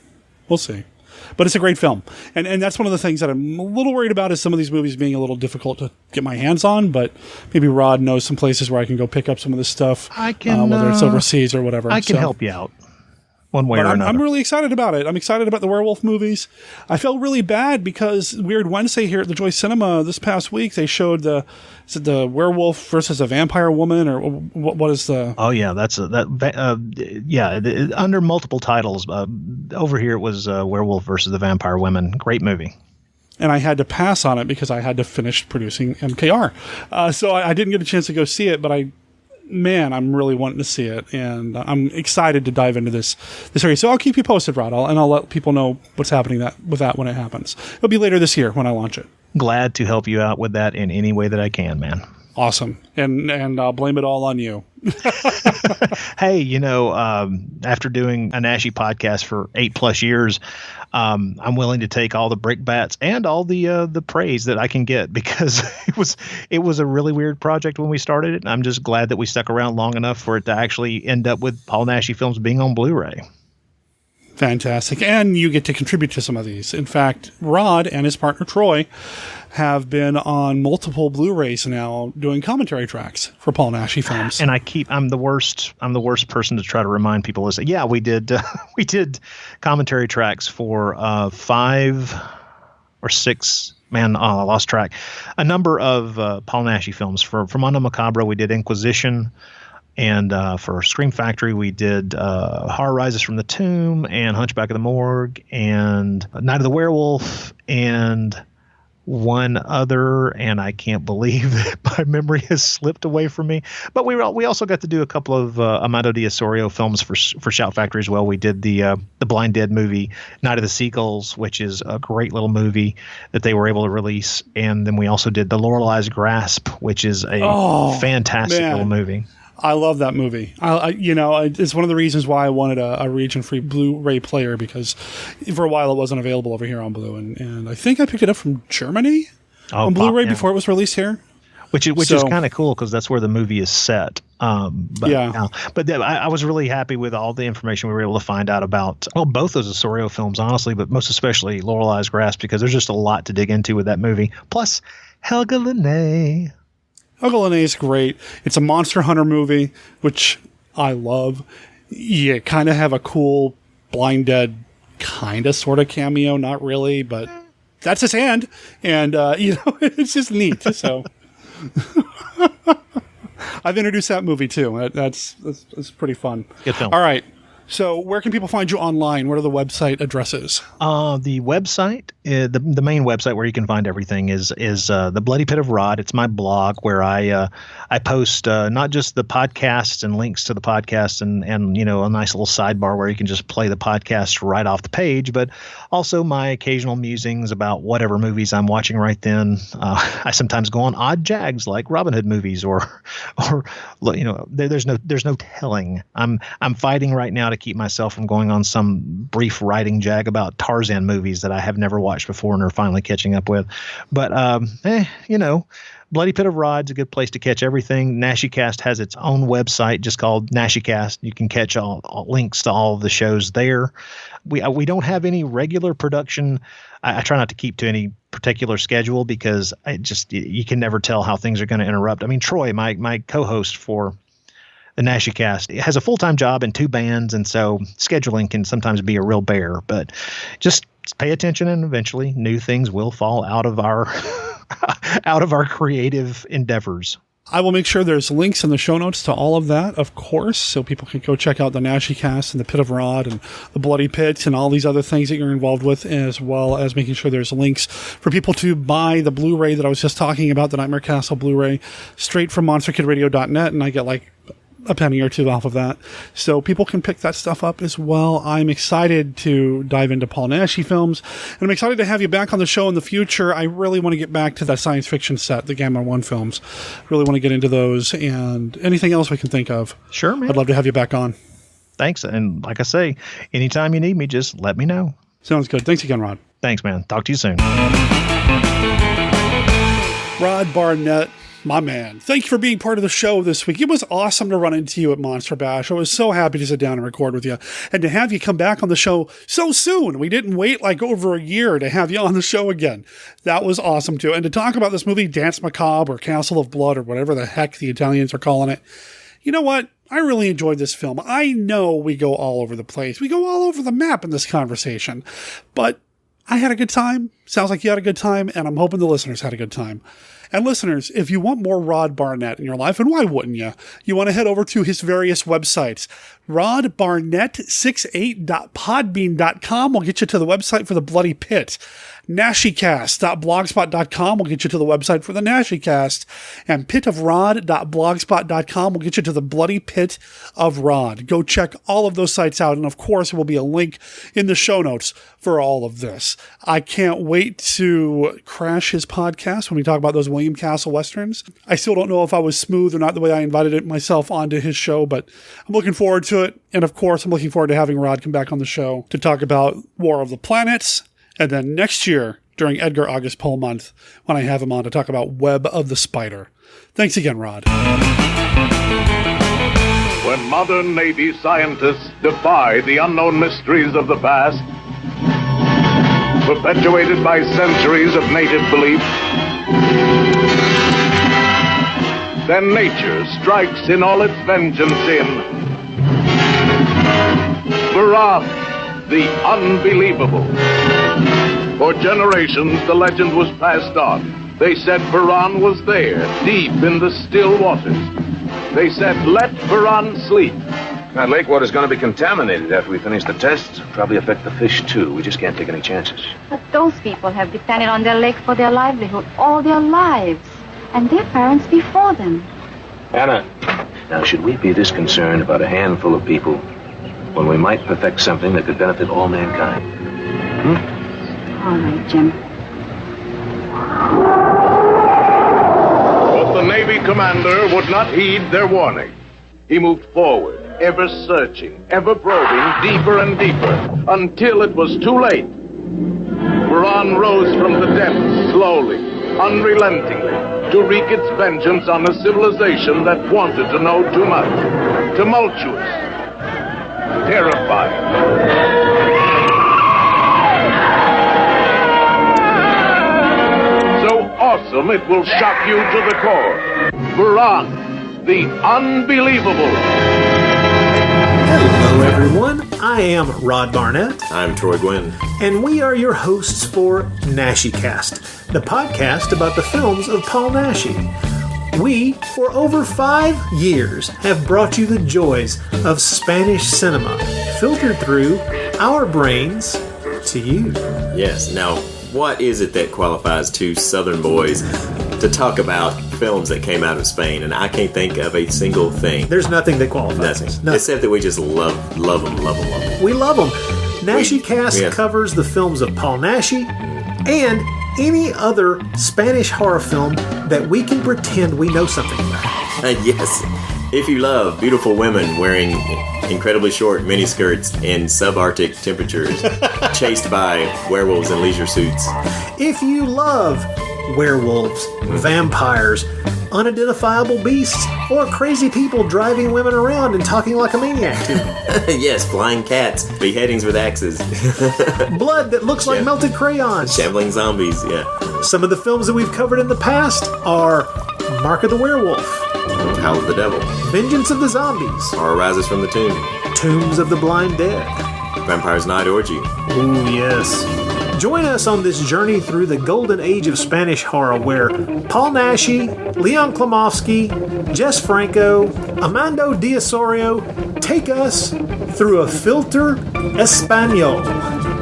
Speaker 1: But it's a great film. And that's one of the things that I'm a little worried about, is some of these movies being a little difficult to get my hands on, but maybe Rod knows some places where I can go pick up some of this stuff, whether it's overseas or whatever.
Speaker 18: I can help you out one way or another.
Speaker 1: I'm really excited about it. I'm excited about the werewolf movies. I felt really bad because Weird Wednesday here at the Joy Cinema this past week, they showed the werewolf versus a vampire woman, or what is the?
Speaker 18: Oh yeah, under multiple titles. Over here it was Werewolf versus the Vampire Women. Great movie.
Speaker 1: And I had to pass on it because I had to finish producing MKR. So I didn't get a chance to go see it, but I'm really wanting to see it, and I'm excited to dive into this area. So I'll keep you posted, Rod, and I'll let people know what's happening with that when it happens. It'll be later this year when I launch it. Glad to help you out with that in any way that I can, man. Awesome. And I'll blame it all on you.
Speaker 18: Hey, after doing a Naschy podcast for 8+ years, I'm willing to take all the brickbats and all the praise that I can get, because it was a really weird project when we started it. I'm just glad that we stuck around long enough for it to actually end up with Paul Naschy films being on Blu-ray.
Speaker 1: Fantastic. And you get to contribute to some of these. In fact, Rod and his partner Troy have been on multiple Blu-rays now doing commentary tracks for Paul Naschy films. And
Speaker 18: I'm the worst person to try to remind people is that, yeah, we did commentary tracks for 5 or 6, I lost track, a number of Paul Naschy films. For Mondo Macabro, we did Inquisition. And for Scream Factory, we did Horror Rises from the Tomb and Hunchback of the Morgue and Night of the Werewolf and one other, and I can't believe that my memory has slipped away from me. But we also got to do a couple of Amado de Osorio films for Shout Factory as well. We did the Blind Dead movie, Night of the Seagulls, which is a great little movie that they were able to release. And then we also did The Lorelei's Grasp, which is a fantastic little movie.
Speaker 1: I love that movie. It's one of the reasons why I wanted a region-free Blu-ray player, because for a while it wasn't available over here on Blu, and I think I picked it up from Germany on Blu-ray before it was released here.
Speaker 18: Which is kind of cool, because that's where the movie is set. But I was really happy with all the information we were able to find out about both those Osorio films, honestly, but most especially Lorelei's Grasp, because there's just a lot to dig into with that movie. Plus, Helga Linné.
Speaker 1: Helga Linné is great. It's a monster hunter movie, which I love. You kind of have a cool Blind Dead kinda-sorta cameo, not really, but that's his hand, and it's just neat. So I've introduced that movie too. That's pretty fun. Good film. All right. So where can people find you online? What are the website addresses?
Speaker 18: The website, the main website where you can find everything is the Bloody Pit of Rod. It's my blog where I post not just the podcasts and links to the podcast and a nice little sidebar where you can just play the podcast right off the page, but also my occasional musings about whatever movies I'm watching right then. I sometimes go on odd jags like Robin Hood movies or there's no telling. I'm fighting right now to keep myself from going on some brief writing jag about Tarzan movies that I have never watched before and are finally catching up with. But, Bloody Pit of Rod's a good place to catch everything. NaschyCast has its own website just called NaschyCast. You can catch all links to all of the shows there. We don't have any regular production. I try not to keep to any particular schedule because you can never tell how things are going to interrupt. I mean, Troy, my co-host for the NaschyCast, has a full-time job and 2 bands, and so scheduling can sometimes be a real bear. But just pay attention, and eventually new things will fall out of our creative endeavors.
Speaker 1: I will make sure there's links in the show notes to all of that, of course, so people can go check out the NaschyCast and the Pit of Rod and the Bloody Pit and all these other things that you're involved with, as well as making sure there's links for people to buy the Blu-ray that I was just talking about, the Nightmare Castle Blu-ray, straight from monsterkidradio.net, and I get like a penny or 2 off of that. So people can pick that stuff up as well. I'm excited to dive into Paul Naschy films, and I'm excited to have you back on the show in the future. I really want to get back to that science fiction set, the Gamma 1 films. Really want to get into those and anything else we can think of.
Speaker 18: Sure, man.
Speaker 1: I'd love to have you back on.
Speaker 18: Thanks. And like I say, anytime you need me, just let me know.
Speaker 1: Sounds good. Thanks again, Rod.
Speaker 18: Thanks, man. Talk to you soon.
Speaker 1: Rod Barnett, my man. Thank you for being part of the show this week. It was awesome to run into you at Monster Bash. I was so happy to sit down and record with you and to have you come back on the show so soon. We didn't wait like over a year to have you on the show again. That was awesome too. And to talk about this movie, Dance Macabre or Castle of Blood or whatever the heck the Italians are calling it. You know what? I really enjoyed this film. I know we go all over the place. We go all over the map in this conversation. But I had a good time. Sounds like you had a good time. And I'm hoping the listeners had a good time. And listeners, if you want more Rod Barnett in your life, and why wouldn't you? You want to head over to his various websites. rodbarnett68.podbean.com will get you to the website for the Bloody Pit. NaschyCast.blogspot.com will get you to the website for the NaschyCast. And pitofrod.blogspot.com will get you to the Bloody Pit of Rod. Go check all of those sites out. And of course, there will be a link in the show notes for all of this. I can't wait to crash his podcast when we talk about those William Castle Westerns. I still don't know if I was smooth or not the way I invited it myself onto his show, but I'm looking forward to it. And of course, I'm looking forward to having Rod come back on the show to talk about War of the Planets. And then next year, during Edgar August Poe month, when I have him on to talk about Web of the Spider. Thanks again, Rod.
Speaker 9: When modern Navy scientists defy the unknown mysteries of the past, perpetuated by centuries of native belief, then nature strikes in all its vengeance in Varan, the unbelievable. For generations, the legend was passed on. They said Varan was there, deep in the still waters. They said, let Varan sleep.
Speaker 21: That lake water's going to be contaminated after we finish the tests. It'll probably affect the fish, too. We just can't take any chances.
Speaker 22: But those people have depended on their lake for their livelihood all their lives, and their parents before them.
Speaker 21: Anna, now should we be this concerned about a handful of people when we might perfect something that could benefit all mankind?
Speaker 22: All right, Jim.
Speaker 9: But the Navy commander would not heed their warning. He moved forward, ever searching, ever probing, deeper and deeper, until it was too late. Varan rose from the depths slowly, unrelentingly, to wreak its vengeance on a civilization that wanted to know too much. Tumultuous, terrifying. Awesome, it will shock you to the core. Varan, the unbelievable.
Speaker 23: Hello, everyone. I am Rod Barnett.
Speaker 24: I'm Troy Gwynn.
Speaker 23: And we are your hosts for NaschyCast, the podcast about the films of Paul Naschy. We, for over 5 years, have brought you the joys of Spanish cinema, filtered through our brains to you.
Speaker 24: Yes, now, what is it that qualifies two Southern boys to talk about films that came out of Spain? And I can't think of a single thing.
Speaker 23: There's nothing that qualifies.
Speaker 24: Nothing. Except that we just love them.
Speaker 23: We love them. NaschyCast covers the films of Paul Naschy and any other Spanish horror film that we can pretend we know something about.
Speaker 24: Yes. If you love beautiful women wearing incredibly short miniskirts in subarctic temperatures, chased by werewolves in leisure suits.
Speaker 23: If you love werewolves, vampires, unidentifiable beasts, or crazy people driving women around and talking like a maniac to them.
Speaker 24: Yes, flying cats, beheadings with axes.
Speaker 23: Blood that looks like melted crayons.
Speaker 24: Shambling zombies, yeah.
Speaker 23: Some of the films that we've covered in the past are Mark of the Werewolf,
Speaker 24: Howl of the Devil,
Speaker 23: Vengeance of the Zombies,
Speaker 24: Horror Rises from the Tomb,
Speaker 23: Tombs of the Blind Dead,
Speaker 24: Vampire's Night Orgy.
Speaker 23: Ooh, yes. Join us on this journey through the golden age of Spanish horror where Paul Naschy, Leon Klimovsky, Jess Franco, Amando D'Osorio take us through a filter Espanol.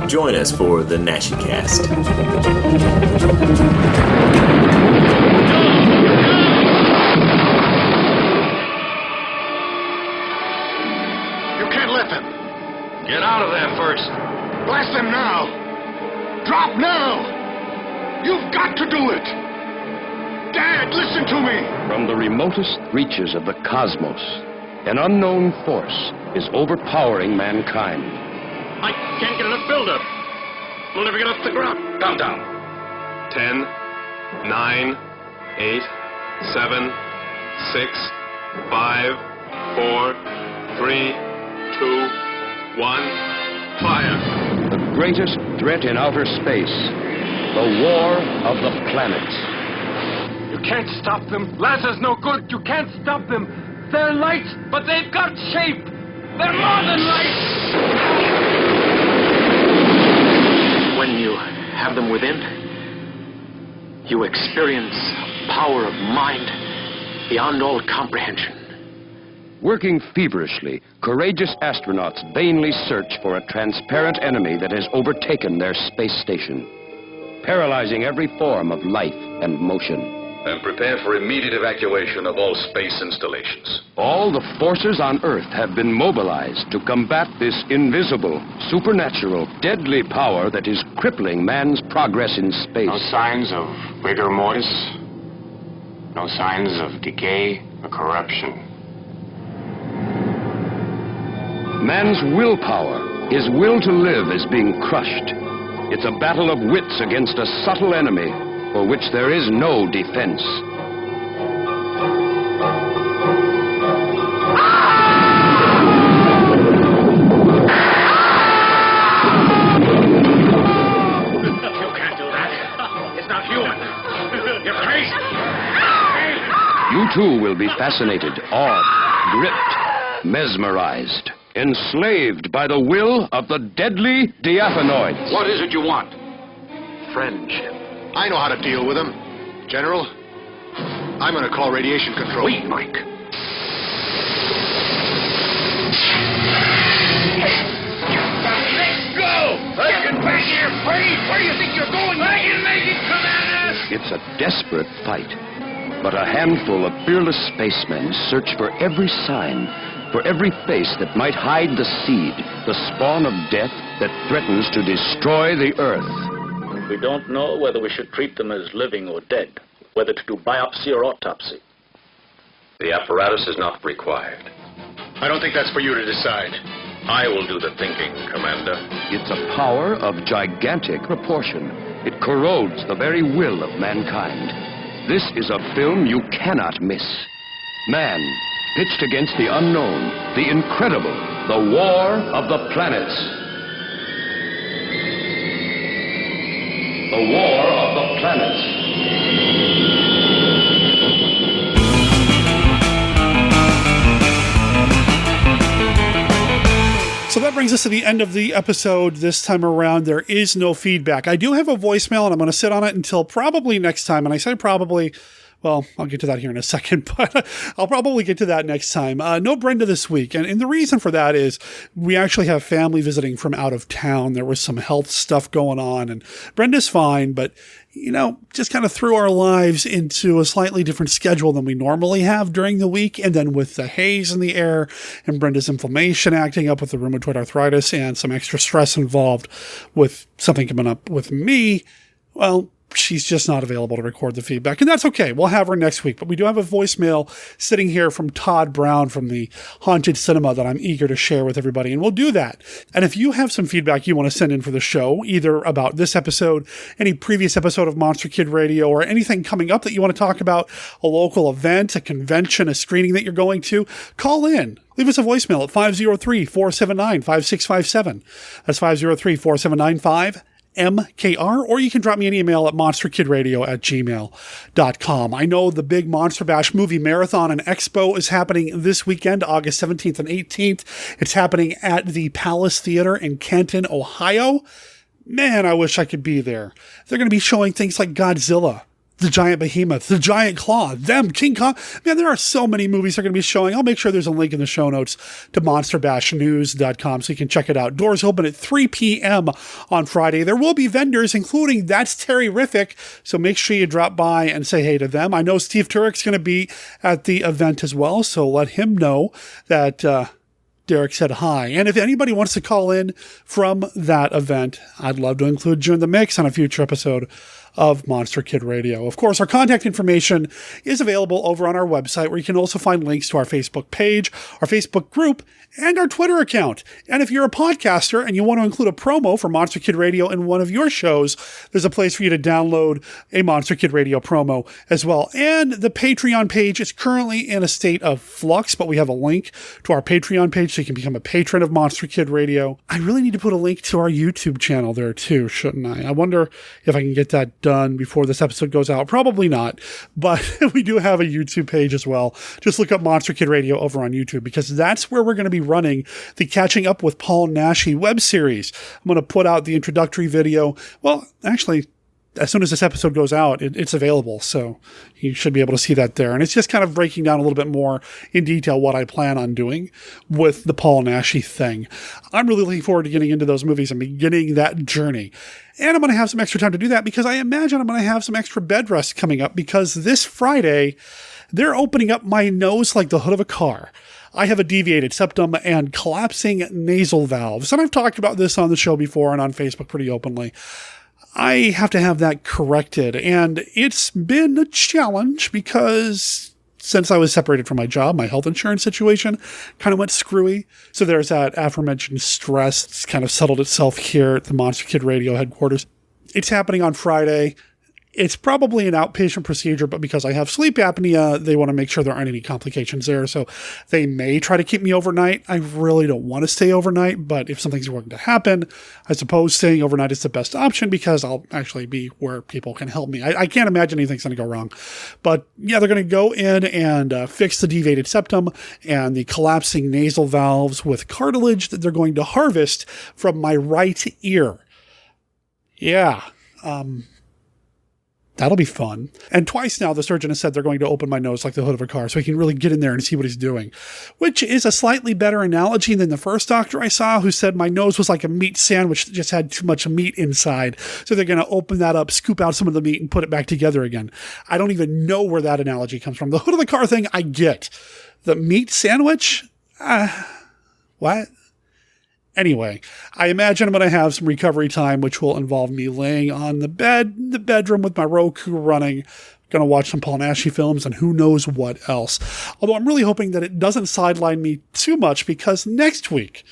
Speaker 24: Join us for the Naschy Cast.
Speaker 11: You can't let them. Get out of there first. Blast them now. Drop now! You've got to do it! Dad, listen to me!
Speaker 3: From the remotest reaches of the cosmos, an unknown force is overpowering mankind.
Speaker 11: I can't get enough buildup. We'll never get off the ground. Count down. 10, 9, 8, 7, 6, 5, 4, 3, 2, 1, fire!
Speaker 3: The greatest threat in outer space, the war of the planets.
Speaker 11: You can't stop them. Laser's no good. You can't stop them. They're lights, but they've got shape. They're more than lights.
Speaker 8: When you have them within, you experience power of mind beyond all comprehension.
Speaker 3: Working feverishly, courageous astronauts vainly search for a transparent enemy that has overtaken their space station, paralyzing every form of life and motion.
Speaker 10: And prepare for immediate evacuation of all space installations.
Speaker 3: All the forces on Earth have been mobilized to combat this invisible, supernatural, deadly power that is crippling man's progress in space.
Speaker 8: No signs of rigor mortis, no signs of decay or corruption.
Speaker 3: Man's willpower, his will to live, is being crushed. It's a battle of wits against a subtle enemy for which there is no defense.
Speaker 11: You can't do that. It's not human. You're crazy.
Speaker 3: You too will be fascinated, awed, gripped, mesmerized, enslaved by the will of the deadly diaphanoids.
Speaker 10: What is it you want?
Speaker 8: Friendship.
Speaker 14: I know how to deal with them. General, I'm going to call radiation control.
Speaker 8: Wait, Mike.
Speaker 11: Let's go! Let's get back here, Freddy! Where do you think you're going? I can make it, Commander!
Speaker 3: It's a desperate fight, but a handful of fearless spacemen search for every sign, for every face that might hide the seed, the spawn of death that threatens to destroy the Earth.
Speaker 8: We don't know whether we should treat them as living or dead, whether to do biopsy or autopsy.
Speaker 10: The apparatus is not required.
Speaker 14: I don't think that's for you to decide.
Speaker 10: I will do the thinking, Commander.
Speaker 3: It's a power of gigantic proportion. It corrodes the very will of mankind. This is a film you cannot miss. Man, pitched against the unknown, the incredible, the war of the planets. The war of the planets.
Speaker 1: So that brings us to the end of the episode this time around. There is no feedback. I do have a voicemail, and I'm going to sit on it until probably next time. And I say probably, well, I'll get to that here in a second, but I'll probably get to that next time. No Brenda this week. And the reason for that is we actually have family visiting from out of town. There was some health stuff going on, and Brenda's fine, but, you know, just kind of threw our lives into a slightly different schedule than we normally have during the week. And then with the haze in the air and Brenda's inflammation acting up with the rheumatoid arthritis and some extra stress involved with something coming up with me, well, she's just not available to record the feedback, and that's okay. We'll have her next week. But we do have a voicemail sitting here from Todd Brown from the Haunted Cinema that I'm eager to share with everybody, and we'll do that. And if you have some feedback you want to send in for the show, either about this episode, any previous episode of Monster Kid Radio, or anything coming up that you want to talk about, a local event, a convention, a screening that you're going to, call in. Leave us a voicemail at 503-479-5657. That's 503-479-5MKR, or you can drop me an email at monsterkidradio@gmail.com. I know the big Monster Bash movie marathon and expo is happening this weekend, August 17th and 18th. It's happening at the Palace Theater in Canton, Ohio. Man, I wish I could be there. They're going to be showing things like Godzilla, the Giant Behemoth, the Giant Claw, them, King Kong. Man, there are so many movies they're going to be showing. I'll make sure there's a link in the show notes to monsterbashnews.com so you can check it out. Doors open at 3 p.m. on Friday. There will be vendors, including That's Terrific, so make sure you drop by and say hey to them. I know Steve Turek's going to be at the event as well, so let him know that Derek said hi. And if anybody wants to call in from that event, I'd love to include you in the mix on a future episode of Monster Kid Radio. Of course, our contact information is available over on our website, where you can also find links to our Facebook page, our Facebook group, and our Twitter account. And if you're a podcaster and you want to include a promo for Monster Kid Radio in one of your shows, there's a place for you to download a Monster Kid Radio promo as well. And the Patreon page is currently in a state of flux, but we have a link to our Patreon page so you can become a patron of Monster Kid Radio. I really need to put a link to our YouTube channel there too, shouldn't I? I wonder if I can get that done before this episode goes out. Probably not, but we do have a YouTube page as well. Just look up Monster Kid Radio over on YouTube, because that's where we're going to be running the Catching Up with Paul Naschy web series. I'm going to put out the introductory video. Well, actually, as soon as this episode goes out, it's available, so you should be able to see that there. And it's just kind of breaking down a little bit more in detail what I plan on doing with the Paul Naschy thing. I'm really looking forward to getting into those movies and beginning that journey. And I'm going to have some extra time to do that, because I imagine I'm going to have some extra bed rest coming up, because this Friday, they're opening up my nose like the hood of a car. I have a deviated septum and collapsing nasal valves, and I've talked about this on the show before and on Facebook pretty openly. I have to have that corrected, and it's been a challenge because since I was separated from my job, my health insurance situation kind of went screwy. So there's that aforementioned stress that's kind of settled itself here at the Monster Kid Radio headquarters. It's happening on Friday. It's probably an outpatient procedure, but because I have sleep apnea, they want to make sure there aren't any complications there. So they may try to keep me overnight. I really don't want to stay overnight, but if something's going to happen, I suppose staying overnight is the best option, because I'll actually be where people can help me. I can't imagine anything's going to go wrong. But yeah, they're going to go in and fix the deviated septum and the collapsing nasal valves with cartilage that they're going to harvest from my right ear. Yeah. That'll be fun. And twice now, the surgeon has said they're going to open my nose like the hood of a car so he can really get in there and see what he's doing, which is a slightly better analogy than the first doctor I saw, who said my nose was like a meat sandwich that just had too much meat inside. So they're going to open that up, scoop out some of the meat, and put it back together again. I don't even know where that analogy comes from. The hood of the car thing, I get. The meat sandwich? What? Anyway, I imagine I'm going to have some recovery time, which will involve me laying on the bed in the bedroom with my Roku running. Going to watch some Paul Naschy films and who knows what else. Although I'm really hoping that it doesn't sideline me too much, because next week,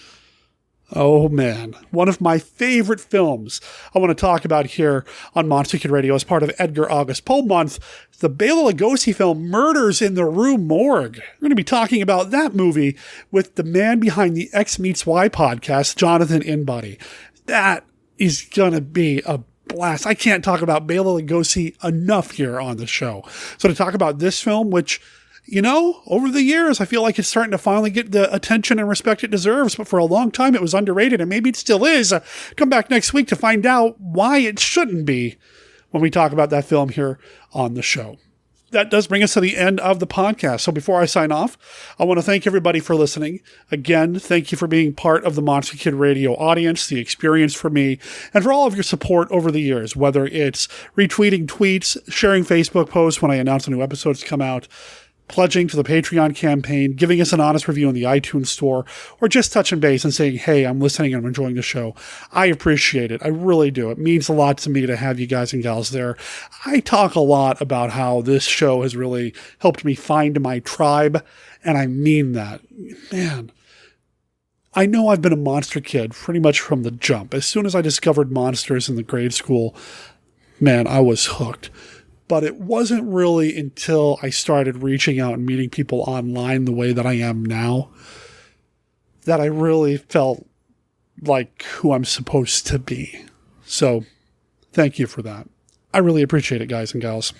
Speaker 1: oh man, one of my favorite films I want to talk about here on Monster Kid Radio as part of Edgar August Poe month, the Bela Lugosi film Murders in the Rue Morgue. We're going to be talking about that movie with the man behind the X Meets Y podcast, Jonathan Inbody. That is going to be a blast. I can't talk about Bela Lugosi enough here on the show. So to talk about this film, which, you know, over the years, I feel like it's starting to finally get the attention and respect it deserves, but for a long time it was underrated, and maybe it still is. Come back next week to find out why it shouldn't be when we talk about that film here on the show. That does bring us to the end of the podcast. So before I sign off, I want to thank everybody for listening. Again, thank you for being part of the Monster Kid Radio audience, the experience for me, and for all of your support over the years, whether it's retweeting tweets, sharing Facebook posts when I announce a new episode's come out. pledging to the Patreon campaign, giving us an honest review in the iTunes store, or just touching base and saying, hey, I'm listening and I'm enjoying the show. I appreciate it. I really do. It means a lot to me to have you guys and gals there. I talk a lot about how this show has really helped me find my tribe, and I mean that. Man, I know I've been a monster kid pretty much from the jump. As soon as I discovered monsters in the grade school, man, I was hooked. But it wasn't really until I started reaching out and meeting people online the way that I am now that I really felt like who I'm supposed to be. So thank you for that. I really appreciate it, guys and gals,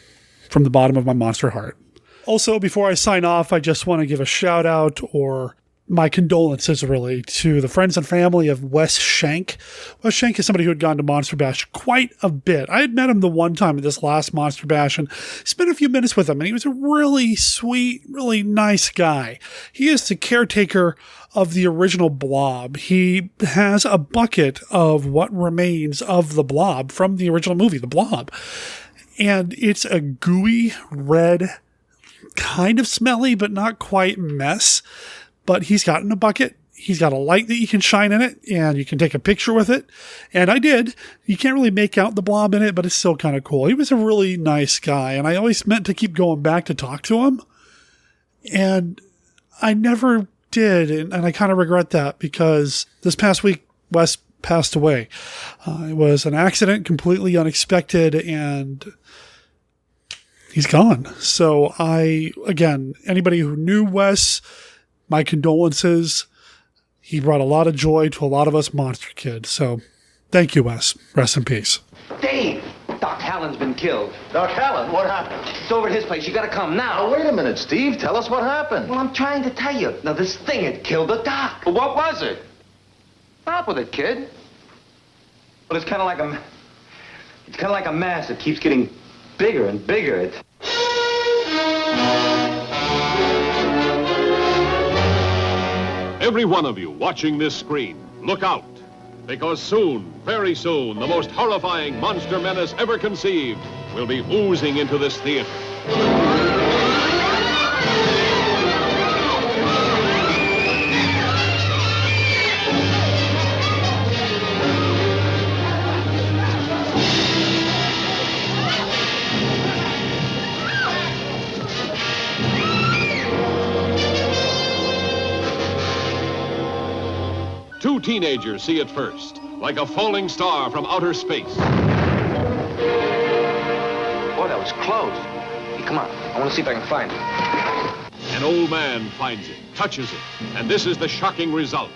Speaker 1: from the bottom of my monster heart. Also, before I sign off, I just want to give a shout out or my condolences, really, to the friends and family of Wes Shank. Wes Shank is somebody who had gone to Monster Bash quite a bit. I had met him the one time at this last Monster Bash and spent a few minutes with him, and he was a really sweet, really nice guy. He is the caretaker of the original Blob. He has a bucket of what remains of the Blob from the original movie, The Blob. And it's a gooey, red, kind of smelly, but not quite mess. But he's got in a bucket. He's got a light that you can shine in it, and you can take a picture with it. And I did. You can't really make out the Blob in it, but it's still kind of cool. He was a really nice guy, and I always meant to keep going back to talk to him. And I never did, and I kind of regret that because this past week, Wes passed away. It was an accident, completely unexpected, and he's gone. So again, anybody who knew Wes, my condolences. He brought a lot of joy to a lot of us monster kids. So thank you, Wes. Rest in peace.
Speaker 4: Dave! Doc Hallen's been killed.
Speaker 11: Doc Hallen? What happened?
Speaker 4: It's over at his place. You gotta come now.
Speaker 11: Oh, wait a minute, Steve. Tell us what happened.
Speaker 4: Well, I'm trying to tell you. Now, this thing had killed the doc.
Speaker 11: Well, what was it?
Speaker 4: Stop with it, kid. But it's kind of like a mass that keeps getting bigger and bigger.
Speaker 12: Every one of you watching this screen, look out. Because soon, very soon, the most horrifying monster menace ever conceived will be oozing into this theater. Two teenagers see it first, like a falling star from outer space.
Speaker 4: Boy, that was close. Hey, come on. I want to see if I can find it.
Speaker 12: An old man finds it, touches it, and this is the shocking result.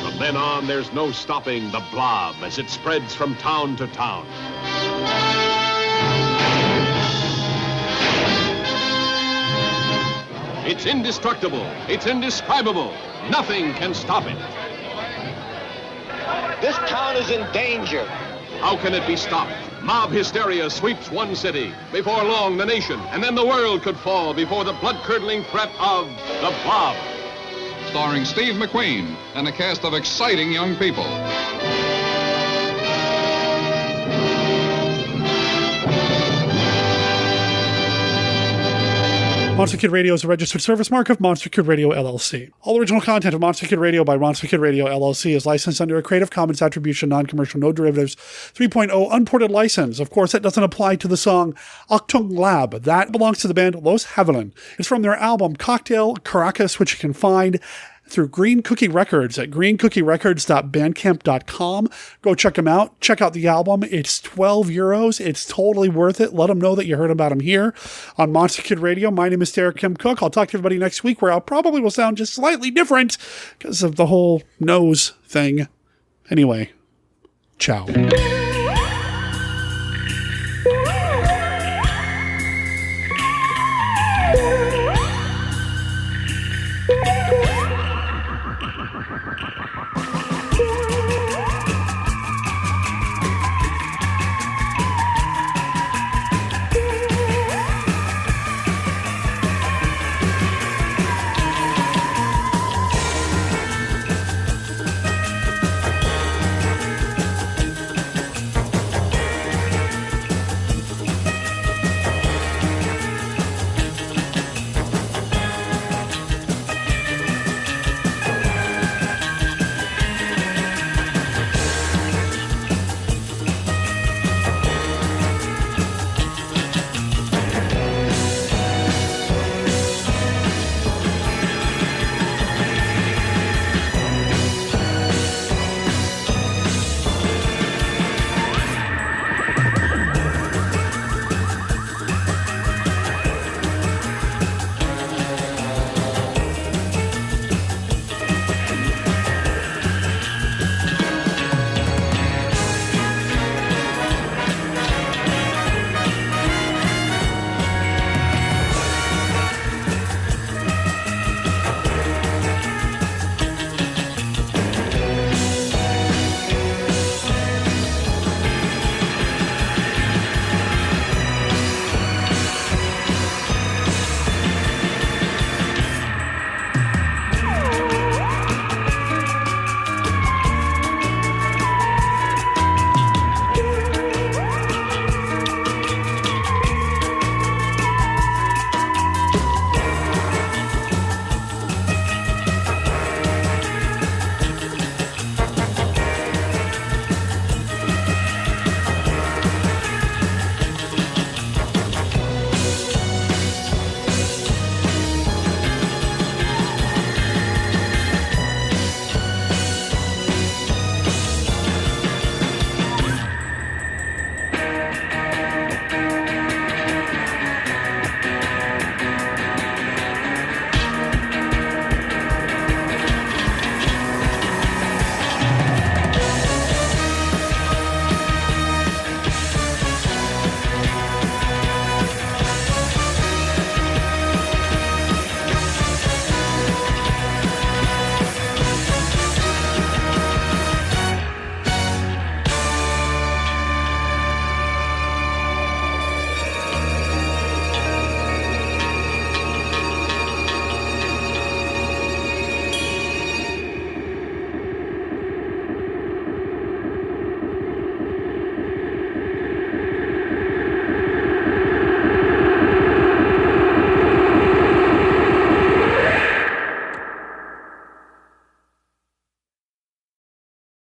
Speaker 12: From then on, there's no stopping the Blob as it spreads from town to town. It's indestructible. It's indescribable. Nothing can stop it.
Speaker 4: This town is in danger.
Speaker 12: How can it be stopped? Mob hysteria sweeps one city. Before long, the nation, and then the world could fall before the blood-curdling threat of the Blob.
Speaker 13: Starring Steve McQueen and a cast of exciting young people.
Speaker 1: Monster Kid Radio is a registered service mark of Monster Kid Radio, LLC. All original content of Monster Kid Radio by Monster Kid Radio, LLC is licensed under a Creative Commons Attribution, Non-Commercial, No Derivatives 3.0 Unported license. Of course, that doesn't apply to the song Acthung Lab. That belongs to the band Los Javelin. It's from their album Cocktail Caracas, which you can find through Green Cookie Records at greencookierecords.bandcamp.com. Go check them out. Check out the album. It's €12. It's totally worth it. Let them know that you heard about them here on Monster Kid Radio. My name is Derek Kim Cook. I'll talk to everybody next week where I probably will sound just slightly different because of the whole nose thing. Anyway, ciao.